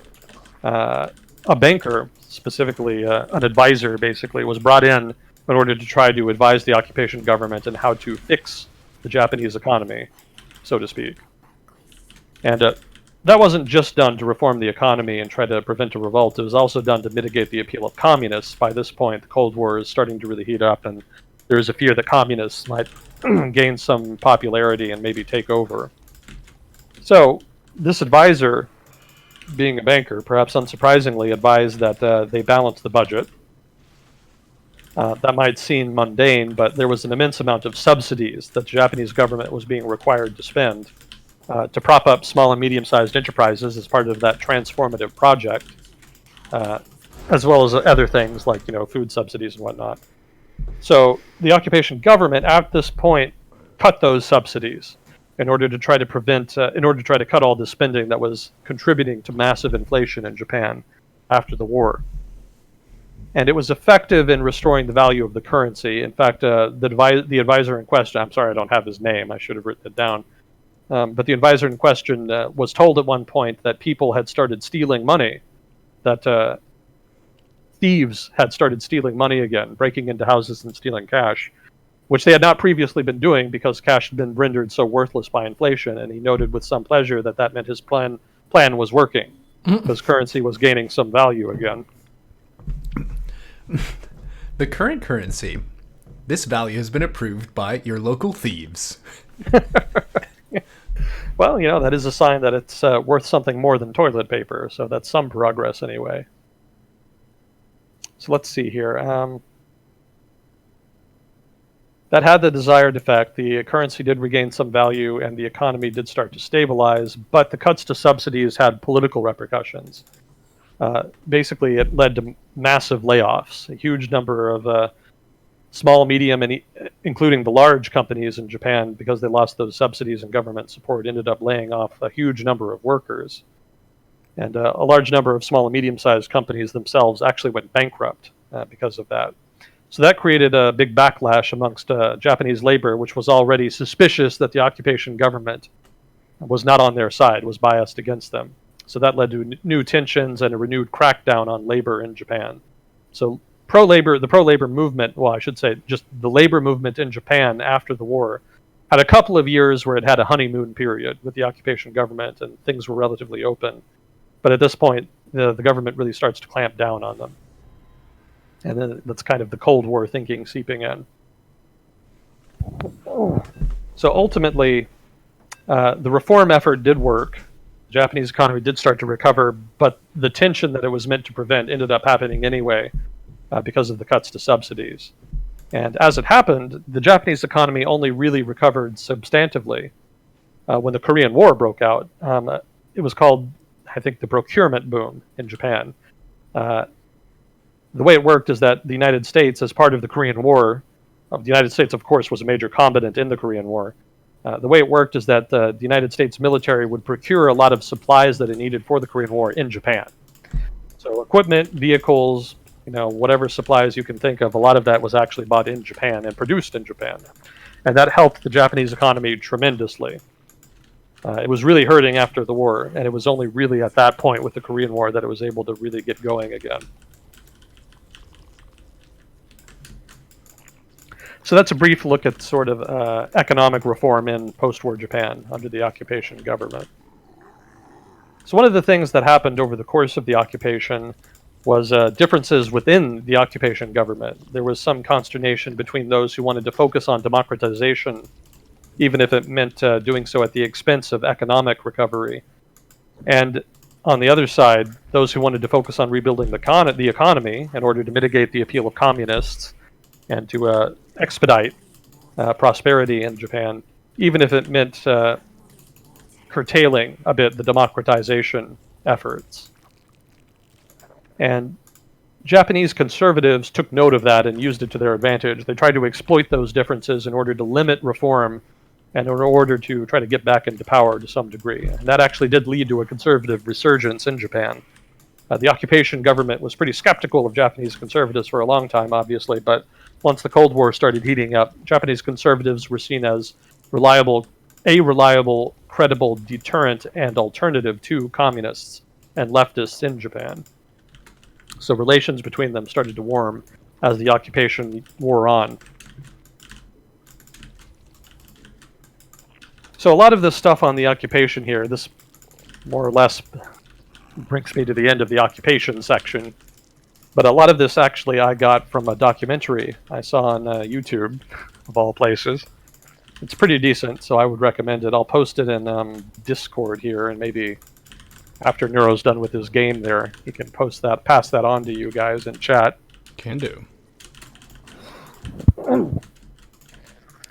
a banker, specifically an advisor basically, was brought in order to try to advise the occupation government on how to fix the Japanese economy, so to speak. And that wasn't just done to reform the economy and try to prevent a revolt. It was also done to mitigate the appeal of communists. By this point, the Cold War is starting to really heat up, and there is a fear that communists might gain some popularity and maybe take over. So this advisor, being a banker, perhaps unsurprisingly, advised that they balance the budget, That might seem mundane, but there was an immense amount of subsidies that the Japanese government was being required to spend to prop up small and medium-sized enterprises as part of that transformative project, uh, as well as other things like food subsidies and whatnot. So the occupation government at this point cut those subsidies in order to try to cut all the spending that was contributing to massive inflation in Japan after the war. And it was effective in restoring the value of the currency. In fact, the advisor in question, I'm sorry I don't have his name, I should have written it down, but the advisor in question was told at one point that people had started stealing money, that thieves had started stealing money again, breaking into houses and stealing cash, which they had not previously been doing because cash had been rendered so worthless by inflation. And he noted with some pleasure that that meant his plan was working, because currency was gaining some value again. The current currency. This value has been approved by your local thieves. Well, that is a sign that it's worth something more than toilet paper, so that's some progress anyway. So let's see here. That had the desired effect. The currency did regain some value and the economy did start to stabilize, but the cuts to subsidies had political repercussions. Basically, it led to massive layoffs. A huge number of small, medium, and including the large companies in Japan, because they lost those subsidies and government support, ended up laying off a huge number of workers. And a large number of small and medium-sized companies themselves actually went bankrupt because of that. So that created a big backlash amongst Japanese labor, which was already suspicious that the occupation government was not on their side, was biased against them. So that led to new tensions and a renewed crackdown on labor in Japan. So the pro-labor movement, well, I should say just the labor movement in Japan after the war, had a couple of years where it had a honeymoon period with the occupation government and things were relatively open. But at this point, the government really starts to clamp down on them. And then that's kind of the Cold War thinking seeping in. So ultimately, the reform effort did work. The Japanese economy did start to recover, but the tension that it was meant to prevent ended up happening anyway because of the cuts to subsidies. And as it happened, the Japanese economy only really recovered substantively when the Korean War broke out. It was called, I think, the procurement boom in Japan. The way it worked is that the United States, as part of the Korean War, the United States, of course, was a major combatant in the Korean War. The way it worked is that the United States military would procure a lot of supplies that it needed for the Korean War in Japan. So equipment, vehicles, whatever supplies you can think of, a lot of that was actually bought in Japan and produced in Japan. And that helped the Japanese economy tremendously. It was really hurting after the war, and it was only really at that point with the Korean War that it was able to really get going again. So that's a brief look at sort of economic reform in post-war Japan under the occupation government. So one of the things that happened over the course of the occupation was differences within the occupation government. There was some consternation between those who wanted to focus on democratization, even if it meant doing so at the expense of economic recovery. And on the other side, those who wanted to focus on rebuilding the economy in order to mitigate the appeal of communists and to expedite prosperity in Japan, even if it meant curtailing a bit the democratization efforts. And Japanese conservatives took note of that and used it to their advantage. They tried to exploit those differences in order to limit reform and in order to try to get back into power to some degree. And that actually did lead to a conservative resurgence in Japan. The occupation government was pretty skeptical of Japanese conservatives for a long time, obviously, but once the Cold War started heating up, Japanese conservatives were seen as a reliable, credible deterrent and alternative to communists and leftists in Japan. So relations between them started to warm as the occupation wore on. So a lot of this stuff on the occupation here, this more or less brings me to the end of the occupation section. But a lot of this actually I got from a documentary I saw on YouTube, of all places. It's pretty decent, so I would recommend it. I'll post it in Discord here, and maybe after Neuro's done with his game there, he can pass that on to you guys in chat. Can do.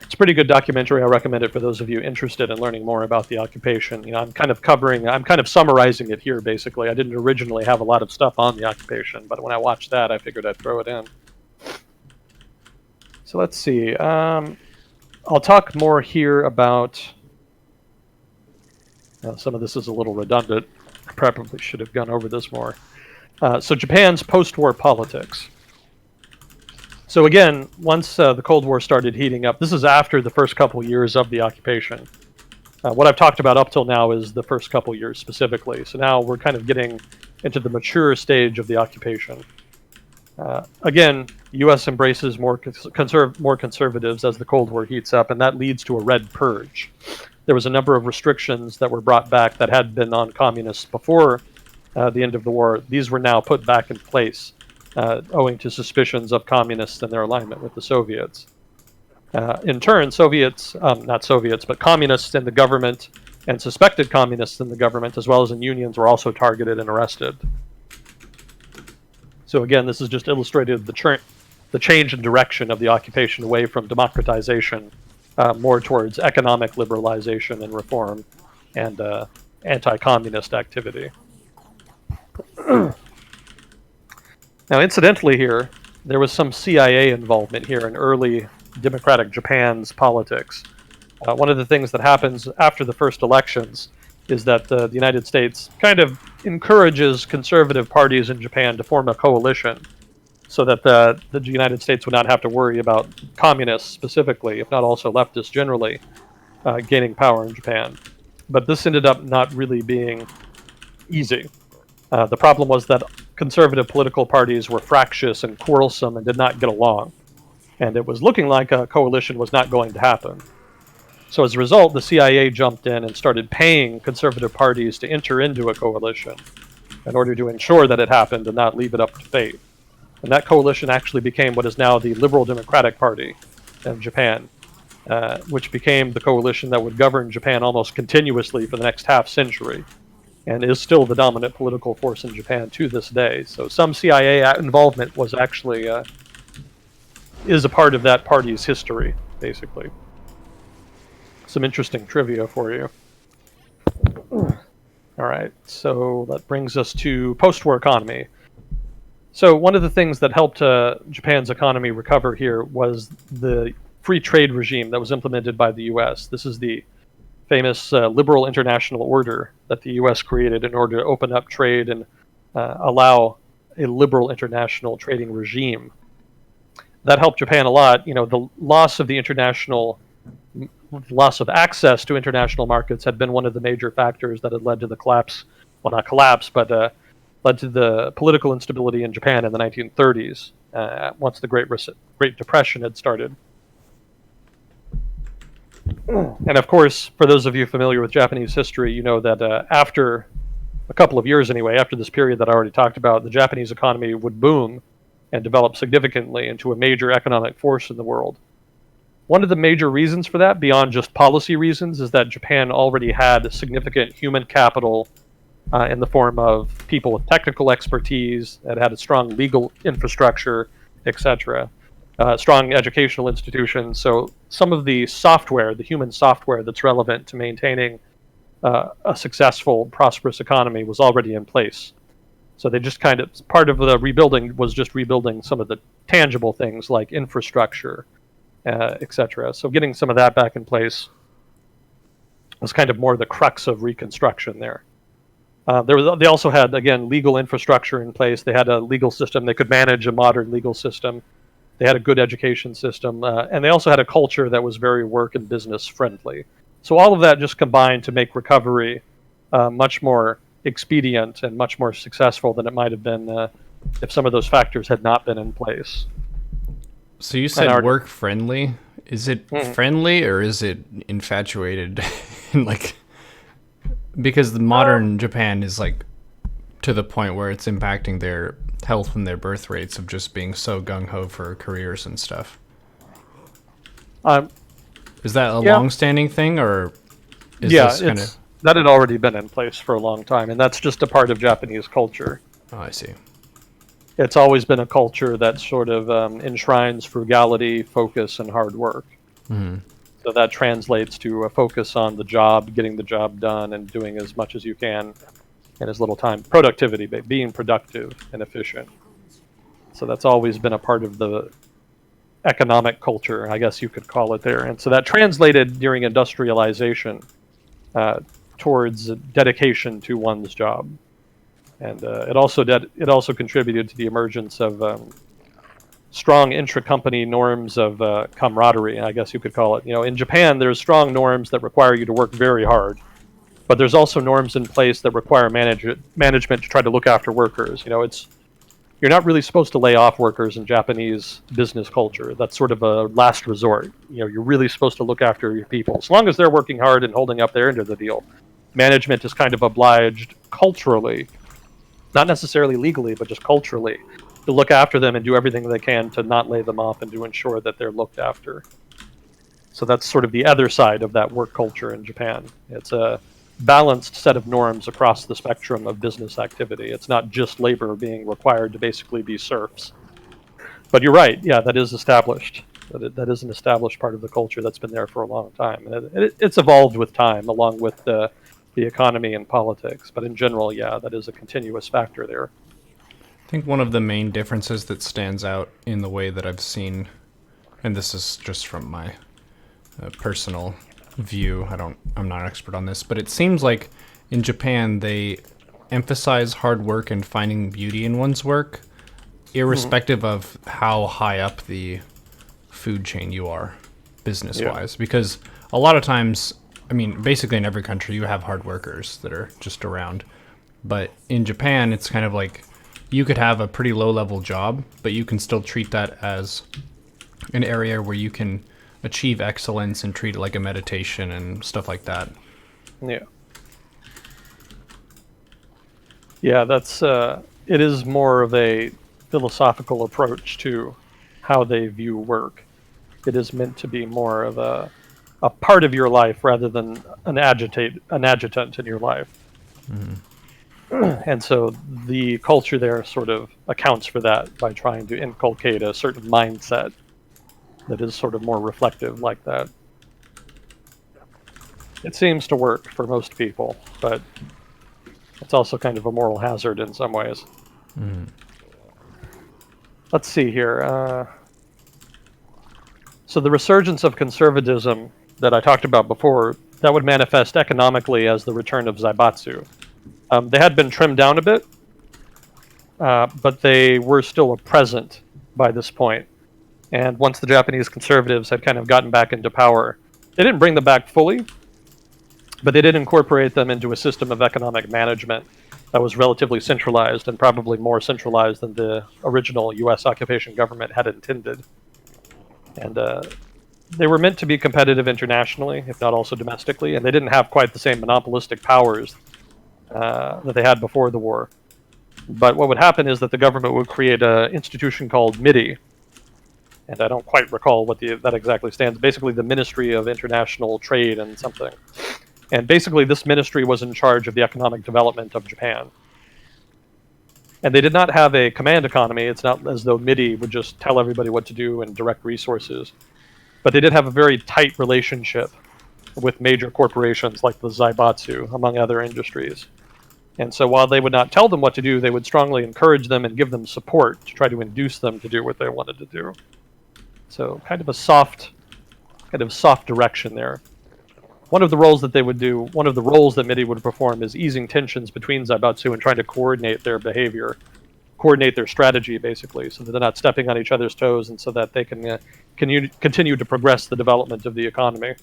It's a pretty good documentary. I recommend it for those of you interested in learning more about the occupation. You know, I'm kind of summarizing it here, basically. I didn't originally have a lot of stuff on the occupation, but when I watched that, I figured I'd throw it in. So let's see. I'll talk more here about... some of this is a little redundant. I probably should have gone over this more. So Japan's post-war politics. So again, once the Cold War started heating up, this is after the first couple years of the occupation. What I've talked about up till now is the first couple years specifically. So now we're kind of getting into the mature stage of the occupation. Again, U.S. embraces more conservatives as the Cold War heats up, and that leads to a red purge. There was a number of restrictions that were brought back that had been on communists before the end of the war. These were now put back in place, owing to suspicions of communists and their alignment with the Soviets. In turn, communists in the government and suspected communists in the government, as well as in unions, were also targeted and arrested. So again, this has just illustrated the change in direction of the occupation away from democratization, more towards economic liberalization and reform and anti-communist activity. Now, incidentally here, there was some CIA involvement here in early democratic Japan's politics. One of the things that happens after the first elections is that the United States kind of encourages conservative parties in Japan to form a coalition so that the United States would not have to worry about communists specifically, if not also leftists generally, gaining power in Japan. But this ended up not really being easy. The problem was that conservative political parties were fractious and quarrelsome and did not get along. And it was looking like a coalition was not going to happen. So as a result, the CIA jumped in and started paying conservative parties to enter into a coalition in order to ensure that it happened and not leave it up to fate. And that coalition actually became what is now the Liberal Democratic Party in Japan, which became the coalition that would govern Japan almost continuously for the next half century, and is still the dominant political force in Japan to this day. So some CIA involvement was actually is a part of that party's history, basically. Some interesting trivia for you. All right, so that brings us to post-war economy. So one of the things that helped Japan's economy recover here was the free trade regime that was implemented by the U.S. This is the famous liberal international order that the U.S. created in order to open up trade and allow a liberal international trading regime. That helped Japan a lot. You know, the loss of access to international markets had been one of the major factors that had led to the collapse, well, not collapse, but led to the political instability in Japan in the 1930s, once the Great Depression had started. And of course, for those of you familiar with Japanese history, you know that after a couple of years anyway, after this period that I already talked about, the Japanese economy would boom and develop significantly into a major economic force in the world. One of the major reasons for that, beyond just policy reasons, is that Japan already had significant human capital in the form of people with technical expertise, that had a strong legal infrastructure, etc., strong educational institutions. So some of the software, the human software that's relevant to maintaining a successful, prosperous economy was already in place. So they just kind of, part of the rebuilding was just rebuilding some of the tangible things like infrastructure, etc. So getting some of that back in place was kind of more the crux of reconstruction there. They also had, again, legal infrastructure in place. They had a legal system. They could manage a modern legal system. They had a good education system. And they also had a culture that was very work and business friendly. So all of that just combined to make recovery much more expedient and much more successful than it might have been if some of those factors had not been in place. So you said work friendly. Is it friendly or is it infatuated? Like, because the modern Japan is like to the point where it's impacting their health and their birth rates of just being so gung-ho for careers and stuff. Is that a long-standing thing, or is this kind of... That had already been in place for a long time, and that's just a part of Japanese culture. Oh, I see. it's always been a culture that sort of enshrines frugality, focus, and hard work. Mm-hmm. So that translates to a focus on the job, getting the job done, and doing as much as you can in as little time. Productivity, being productive and efficient. So that's always been a part of the economic culture, I guess you could call it there. And so that translated during industrialization towards dedication to one's job. And it also contributed to the emergence of strong intra-company norms of camaraderie, I guess you could call it. You know, in Japan, there's strong norms that require you to work very hard, but there's also norms in place that require management to try to look after workers. You know, you're not really supposed to lay off workers in Japanese business culture. That's sort of a last resort. You know, you're really supposed to look after your people. As long as they're working hard and holding up their end of the deal, management is kind of obliged culturally, not necessarily legally, but just culturally, to look after them and do everything they can to not lay them off and to ensure that they're looked after. So that's sort of the other side of that work culture in Japan. It's a balanced set of norms across the spectrum of business activity. It's not just labor being required to basically be serfs. But you're right, yeah, that is established. That is an established part of the culture that's been there for a long time. And it's evolved with time, along with the economy and politics. But in general, yeah, that is a continuous factor there. I think one of the main differences that stands out in the way that I've seen, and this is just from my personal view, I'm not an expert on this, but it seems like in Japan they emphasize hard work and finding beauty in one's work, irrespective of how high up the food chain you are, business-wise. Because a lot of times, I mean, basically in every country you have hard workers that are just around. But in Japan, it's kind of like you could have a pretty low-level job, but you can still treat that as an area where you can achieve excellence and treat it like a meditation and stuff like that. Yeah. Yeah, that's it is more of a philosophical approach to how they view work. It is meant to be more of a part of your life rather than an adjutant in your life. Mm-hmm. And so the culture there sort of accounts for that by trying to inculcate a certain mindset that is sort of more reflective like that. It seems to work for most people, but it's also kind of a moral hazard in some ways. Mm-hmm. Let's see here. So the resurgence of conservatism that I talked about before, that would manifest economically as the return of zaibatsu. They had been trimmed down a bit, but they were still present by this point. And once the Japanese conservatives had kind of gotten back into power, they didn't bring them back fully, but they did incorporate them into a system of economic management that was relatively centralized and probably more centralized than the original U.S. occupation government had intended. And they were meant to be competitive internationally, if not also domestically, and they didn't have quite the same monopolistic powers that they had before the war. But what would happen is that the government would create an institution called MIDI, and I don't quite recall what that exactly stands. Basically, the Ministry of International Trade and something. And basically, this ministry was in charge of the economic development of Japan. And they did not have a command economy. It's not as though MIDI would just tell everybody what to do and direct resources. But they did have a very tight relationship with major corporations like the Zaibatsu, among other industries. And so while they would not tell them what to do, they would strongly encourage them and give them support to try to induce them to do what they wanted to do. So kind of a soft direction there. One of the roles that they would do, one of the roles that MIDI would perform is easing tensions between Zaibatsu and trying to coordinate their behavior, coordinate their strategy, basically, so that they're not stepping on each other's toes and so that they can continue to progress the development of the economy.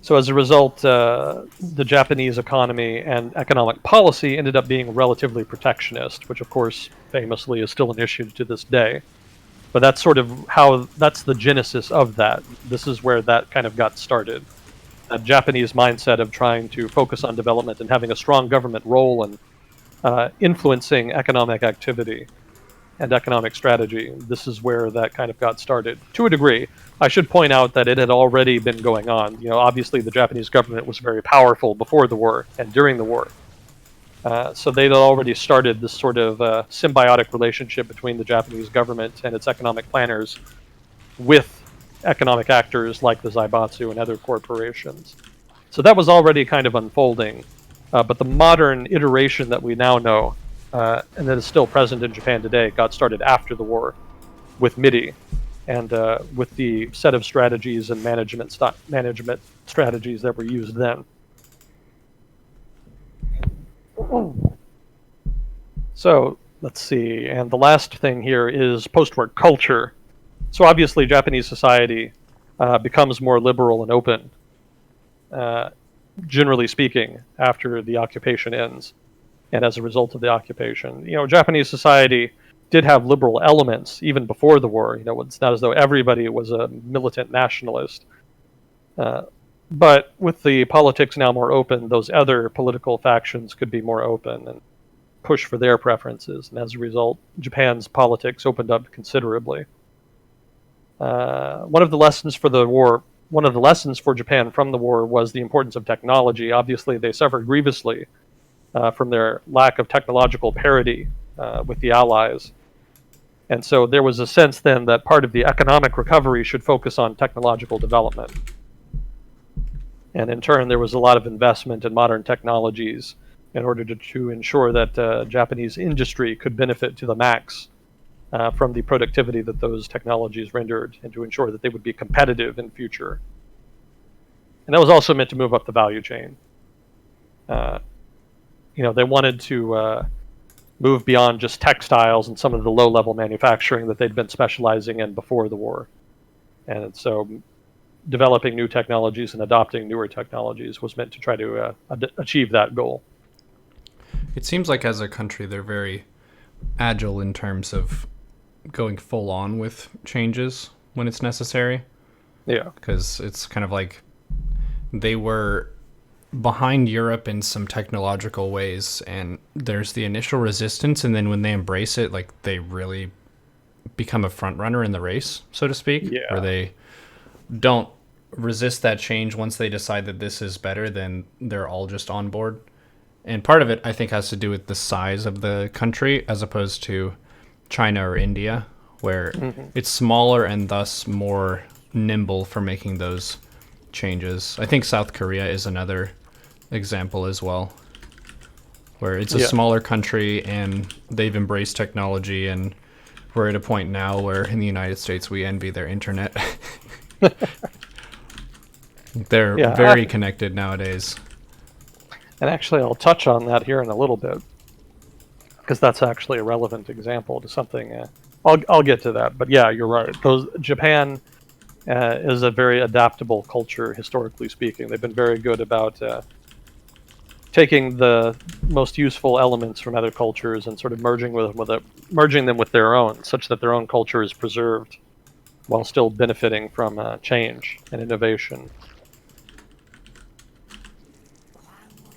So as a result, the Japanese economy and economic policy ended up being relatively protectionist, which of course famously is still an issue to this day. But that's sort of that's the genesis of that. This is where that kind of got started. That Japanese mindset of trying to focus on development and having a strong government role in influencing economic activity and economic strategy. This is where that kind of got started, to a degree. I should point out that it had already been going on. You know, obviously the Japanese government was very powerful before the war and during the war. So they'd already started this sort of symbiotic relationship between the Japanese government and its economic planners with economic actors like the Zaibatsu and other corporations. So that was already kind of unfolding. But the modern iteration that we now know, and that is still present in Japan today, got started after the war with MIDI and with the set of strategies and management strategies that were used then. So let's see, and the last thing here is post-war culture. So obviously, Japanese society becomes more liberal and open, generally speaking, after the occupation ends, and as a result of the occupation. Japanese society did have liberal elements even before the war. It's not as though everybody was a militant nationalist. But with the politics now more open, those other political factions could be more open and push for their preferences. And as a result, Japan's politics opened up considerably. One of the lessons for Japan from the war was the importance of technology. Obviously, they suffered grievously from their lack of technological parity with the Allies. And so there was a sense then that part of the economic recovery should focus on technological development. And in turn, there was a lot of investment in modern technologies in order to ensure that Japanese industry could benefit to the max from the productivity that those technologies rendered, and to ensure that they would be competitive in future. And that was also meant to move up the value chain. They wanted to move beyond just textiles and some of the low-level manufacturing that they'd been specializing in before the war. And so developing new technologies and adopting newer technologies was meant to try to achieve that goal. It seems like as a country, they're very agile in terms of going full on with changes when it's necessary. Yeah. Because it's kind of like they were behind Europe in some technological ways, and there's the initial resistance, and then when they embrace it, like they really become a front runner in the race, so to speak. Yeah. Where they don't resist that change. Once they decide that this is better, then they're all just on board. And part of it, I think, has to do with the size of the country as opposed to China or India, where it's smaller and thus more nimble for making those changes. I think South Korea is another example as well, where it's a smaller country and they've embraced technology, and we're at a point now where in the United States we envy their internet. They're very connected nowadays. And actually, I'll touch on that here in a little bit, because that's actually a relevant example to something. I'll get to that, but yeah, you're right. Japan is a very adaptable culture, historically speaking. They've been very good about taking the most useful elements from other cultures and sort of merging them with their own, such that their own culture is preserved while still benefiting from change and innovation.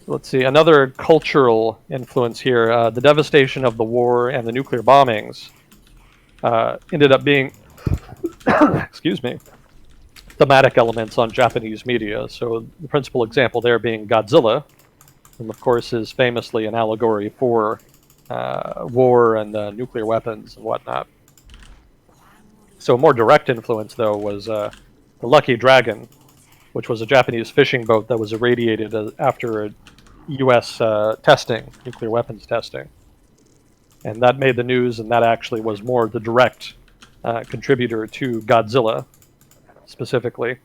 Let's see, another cultural influence here. The devastation of the war and the nuclear bombings ended up being, excuse me, thematic elements on Japanese media. So the principal example there being Godzilla, and of course is famously an allegory for war and nuclear weapons and whatnot. So a more direct influence, though, was the Lucky Dragon, which was a Japanese fishing boat that was irradiated after a U.S. nuclear weapons testing. And that made the news, and that actually was more the direct contributor to Godzilla, specifically.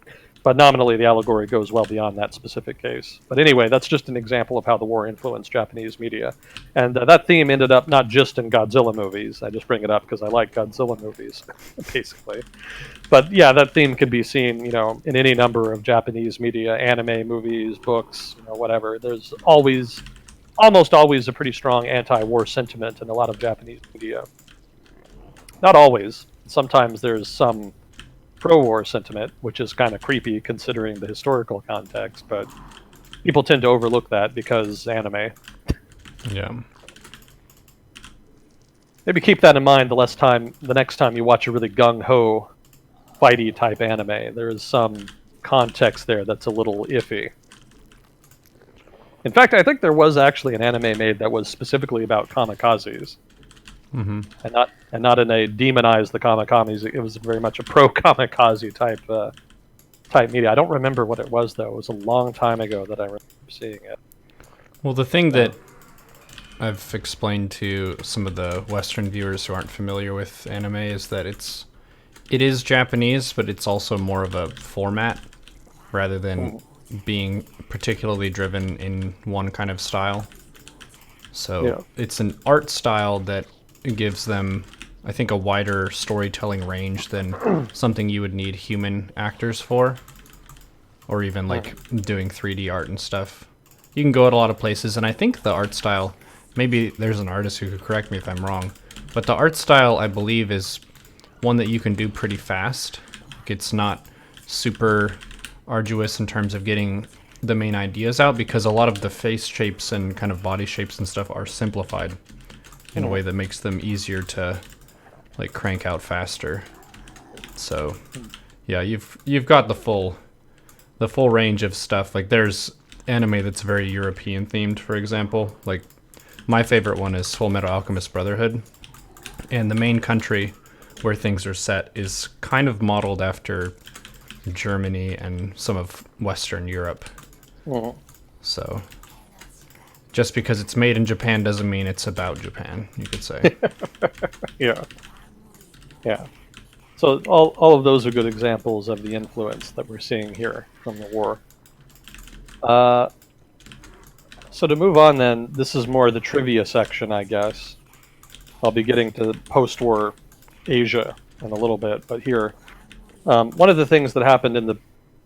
But nominally, the allegory goes well beyond that specific case. But anyway, that's just an example of how the war influenced Japanese media. And that theme ended up not just in Godzilla movies. I just bring it up because I like Godzilla movies, basically. But yeah, that theme can be seen, in any number of Japanese media, anime, movies, books, whatever. There's almost always a pretty strong anti-war sentiment in a lot of Japanese media. Not always. Sometimes there's some pro-war sentiment, which is kind of creepy considering the historical context, but people tend to overlook that because anime. Yeah. Maybe keep that in mind the next time you watch a really gung-ho, fighty type anime. There is some context there that's a little iffy. In fact, I think there was actually an anime made that was specifically about kamikazes, Mm-hmm. and not in a demonize the kamikazes. It was very much a pro kamikaze type media. I don't remember what it was though. It was a long time ago that I remember seeing it. Well, the thing that I've explained to some of the Western viewers who aren't familiar with anime is that it is Japanese, but it's also more of a format rather than being particularly driven in one kind of style. So it's an art style that gives them, I think, a wider storytelling range than something you would need human actors for, or even like doing 3D art and stuff. You can go at a lot of places, and I think the art style, maybe there's an artist who could correct me if I'm wrong, but the art style, I believe, is one that you can do pretty fast. It's not super arduous in terms of getting the main ideas out, because a lot of the face shapes and kind of body shapes and stuff are simplified in a way that makes them easier to like crank out faster. So yeah, you've got the full range of stuff. Like there's anime that's very European themed, for example. Like my favorite one is Full Metal Alchemist Brotherhood, and the main country where things are set is kind of modeled after Germany and some of Western Europe. So just because it's made in Japan doesn't mean it's about Japan, you could say. Yeah. So all of those are good examples of the influence that we're seeing here from the war. So to move on then, this is more the trivia section, I guess. I'll be getting to post-war Asia in a little bit, but here, one of the things that happened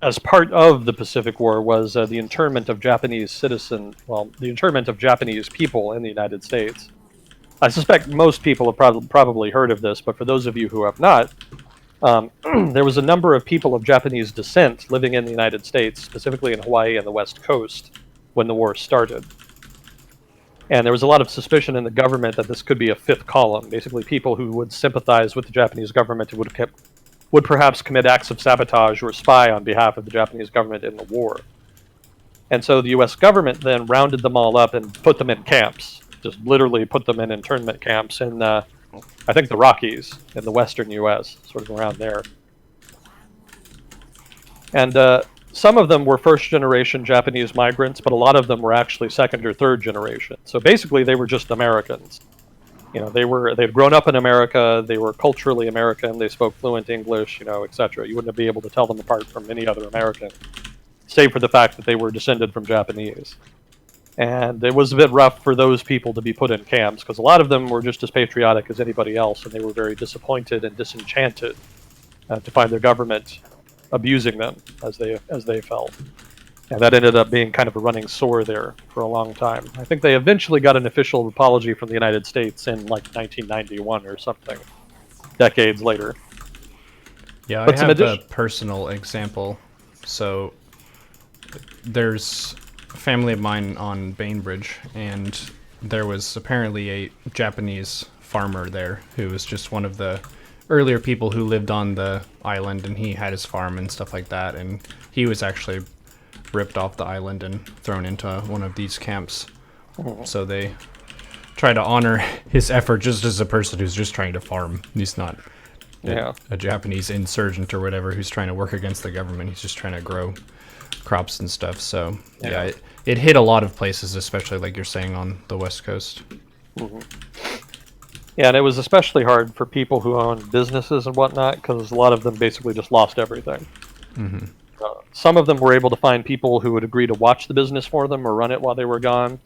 as part of the Pacific War was the internment of Japanese the internment of Japanese people in the United States. I suspect most people have probably heard of this, but for those of you who have not, there was a number of people of Japanese descent living in the United States, specifically in Hawaii and the West Coast, when the war started. And there was a lot of suspicion in the government that this could be a fifth column, basically people who would sympathize with the Japanese government and would perhaps commit acts of sabotage or spy on behalf of the Japanese government in the war. And so the U.S. government then rounded them all up and put them in camps, just literally put them in internment camps in, I think, the Rockies in the western U.S., sort of around there. And some of them were first-generation Japanese migrants, but a lot of them were actually second or third generation. So basically, they were just Americans. You know, they'd grown up in America. They were culturally American. They spoke fluent English, etc. You wouldn't be able to tell them apart from any other American, save for the fact that they were descended from Japanese. And it was a bit rough for those people to be put in camps, because a lot of them were just as patriotic as anybody else, and they were very disappointed and disenchanted to find their government abusing them as they felt. And that ended up being kind of a running sore there for a long time. I think they eventually got an official apology from the United States in like 1991 or something, decades later. Yeah, I have a personal example. So there's a family of mine on Bainbridge, and there was apparently a Japanese farmer there who was just one of the earlier people who lived on the island, and he had his farm and stuff like that, and he was actually ripped off the island and thrown into one of these camps. So they try to honor his effort just as a person who's just trying to farm. He's not a Japanese insurgent or whatever who's trying to work against the government. He's just trying to grow crops and stuff. So yeah, it hit a lot of places, especially like you're saying on the West Coast. Yeah, and it was especially hard for people who owned businesses and whatnot, because a lot of them basically just lost everything. Some of them were able to find people who would agree to watch the business for them or run it while they were gone,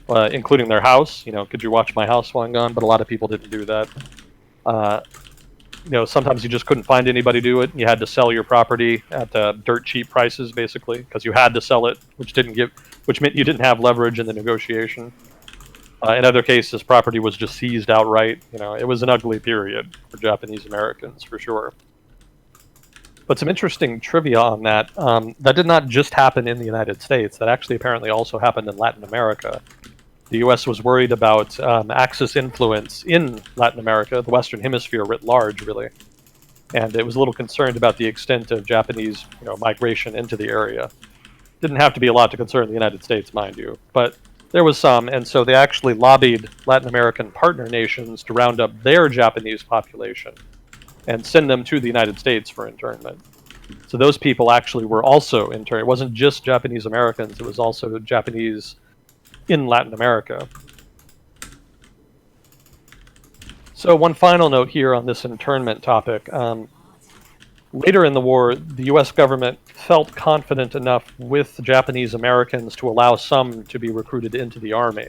including their house. Could you watch my house while I'm gone? But a lot of people didn't do that. Sometimes you just couldn't find anybody to do it. You had to sell your property at dirt cheap prices, basically, because you had to sell it, which meant you didn't have leverage in the negotiation. In other cases, property was just seized outright. It was an ugly period for Japanese Americans, for sure. But some interesting trivia on that. That did not just happen in the United States. That actually apparently also happened in Latin America. The U.S. was worried about Axis influence in Latin America, the Western Hemisphere writ large, really. And it was a little concerned about the extent of Japanese migration into the area. Didn't have to be a lot to concern the United States, mind you, but there was some, and so they actually lobbied Latin American partner nations to round up their Japanese population and send them to the United States for internment. So those people actually were also interned. It wasn't just Japanese Americans, it was also Japanese in Latin America. So one final note here on this internment topic. Later in the war, the U.S. government felt confident enough with Japanese Americans to allow some to be recruited into the army.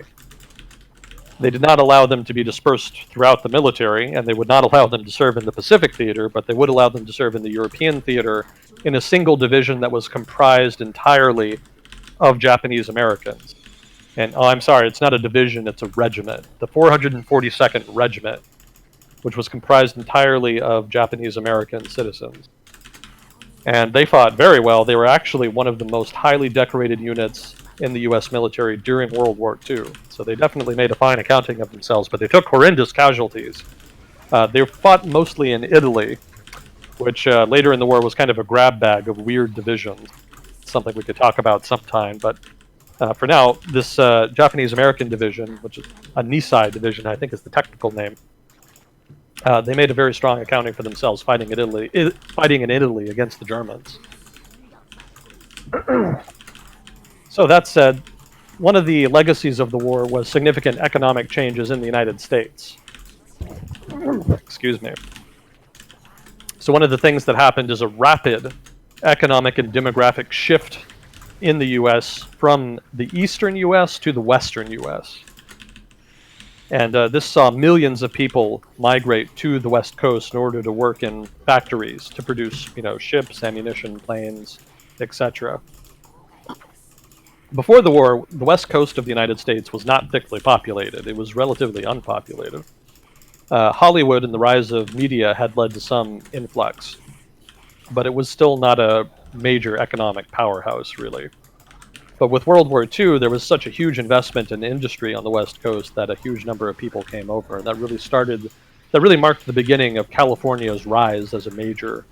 They did not allow them to be dispersed throughout the military, and they would not allow them to serve in the Pacific Theater, but they would allow them to serve in the European Theater in a single division that was comprised entirely of Japanese Americans. And, oh, I'm sorry, it's not a division, it's a regiment. The 442nd Regiment, which was comprised entirely of Japanese American citizens. And they fought very well. They were actually one of the most highly decorated units in the U.S. military during World War II. So they definitely made a fine accounting of themselves, but they took horrendous casualties. They fought mostly in Italy, which later in the war was kind of a grab bag of weird divisions. Something we could talk about sometime, but for now, this Japanese American division, which is a Nisei division, I think is the technical name, they made a very strong accounting for themselves fighting in Italy against the Germans. So that said, one of the legacies of the war was significant economic changes in the United States. Excuse me. So one of the things that happened is a rapid economic and demographic shift in the U.S. from the eastern U.S. to the western U.S. And this saw millions of people migrate to the West Coast in order to work in factories to produce, ships, ammunition, planes, etc. Before the war, the West Coast of the United States was not thickly populated. It was relatively unpopulated. Hollywood and the rise of media had led to some influx, but it was still not a major economic powerhouse, really. But with World War II, there was such a huge investment in industry on the West Coast that a huge number of people came over, and that really marked the beginning of California's rise as a major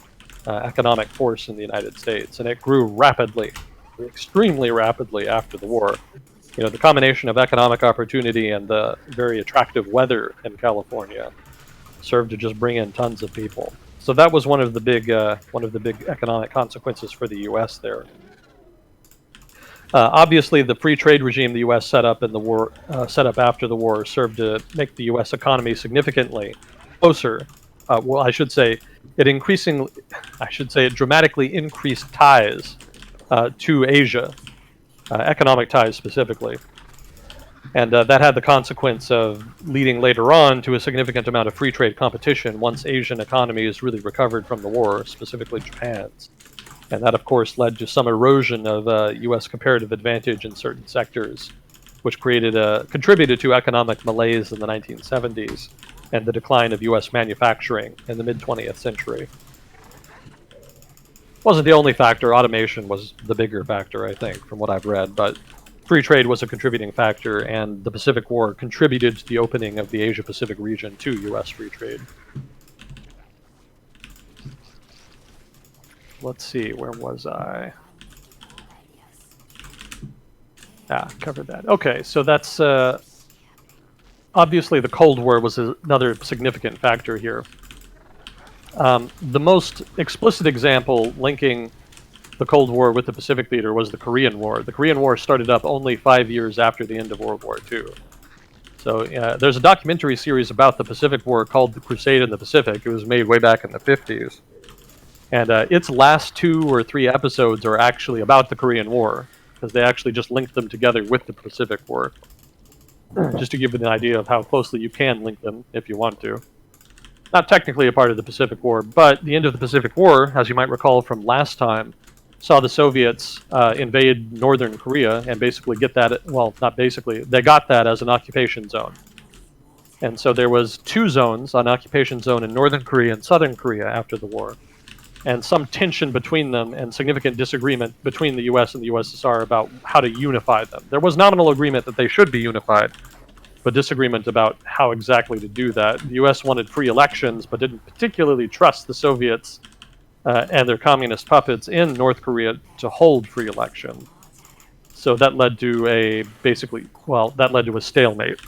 economic force in the United States, and it grew rapidly, extremely rapidly after the war. The combination of economic opportunity and the very attractive weather in California served to just bring in tons of people. So that was one of the big economic consequences for the U.S. there. Obviously, the free trade regime the U.S. set up in the war, set up after the war, served to make the U.S. economy significantly closer. It dramatically increased ties to Asia, economic ties specifically, and that had the consequence of leading later on to a significant amount of free trade competition once Asian economies really recovered from the war, specifically Japan's. And that, of course, led to some erosion of U.S. comparative advantage in certain sectors, which contributed to economic malaise in the 1970s and the decline of U.S. manufacturing in the mid-20th century. Wasn't the only factor. Automation was the bigger factor, I think, from what I've read. But free trade was a contributing factor, and the Pacific War contributed to the opening of the Asia-Pacific region to U.S. free trade. Let's see, where was I? Covered that. Okay, so that's obviously the Cold War was another significant factor here. The most explicit example linking the Cold War with the Pacific Theater was the Korean War. The Korean War started up only 5 years after the end of World War II. So there's a documentary series about the Pacific War called The Crusade in the Pacific. It was made way back in the 50s. And its last 2 or 3 episodes are actually about the Korean War, because they actually just linked them together with the Pacific War. Just to give you an idea of how closely you can link them if you want to. Not technically a part of the Pacific War, but the end of the Pacific War, as you might recall from last time, saw the Soviets invade northern Korea and basically get that, well, not basically, they got that as an occupation zone. And so there was 2 zones, an occupation zone in northern Korea and southern Korea after the war. And some tension between them and significant disagreement between the U.S. and the USSR about how to unify them. There was nominal agreement that they should be unified, but disagreement about how exactly to do that. The U.S. wanted free elections, but didn't particularly trust the Soviets and their communist puppets in North Korea to hold free elections. So that led to a stalemate.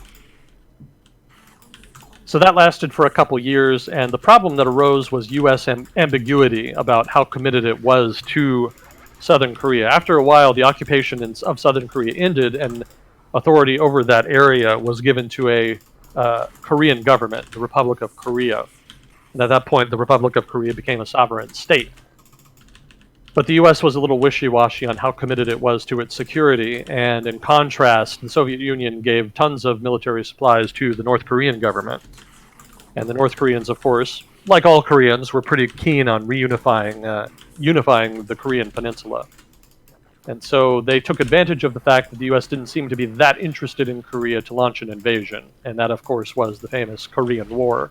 So that lasted for a couple years, and the problem that arose was U.S. ambiguity about how committed it was to Southern Korea. After a while, the occupation of Southern Korea ended, and authority over that area was given to a Korean government, the Republic of Korea. And at that point, the Republic of Korea became a sovereign state. But the U.S. was a little wishy-washy on how committed it was to its security, and in contrast, the Soviet Union gave tons of military supplies to the North Korean government. And the North Koreans, of course, like all Koreans, were pretty keen on unifying the Korean peninsula. And so they took advantage of the fact that the U.S. didn't seem to be that interested in Korea to launch an invasion, and that, of course, was the famous Korean War.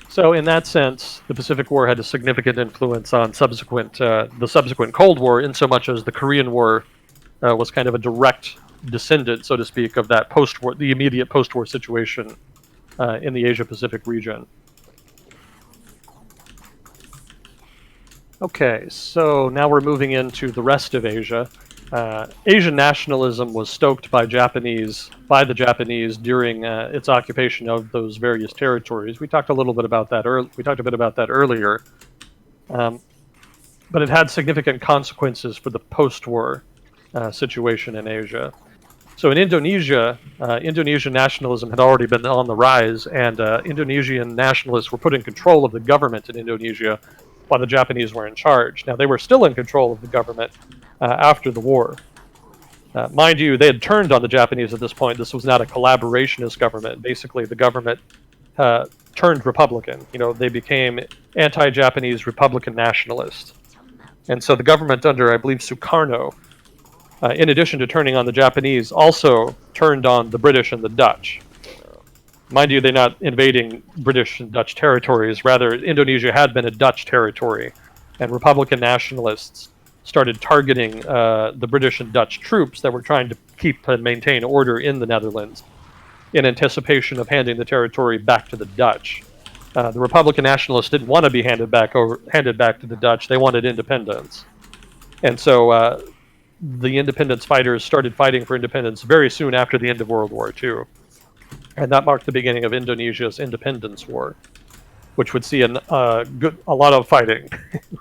So in that sense, the Pacific War had a significant influence on the subsequent Cold War, in so much as the Korean War was kind of a direct descendant, so to speak, of that post-war, the immediate post-war situation in the Asia-Pacific region. Okay, so now we're moving into the rest of Asia. Asian nationalism was stoked by the Japanese during its occupation of those various territories. We talked a little bit about that earlier, but it had significant consequences for the post-war situation in Asia. So in Indonesia, Indonesian nationalism had already been on the rise, and Indonesian nationalists were put in control of the government in Indonesia while the Japanese were in charge. Now, they were still in control of the government after the war. Mind you, they had turned on the Japanese at this point. This was not a collaborationist government. Basically, the government turned Republican. They became anti-Japanese Republican nationalists. And so the government under, I believe, Sukarno, in addition to turning on the Japanese, also turned on the British and the Dutch. Mind you, they're not invading British and Dutch territories. Rather, Indonesia had been a Dutch territory, and Republican nationalists started targeting the British and Dutch troops that were trying to keep and maintain order in the Netherlands in anticipation of handing the territory back to the Dutch. The Republican nationalists didn't want to be handed back to the Dutch. They wanted independence. And so the independence fighters started fighting for independence very soon after the end of World War II. And that marked the beginning of Indonesia's independence war, which would see a lot of fighting.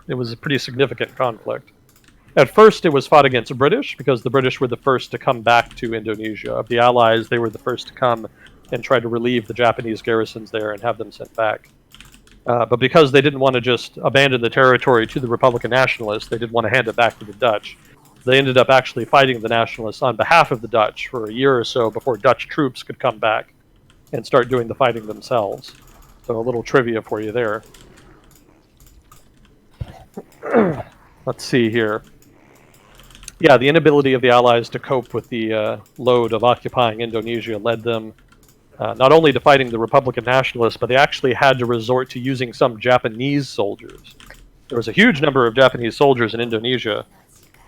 It was a pretty significant conflict. At first, it was fought against the British, because the British were the first to come back to Indonesia. Of the Allies, they were the first to come and try to relieve the Japanese garrisons there and have them sent back. But because they didn't want to just abandon the territory to the Republican nationalists, they didn't want to hand it back to the Dutch. They ended up actually fighting the nationalists on behalf of the Dutch for a year or so before Dutch troops could come back and start doing the fighting themselves. So a little trivia for you there. Let's see here. Yeah, the inability of the Allies to cope with the load of occupying Indonesia led them not only to fighting the Republican nationalists, but they actually had to resort to using some Japanese soldiers. There was a huge number of Japanese soldiers in Indonesia,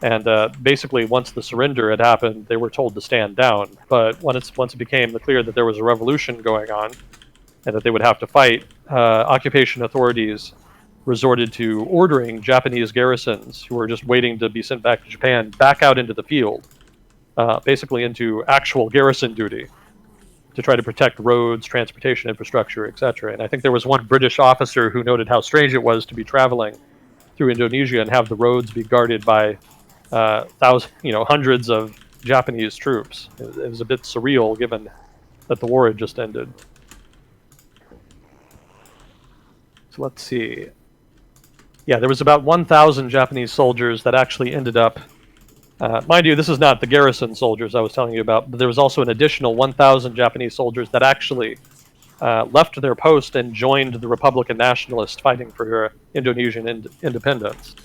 and basically once the surrender had happened, they were told to stand down. But once it became clear that there was a revolution going on and that they would have to fight, occupation authorities resorted to ordering Japanese garrisons who were just waiting to be sent back to Japan back out into the field, basically into actual garrison duty to try to protect roads, transportation infrastructure, etc. And I think there was one British officer who noted how strange it was to be traveling through Indonesia and have the roads be guarded by hundreds of Japanese troops. It was a bit surreal given that the war had just ended. So let's see. Yeah, there was about 1,000 Japanese soldiers that actually ended up... mind you, this is not the garrison soldiers I was telling you about, but there was also an additional 1,000 Japanese soldiers that actually left their post and joined the Republican nationalists fighting for Indonesian independence.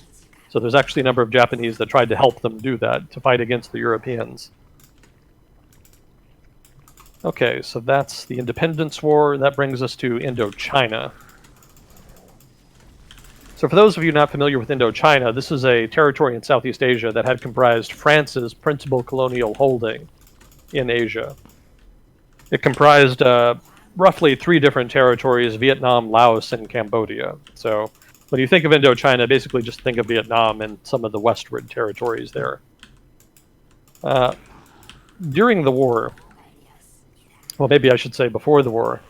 So there's actually a number of Japanese that tried to help them do that, to fight against the Europeans. Okay, so that's the Independence War. That brings us to Indochina. So for those of you not familiar with Indochina, this is a territory in Southeast Asia that had comprised France's principal colonial holding in Asia. It comprised roughly 3 different territories: Vietnam, Laos, and Cambodia. So when you think of Indochina, basically just think of Vietnam and some of the westward territories there. Uh, During the war, well, maybe I should say before the war,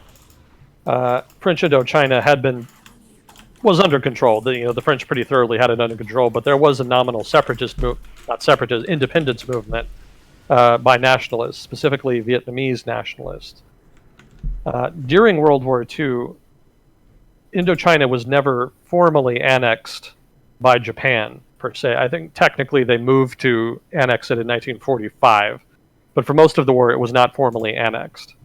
French Indochina was under control. The French pretty thoroughly had it under control, but there was a nominal independence movement by nationalists, specifically Vietnamese nationalists. During World War II, Indochina was never formally annexed by Japan, per se. I think technically they moved to annex it in 1945, but for most of the war it was not formally annexed.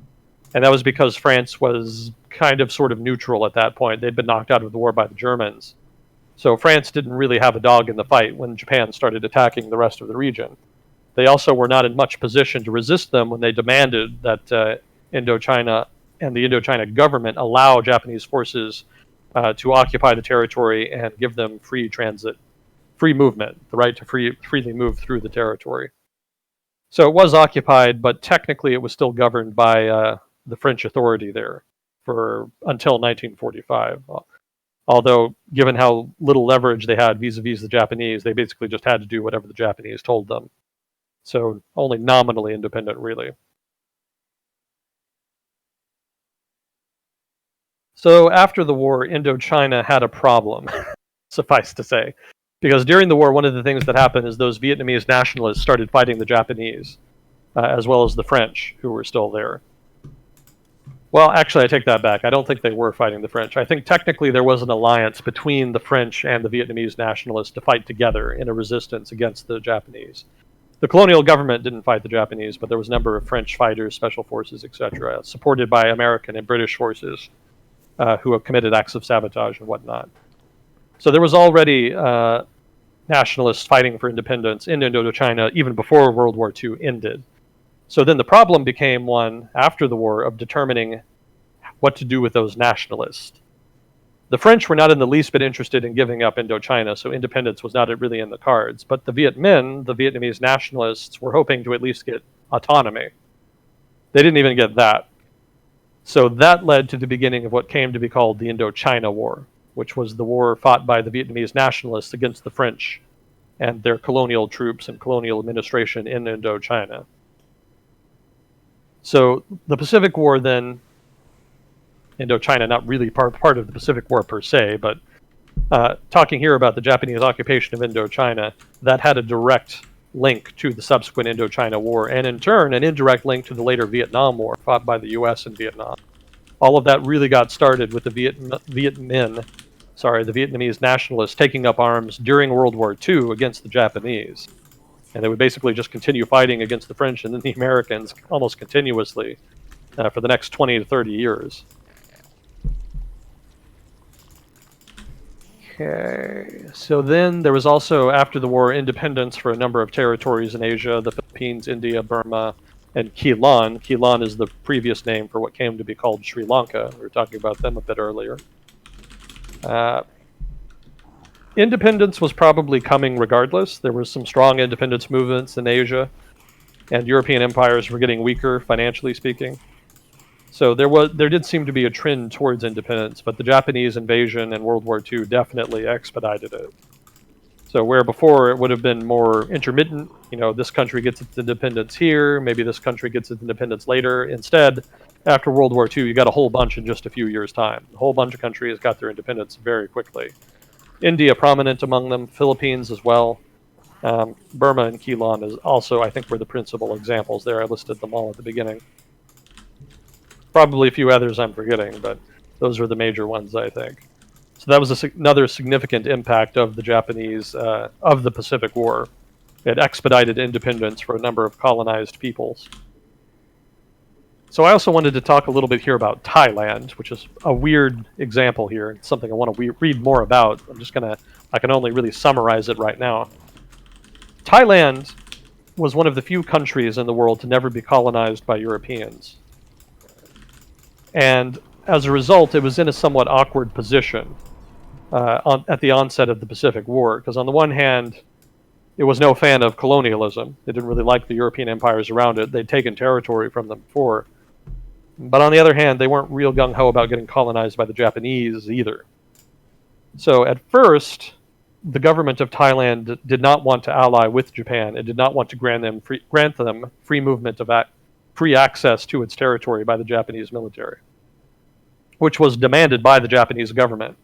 And that was because France was kind of sort of neutral at that point. They'd been knocked out of the war by the Germans. So France didn't really have a dog in the fight when Japan started attacking the rest of the region. They also were not in much position to resist them when they demanded that Indochina and the Indochina government allow Japanese forces to occupy the territory and give them free movement, the right to freely move through the territory. So it was occupied, but technically it was still governed by the French authority there for until 1945. Although, given how little leverage they had vis-a-vis the Japanese, they basically just had to do whatever the Japanese told them. So only nominally independent, really. So after the war, Indochina had a problem, suffice to say. Because during the war, one of the things that happened is those Vietnamese nationalists started fighting the Japanese, as well as the French, who were still there. Well, actually, I take that back. I don't think they were fighting the French. I think technically there was an alliance between the French and the Vietnamese nationalists to fight together in a resistance against the Japanese. The colonial government didn't fight the Japanese, but there was a number of French fighters, special forces, etc., supported by American and British forces who have committed acts of sabotage and whatnot. So there was already nationalists fighting for independence in Indochina even before World War II ended. So then the problem became one, after the war, of determining what to do with those nationalists. The French were not in the least bit interested in giving up Indochina, so independence was not really in the cards. But the Viet Minh, the Vietnamese nationalists, were hoping to at least get autonomy. They didn't even get that. So that led to the beginning of what came to be called the Indochina War, which was the war fought by the Vietnamese nationalists against the French and their colonial troops and colonial administration in Indochina. So the Pacific War then, Indochina not really part of the Pacific War per se, but talking here about the Japanese occupation of Indochina, that had a direct link to the subsequent Indochina War, and in turn, an indirect link to the later Vietnam War fought by the U.S. in Vietnam. All of that really got started with the Vietnamese nationalists taking up arms during World War II against the Japanese. And they would basically just continue fighting against the French and then the Americans almost continuously for the next 20 to 30 years. Okay, so then there was also, after the war, independence for a number of territories in Asia, the Philippines, India, Burma, and Ceylon. Ceylon is the previous name for what came to be called Sri Lanka. We were talking about them a bit earlier. Independence was probably coming regardless. There were some strong independence movements in Asia, and European empires were getting weaker, financially speaking. So there did seem to be a trend towards independence, but the Japanese invasion in World War II definitely expedited it. So where before it would have been more intermittent, this country gets its independence here, maybe this country gets its independence later. Instead, after World War II, you got a whole bunch in just a few years' time. A whole bunch of countries got their independence very quickly. India prominent among them, Philippines as well. Burma and Ceylon is also, I think, were the principal examples there. I listed them all at the beginning. Probably a few others I'm forgetting, but those are the major ones, I think. So that was another significant impact of the Japanese, of the Pacific War. It expedited independence for a number of colonized peoples. So I also wanted to talk a little bit here about Thailand, which is a weird example here. It's something I want to read more about. I can only really summarize it right now. Thailand was one of the few countries in the world to never be colonized by Europeans. And as a result, it was in a somewhat awkward position at the onset of the Pacific War, because on the one hand, it was no fan of colonialism. They didn't really like the European empires around it. They'd taken territory from them before. But on the other hand, they weren't real gung-ho about getting colonized by the Japanese either. So at first, the government of Thailand did not want to ally with Japan. It did not want to grant them free movement of free access to its territory by the Japanese military, which was demanded by the Japanese government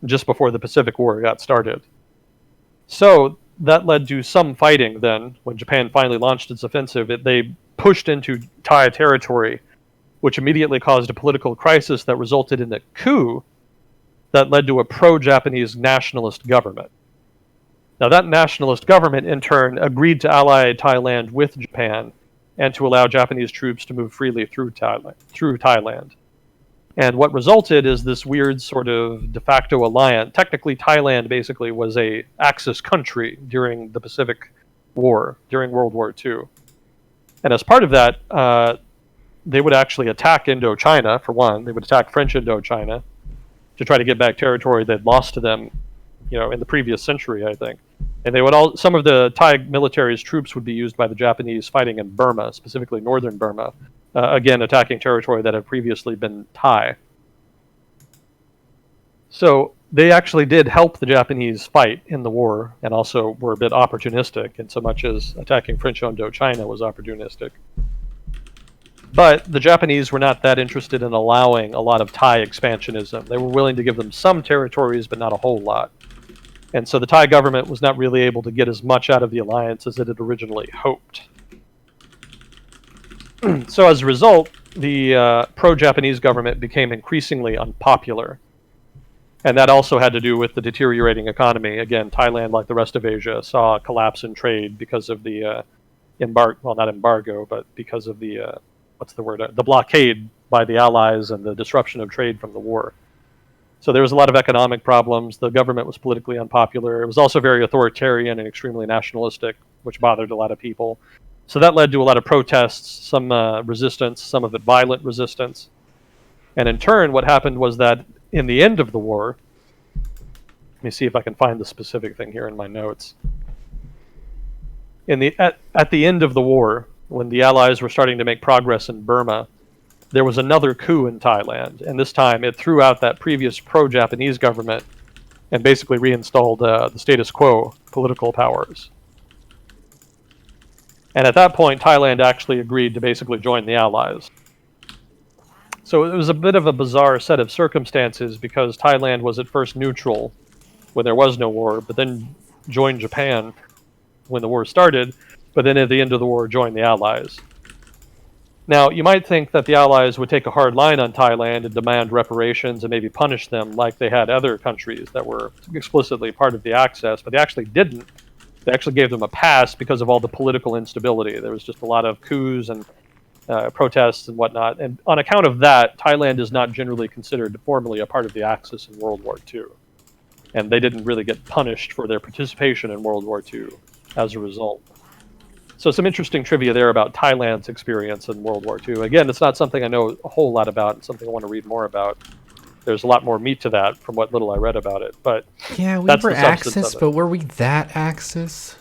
just before the Pacific War got started. So that led to some fighting then. When Japan finally launched its offensive, they pushed into Thai territory, which immediately caused a political crisis that resulted in a coup that led to a pro-Japanese nationalist government. Now, that nationalist government, in turn, agreed to ally Thailand with Japan and to allow Japanese troops to move freely through Thailand. And what resulted is this weird sort of de facto alliance. Technically, Thailand basically was a Axis country during the Pacific War, during World War II. And as part of that, they would actually attack Indochina, for one. They would attack French Indochina to try to get back territory they'd lost to them, in the previous century, I think. And they would some of the Thai military's troops would be used by the Japanese fighting in Burma, specifically northern Burma, again attacking territory that had previously been Thai. So they actually did help the Japanese fight in the war, and also were a bit opportunistic, in so much as attacking French Indochina was opportunistic. But the Japanese were not that interested in allowing a lot of Thai expansionism. They were willing to give them some territories, but not a whole lot. And so the Thai government was not really able to get as much out of the alliance as it had originally hoped. So as a result, the pro-Japanese government became increasingly unpopular. And that also had to do with the deteriorating economy. Again, Thailand, like the rest of Asia, saw a collapse in trade because of the not embargo, but because of the the blockade by the Allies and the disruption of trade from the war. So there was a lot of economic problems. The government was politically unpopular. It was also very authoritarian and extremely nationalistic, which bothered a lot of people. So that led to a lot of protests, some resistance, some of it violent resistance. And in turn, what happened was that in the end of the war, let me see if I can find the specific thing here in my notes. At the end of the war, when the Allies were starting to make progress in Burma, there was another coup in Thailand, and this time it threw out that previous pro-Japanese government and basically reinstalled the status quo political powers. And at that point, Thailand actually agreed to basically join the Allies. So it was a bit of a bizarre set of circumstances, because Thailand was at first neutral when there was no war, but then joined Japan when the war started, but then at the end of the war joined the Allies. Now, you might think that the Allies would take a hard line on Thailand and demand reparations and maybe punish them like they had other countries that were explicitly part of the Axis, but they actually didn't. They actually gave them a pass because of all the political instability. There was just a lot of coups and protests and whatnot. And on account of that, Thailand is not generally considered formally a part of the Axis in World War II. And they didn't really get punished for their participation in World War II as a result. So some interesting trivia there about Thailand's experience in World War II. Again, it's not something I know a whole lot about. It's something I want to read more about. There's a lot more meat to that from what little I read about it. But yeah, we were Axis, but were we that Axis?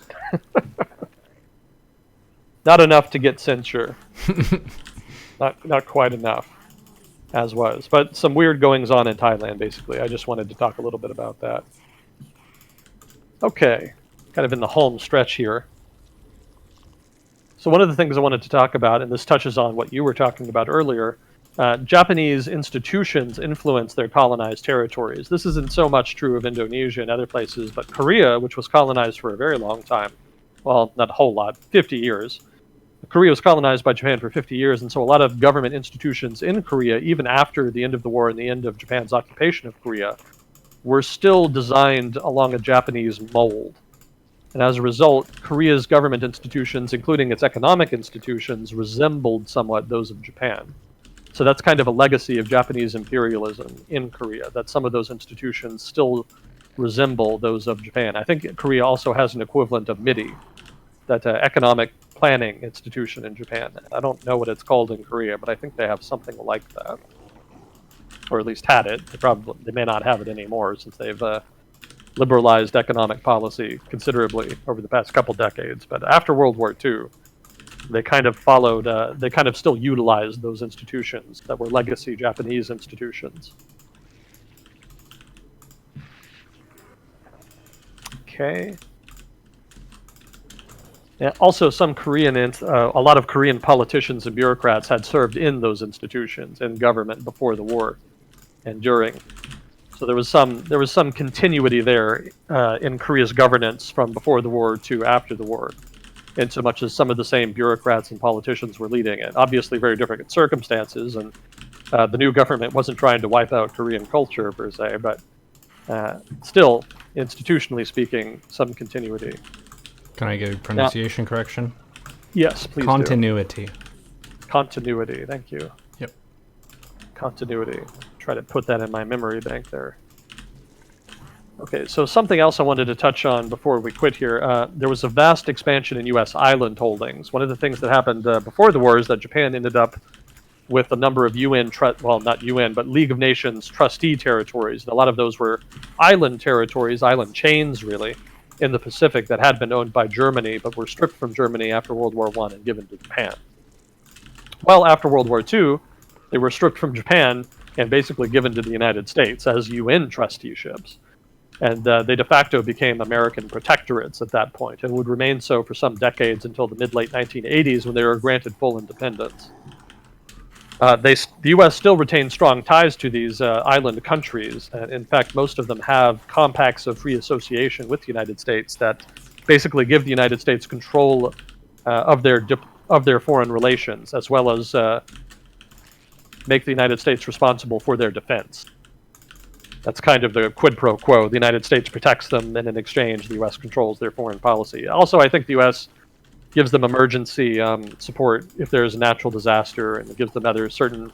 Not enough to get censure. not quite enough, as was. But some weird goings on in Thailand, basically. I just wanted to talk a little bit about that. Okay, kind of in the home stretch here. So one of the things I wanted to talk about, and this touches on what you were talking about earlier, Japanese institutions influence their colonized territories. This isn't so much true of Indonesia and other places, but Korea, which was colonized for a very long time, well, not a whole lot, 50 years. Korea was colonized by Japan for 50 years, and so a lot of government institutions in Korea, even after the end of the war and the end of Japan's occupation of Korea, were still designed along a Japanese mold. And as a result, Korea's government institutions, including its economic institutions, resembled somewhat those of Japan. So that's kind of a legacy of Japanese imperialism in Korea, that some of those institutions still resemble those of Japan. I think Korea also has an equivalent of MIDI, that economic planning institution in Japan. I don't know what it's called in Korea, but I think they have something like that. Or at least had it. They may not have it anymore, since they've liberalized economic policy considerably over the past couple decades. But after World War II, they kind of followed, they kind of still utilized those institutions that were legacy Japanese institutions. Okay. Yeah, also, a lot of Korean politicians and bureaucrats had served in those institutions in government before the war and during. So there was some continuity there in Korea's governance from before the war to after the war, in so much as some of the same bureaucrats and politicians were leading it. Obviously, very different circumstances, and the new government wasn't trying to wipe out Korean culture per se, but still, institutionally speaking, some continuity. Can I get a Now, pronunciation correction? yes, please do. Continuity. Continuity. Thank you. Yep. Continuity. Try to put that in my memory bank there. Okay, so something else I wanted to touch on before we quit here. There was a vast expansion in U.S. island holdings. One of the things that happened before the war is that Japan ended up with a number of not UN, but League of Nations trustee territories. And a lot of those were island territories, island chains, really, in the Pacific that had been owned by Germany, but were stripped from Germany after World War I and given to Japan. Well, after World War II, they were stripped from Japan and basically given to the United States as UN trusteeships. And they de facto became American protectorates at that point and would remain so for some decades until the mid-late 1980s when they were granted full independence. The U.S. still retains strong ties to these island countries. In fact, most of them have compacts of free association with the United States that basically give the United States control of their foreign relations, as well as make the United States responsible for their defense. That's kind of the quid pro quo. The United States protects them, and in exchange, the U.S. controls their foreign policy. Also, I think the U.S. gives them emergency support if there's a natural disaster, and it gives them other certain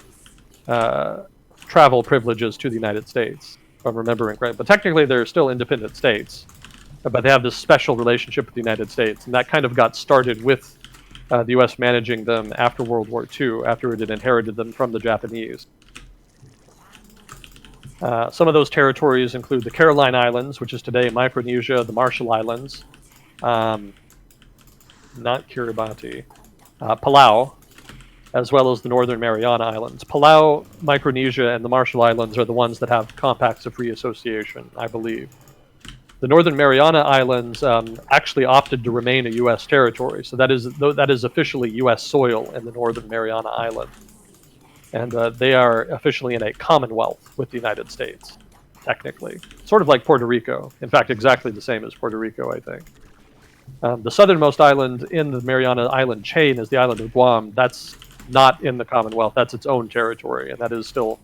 travel privileges to the United States, if I'm remembering right. But technically, they're still independent states, but they have this special relationship with the United States, and that kind of got started with the U.S. managing them after World War II, after it had inherited them from the Japanese. Some of those territories include the Caroline Islands, which is today Micronesia, the Marshall Islands, not Kiribati, Palau, as well as the Northern Mariana Islands. Palau, Micronesia, and the Marshall Islands are the ones that have compacts of free association, I believe. The Northern Mariana Islands actually opted to remain a U.S. territory, so that is officially U.S. soil in the Northern Mariana Islands. And they are officially in a commonwealth with the United States, technically. Sort of like Puerto Rico. In fact, exactly the same as Puerto Rico, I think. The southernmost island in the Mariana Island chain is the island of Guam. That's not in the Commonwealth. That's its own territory, and that is still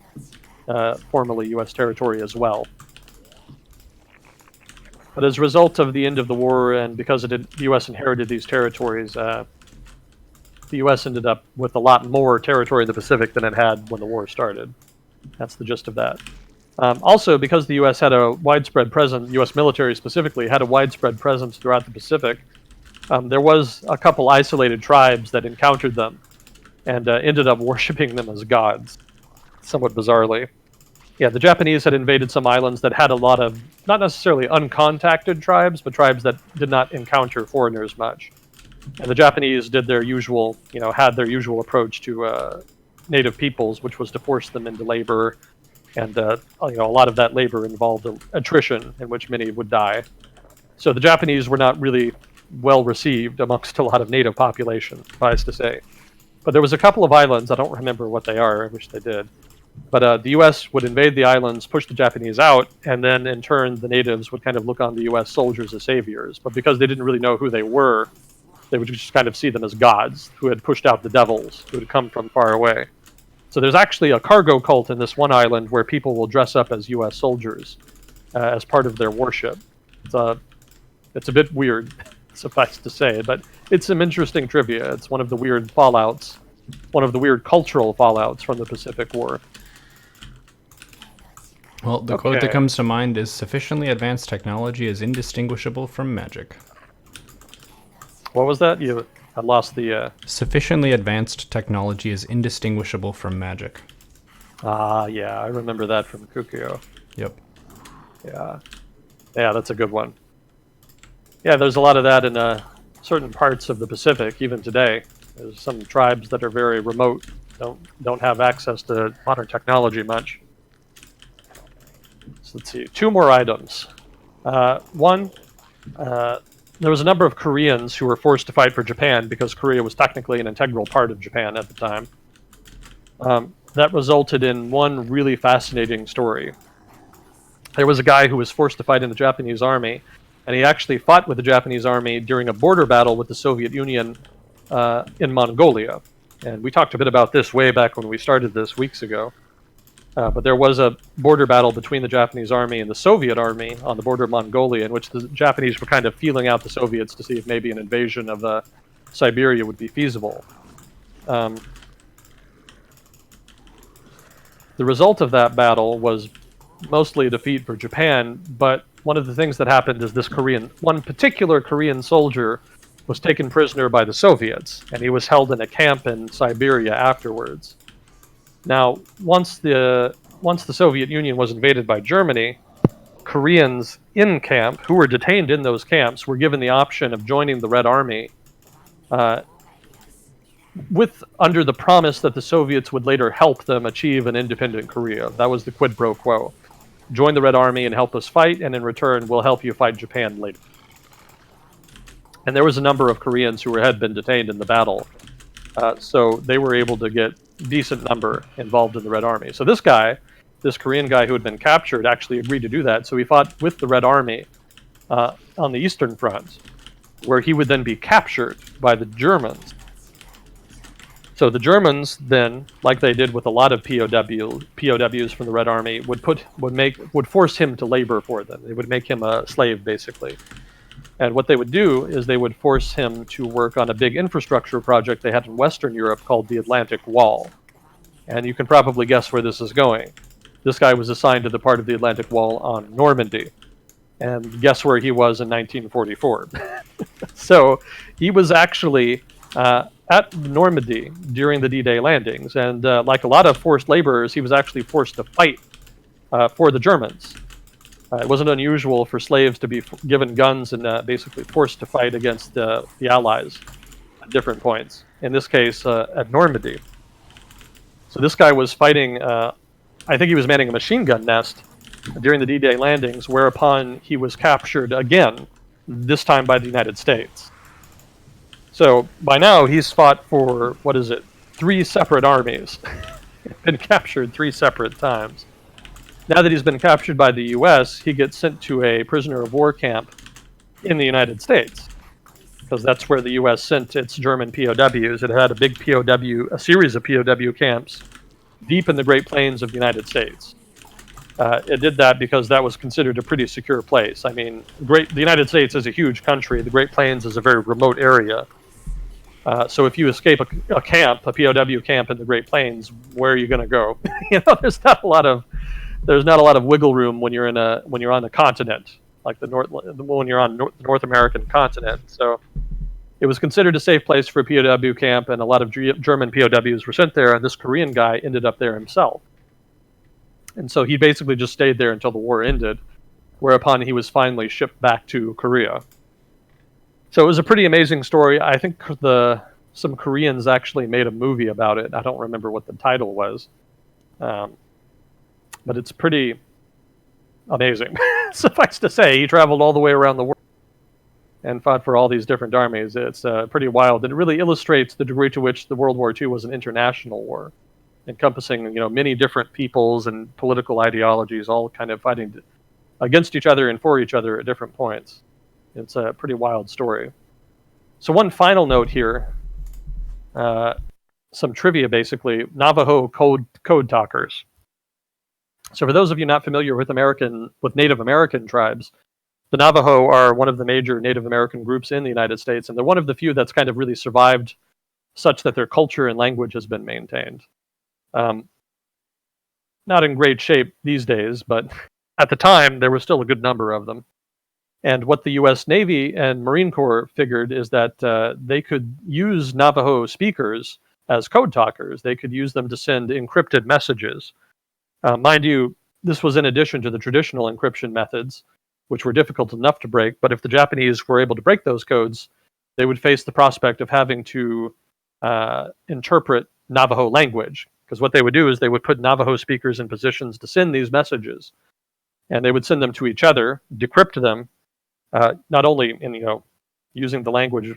formerly U.S. territory as well. But as a result of the end of the war, and because the U.S. inherited these territories, the U.S. ended up with a lot more territory in the Pacific than it had when the war started. That's the gist of that. Also, because the U.S. had a widespread presence, U.S. military specifically had a widespread presence throughout the Pacific, there was a couple isolated tribes that encountered them and ended up worshiping them as gods, somewhat bizarrely. Yeah, the Japanese had invaded some islands that had a lot of, not necessarily uncontacted tribes, but tribes that did not encounter foreigners much. And the Japanese did their usual, had their usual approach to native peoples, which was to force them into labor. And a lot of that labor involved attrition, in which many would die. So the Japanese were not really well received amongst a lot of native population, suffice to say. But there was a couple of islands, I don't remember what they are, I wish they did. But the U.S. would invade the islands, push the Japanese out, and then in turn the natives would kind of look on the U.S. soldiers as saviors. But because they didn't really know who they were, they would just kind of see them as gods who had pushed out the devils, who had come from far away. So there's actually a cargo cult in this one island where people will dress up as U.S. soldiers as part of their worship. It's a bit weird, suffice to say, but it's some interesting trivia. It's one of the weird fallouts, one of the weird cultural fallouts from the Pacific War. Well, the quote that comes to mind is, "Sufficiently advanced technology is indistinguishable from magic." What was that? I lost the... Sufficiently advanced technology is indistinguishable from magic. Yeah, I remember that from Kukio. Yep. Yeah, that's a good one. Yeah, there's a lot of that in certain parts of the Pacific, even today. There's some tribes that are very remote, don't have access to modern technology much. So let's see, 2 more items. One, there was a number of Koreans who were forced to fight for Japan because Korea was technically an integral part of Japan at the time. That resulted in one really fascinating story. There was a guy who was forced to fight in the Japanese army, and he actually fought with the Japanese army during a border battle with the Soviet Union in Mongolia. And we talked a bit about this way back when we started this weeks ago. But there was a border battle between the Japanese army and the Soviet army on the border of Mongolia, in which the Japanese were kind of feeling out the Soviets to see if maybe an invasion of Siberia would be feasible. The result of that battle was mostly a defeat for Japan, but one of the things that happened is one particular Korean soldier was taken prisoner by the Soviets, and he was held in a camp in Siberia afterwards. Now, once the Soviet Union was invaded by Germany, Koreans in camp, who were detained in those camps, were given the option of joining the Red Army under the promise that the Soviets would later help them achieve an independent Korea. That was the quid pro quo. Join the Red Army and help us fight, and in return, we'll help you fight Japan later. And there was a number of Koreans who had been detained in the battle, so they were able to get a decent number involved in the Red Army. So this Korean guy who had been captured, actually agreed to do that. So he fought with the Red Army on the Eastern Front, where he would then be captured by the Germans. So the Germans then, like they did with a lot of POWs from the Red Army, would force him to labor for them. They would make him a slave, basically. And what they would do is they would force him to work on a big infrastructure project they had in Western Europe called the Atlantic Wall. And you can probably guess where this is going. This guy was assigned to the part of the Atlantic Wall on Normandy. And guess where he was in 1944? So he was actually at Normandy during the D-Day landings. And like a lot of forced laborers, he was actually forced to fight for the Germans. It wasn't unusual for slaves to be given guns and basically forced to fight against the Allies at different points. In this case, at Normandy. So this guy was fighting, I think he was manning a machine gun nest during the D-Day landings, whereupon he was captured again, this time by the United States. So by now he's fought for, 3 separate armies. Been captured 3 separate times. Now that he's been captured by the U.S., he gets sent to a prisoner of war camp in the United States, because that's where the U.S. sent its German POWs. It had a series of POW camps deep in the Great Plains of the United States. It did that because that was considered a pretty secure place. I mean, the United States is a huge country. The Great Plains is a very remote area. So if you escape a POW camp in the Great Plains, where are you going to go? There's not a lot of wiggle room when you're on the continent, like when you're on the North American continent. So it was considered a safe place for a POW camp, and a lot of German POWs were sent there, and this Korean guy ended up there himself. And so he basically just stayed there until the war ended, whereupon he was finally shipped back to Korea. So it was a pretty amazing story. I think some Koreans actually made a movie about it. I don't remember what the title was. But it's pretty amazing. Suffice to say, he traveled all the way around the world and fought for all these different armies. It's pretty wild. And it really illustrates the degree to which the World War II was an international war, encompassing many different peoples and political ideologies, all kind of fighting against each other and for each other at different points. It's a pretty wild story. So one final note here, some trivia basically, Navajo code talkers. So for those of you not familiar with Native American tribes, the Navajo are one of the major Native American groups in the United States, and they're one of the few that's kind of really survived such that their culture and language has been maintained. Not in great shape these days, but at the time, there was still a good number of them. And what the U.S. Navy and Marine Corps figured is that they could use Navajo speakers as code talkers. They could use them to send encrypted messages. Mind you, this was in addition to the traditional encryption methods, which were difficult enough to break. But if the Japanese were able to break those codes, they would face the prospect of having to interpret Navajo language. Because what they would do is they would put Navajo speakers in positions to send these messages. And they would send them to each other, decrypt them, Not only in using the language,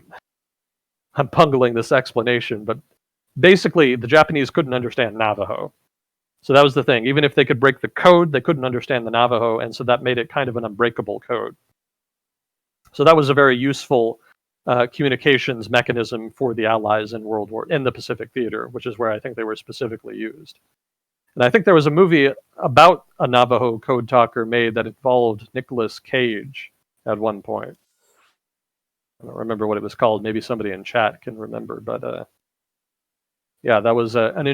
I'm bungling this explanation, but basically the Japanese couldn't understand Navajo. So that was the thing. Even if they could break the code, they couldn't understand the Navajo, and so that made it kind of an unbreakable code. So that was a very useful communications mechanism for the Allies in the Pacific Theater, which is where I think they were specifically used. And I think there was a movie about a Navajo code talker made that involved Nicolas Cage at one point. I don't remember what it was called. Maybe somebody in chat can remember, but yeah, that was some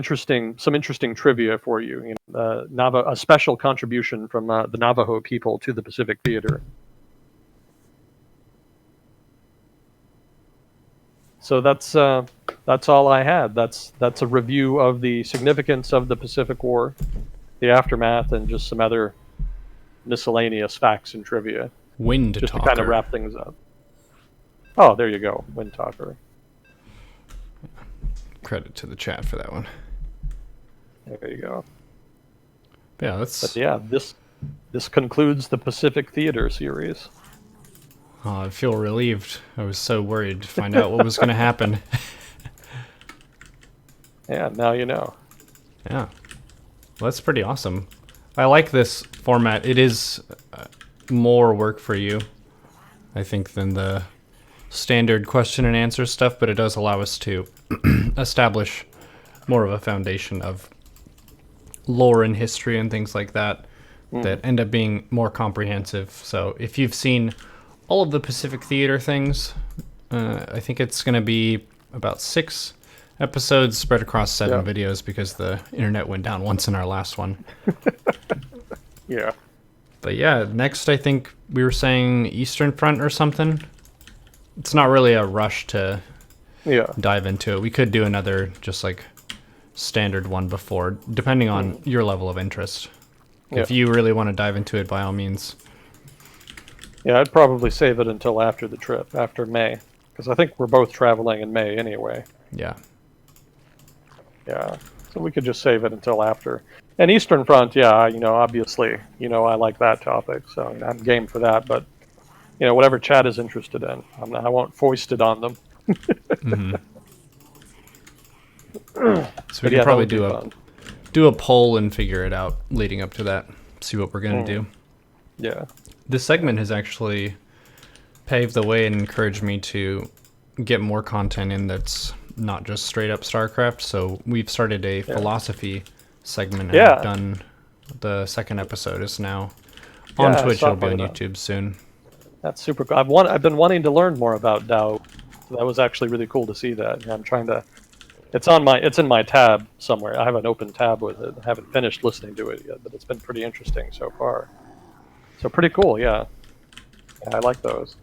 interesting trivia for you. A special contribution from the Navajo people to the Pacific Theater. So that's all I had. That's a review of the significance of the Pacific War, the aftermath, and just some other miscellaneous facts and trivia. Wind just talker. To kind of wrap things up. Oh, there you go, Wind Talker. Credit to the chat for that one. There you go. Yeah, this concludes the Pacific Theater series. Oh, I feel relieved. I was so worried to find out what was going to happen. Yeah, now you know. Yeah. Well, that's pretty awesome. I like this format. It is more work for you, I think, than the standard question and answer stuff, but it does allow us to establish more of a foundation of lore and history and things like that that end up being more comprehensive. So if you've seen all of the Pacific Theater things, I think it's going to be about 6 episodes spread across 7 videos because the internet went down once in our last one. Yeah. But yeah, next I think we were saying Eastern Front or something. It's not really a rush to dive into it. We could do another just like standard one before, depending on your level of interest. If you really want to dive into it, by all means. Yeah, I'd probably save it until after the trip, after May, because I think we're both traveling in May anyway. Yeah. Yeah, so we could just save it until after. And Eastern Front, obviously, I like that topic, so I'm game for that. But whatever chat is interested in, I won't foist it on them. Mm-hmm. So we can probably do a poll and figure it out leading up to that. See what we're gonna do. Yeah. This segment has actually paved the way and encouraged me to get more content in that's not just straight up StarCraft. So we've started a philosophy segment. And I've done the second episode is now on Twitch. It'll be on YouTube soon. That's super cool. I've been wanting to learn more about DAO. So that was actually really cool to see that. I'm trying to. It's in my tab somewhere. I have an open tab with it. I haven't finished listening to it yet, but it's been pretty interesting so far. So pretty cool, yeah. I like those.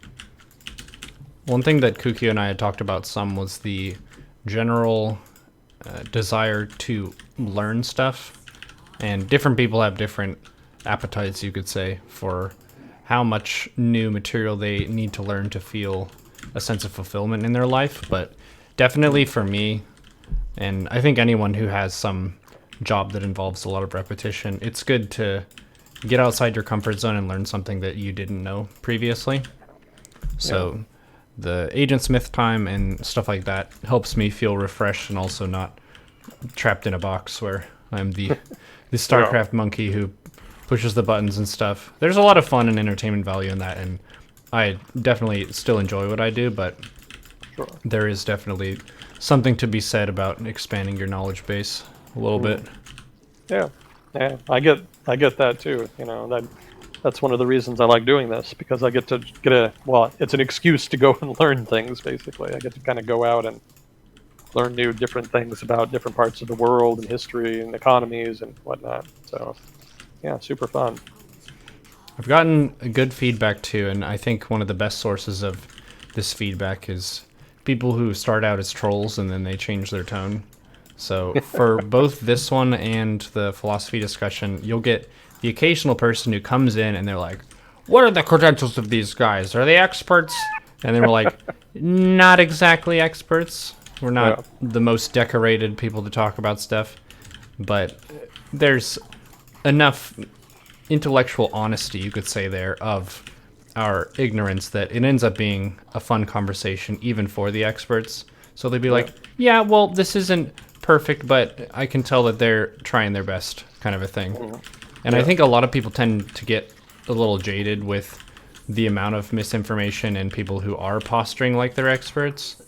One thing that Kuki and I had talked about some was the general desire to learn stuff, and different people have different appetites, you could say, for how much new material they need to learn to feel a sense of fulfillment in their life. But definitely for me, and I think anyone who has some job that involves a lot of repetition, it's good to get outside your comfort zone and learn something that you didn't know previously. So the Agent Smith time and stuff like that helps me feel refreshed and also not trapped in a box where I'm the StarCraft monkey who pushes the buttons and stuff. There's a lot of fun and entertainment value in that, and I definitely still enjoy what I do, but there is definitely something to be said about expanding your knowledge base a little bit. Yeah, I get that too. That's one of the reasons I like doing this, because I get to it's an excuse to go and learn things. Basically, I get to kind of go out and learn different things about different parts of the world and history and economies and whatnot. So, yeah, super fun. I've gotten a good feedback too, and I think one of the best sources of this feedback is people who start out as trolls and then they change their tone. So for both this one and the philosophy discussion, you'll get the occasional person who comes in and they're like, what are the credentials of these guys? Are they experts? And then we're like, not exactly experts. We're not the most decorated people to talk about stuff, but there's enough intellectual honesty, you could say, there of our ignorance that it ends up being a fun conversation even for the experts. So they'd be like, yeah, well, this isn't perfect, but I can tell that they're trying their best, kind of a thing. And I think a lot of people tend to get a little jaded with the amount of misinformation and people who are posturing like they're experts.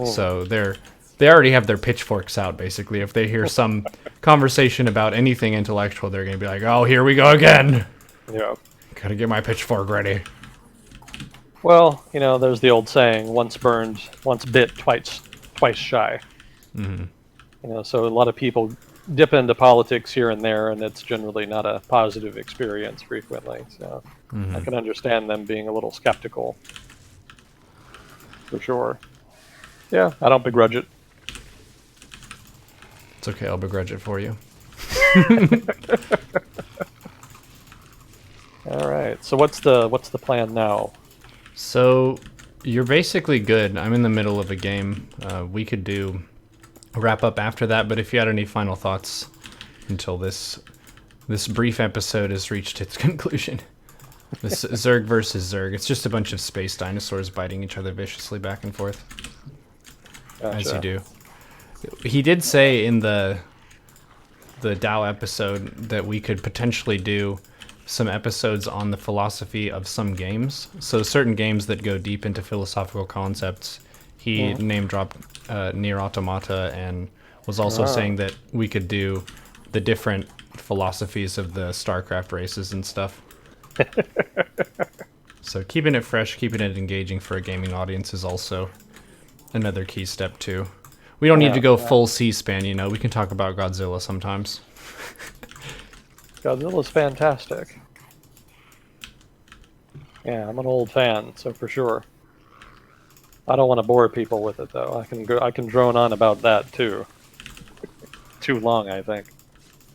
So they already have their pitchforks out, basically. If they hear some conversation about anything intellectual, they're going to be like, oh, here we go again. Yeah. Gotta get my pitchfork ready. Well, there's the old saying, once burned, once bit, twice shy. So a lot of people dip into politics here and there, and it's generally not a positive experience frequently. So I can understand them being a little skeptical, for sure. Yeah, I don't begrudge it. It's okay, I'll begrudge it for you. All right. So what's the plan now? So you're basically good. I'm in the middle of a game. We could do a wrap up after that, but if you had any final thoughts until this brief episode has reached its conclusion. This Zerg versus Zerg. It's just a bunch of space dinosaurs biting each other viciously back and forth. Gotcha. As you do. He did say in the Dow episode that we could potentially do some episodes on the philosophy of some games. So certain games that go deep into philosophical concepts. He name dropped Nier Automata and was also saying that we could do the different philosophies of the StarCraft races and stuff. So keeping it fresh, keeping it engaging for a gaming audience is also another key step too. We don't need to go full C-SPAN, we can talk about Godzilla sometimes. Godzilla's fantastic. Yeah, I'm an old fan, so for sure. I don't want to bore people with it though. I can drone on about that too. Too long, I think.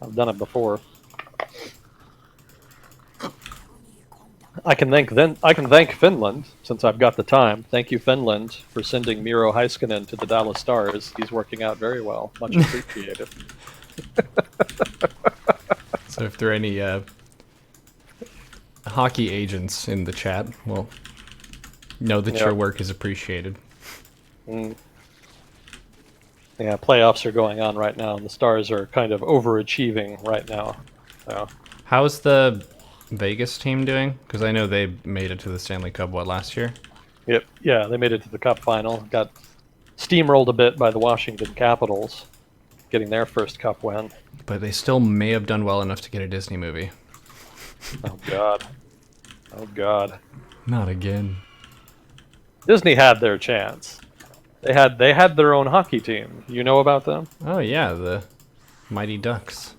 I've done it before. I can thank Finland since I've got the time. Thank you, Finland, for sending Miro Heiskanen to the Dallas Stars. He's working out very well. Much appreciated. So if there are any hockey agents in the chat, well, know that your work is appreciated. Yeah, playoffs are going on right now, and the Stars are kind of overachieving right now. So. How's the Vegas team doing? Because I know they made it to the Stanley Cup, last year? Yep. Yeah, they made it to the Cup final. Got steamrolled a bit by the Washington Capitals, getting their first Cup win. But they still may have done well enough to get a Disney movie. Oh, God. Oh, God. Not again. Disney had their chance. They had their own hockey team. You know about them? Oh, yeah, the Mighty Ducks.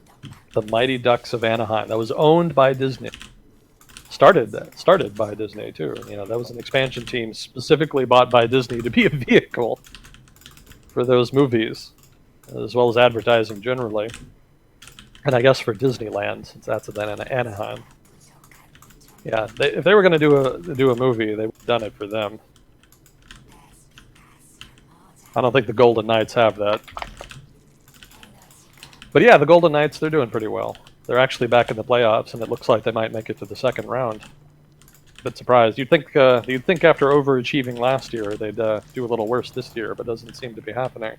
The Mighty Ducks of Anaheim. That was owned by Disney. Started by Disney, too. That was an expansion team specifically bought by Disney to be a vehicle for those movies, as well as advertising generally. And I guess for Disneyland, since that's in Anaheim. Yeah, if they were going to do a movie, they would have done it for them. I don't think the Golden Knights have that. But yeah, the Golden Knights, they're doing pretty well. They're actually back in the playoffs, and it looks like they might make it to the second round. Bit surprised. You'd think after overachieving last year, they'd do a little worse this year, but doesn't seem to be happening.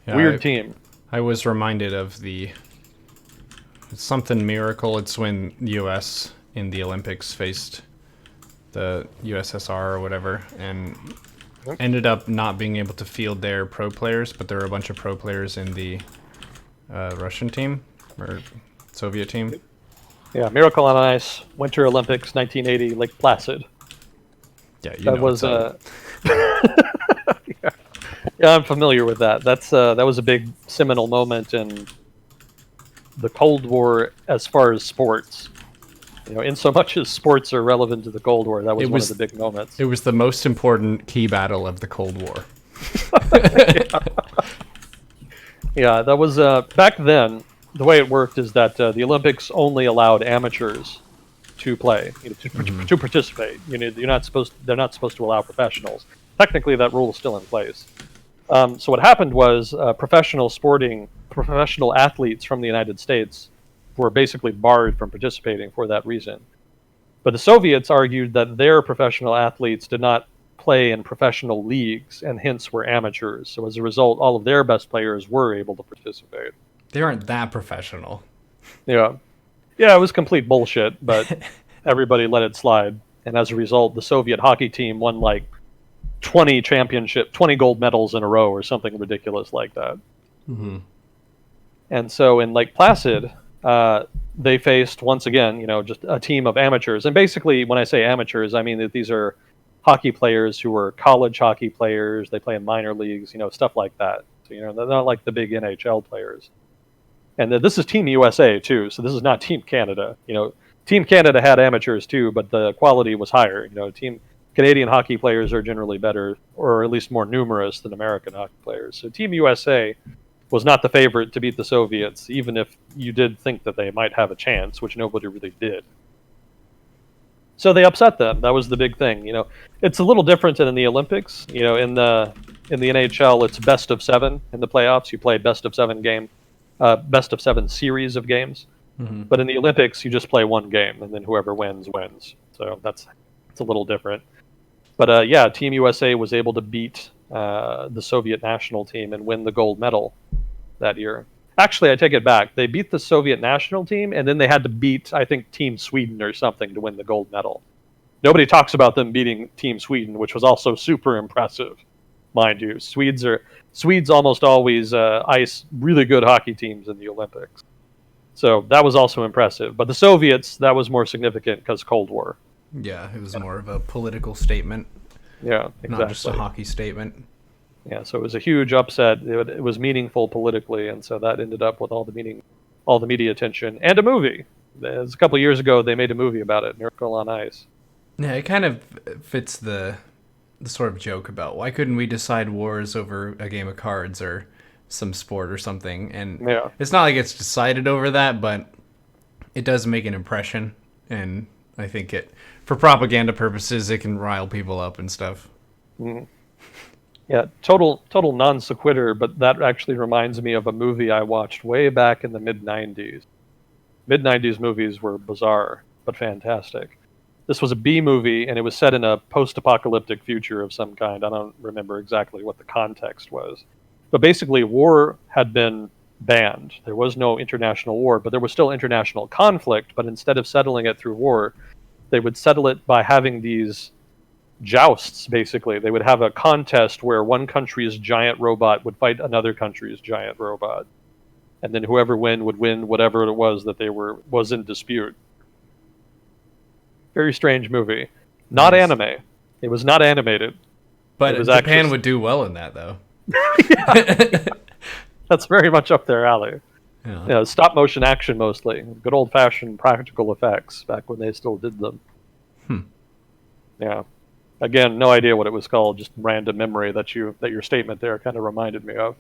Yeah, Weird team. I was reminded of something miracle. It's when the U.S. in the Olympics faced the USSR or whatever, and ended up not being able to field their pro players, but there were a bunch of pro players in the Russian team or Soviet team. Yeah, Miracle on Ice, Winter Olympics, 1980, Lake Placid. Yeah, that was. Yeah, I'm familiar with that. That was a big seminal moment in the Cold War as far as sports. In so much as sports are relevant to the Cold War, that was one of the big moments. It was the most important key battle of the Cold War. Yeah, that was back then. The way it worked is that the Olympics only allowed amateurs to play, to participate. They're not supposed to allow professionals. Technically, that rule is still in place. So what happened was professional athletes from the United States were basically barred from participating for that reason. But the Soviets argued that their professional athletes did not play in professional leagues and hence were amateurs. So as a result, all of their best players were able to participate. They aren't that professional. Yeah. Yeah, it was complete bullshit, but everybody let it slide. And as a result, the Soviet hockey team won like 20 gold medals in a row or something ridiculous like that. Mm-hmm. And so in Lake Placid, they faced, once again, just a team of amateurs. And basically, when I say amateurs, I mean that these are hockey players who are college hockey players. They play in minor leagues, stuff like that. So, they're not like the big NHL players. And this is Team USA, too. So this is not Team Canada. Team Canada had amateurs, too, but the quality was higher. Team Canadian hockey players are generally better, or at least more numerous than American hockey players. So Team USA was not the favorite to beat the Soviets, even if you did think that they might have a chance, which nobody really did. So they upset them. That was the big thing. It's a little different than in the Olympics. In the NHL, it's best of 7 in the playoffs. You play best of 7 best of 7 series of games. Mm-hmm. But in the Olympics, you just play one game, and then whoever wins wins. So it's a little different. But yeah, Team USA was able to beat the Soviet national team and win the gold medal that year. Actually, I take it back. They beat the Soviet national team, and then they had to beat, I think, Team Sweden or something to win the gold medal. Nobody talks about them beating Team Sweden, which was also super impressive, mind you. Swedes almost always ice really good hockey teams in the Olympics. So that was also impressive. But the Soviets, that was more significant because Cold War. Yeah, it was more of a political statement. Yeah, exactly. Not just a hockey statement. Yeah, so it was a huge upset. It was meaningful politically, and so that ended up with all the media attention, and a movie. A couple of years ago, they made a movie about it, Miracle on Ice. Yeah, it kind of fits the sort of joke about why couldn't we decide wars over a game of cards or some sport or something. And yeah. It's not like it's decided over that, but it does make an impression, and I think for propaganda purposes, it can rile people up and stuff. Mm-hmm. Yeah, total non sequitur, but that actually reminds me of a movie I watched way back in the mid-90s. Mid-90s movies were bizarre, but fantastic. This was a B movie, and it was set in a post-apocalyptic future of some kind. I don't remember exactly what the context was. But basically, war had been banned. There was no international war, but there was still international conflict, but instead of settling it through war, they would settle it by having these jousts. Basically, they would have a contest where one country's giant robot would fight another country's giant robot, and then whoever would win whatever it was that was in dispute. Very strange movie. Not Nice. Anime. It was not animated, but was Japan would do well in that, though. That's very much up their alley. Yeah. Stop motion action mostly. Good old fashioned practical effects back when they still did them. Yeah. Again, no idea what it was called, just random memory that your statement there kind of reminded me of.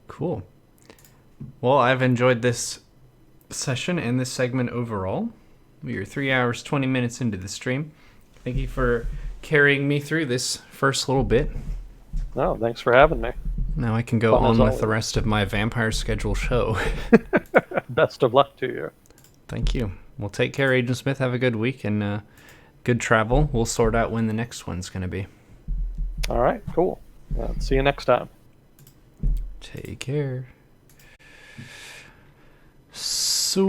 Cool. Well, I've enjoyed this session and this segment overall. We are 3 hours, 20 minutes into the stream. Thank you for carrying me through this first little bit. No, thanks for having me. Now I can go on with the rest of my vampire schedule show. Best of luck to you. Thank you. Well, take care, Agent Smith. Have a good week and good travel. We'll sort out when the next one's going to be. All right, cool. See you next time. Take care. So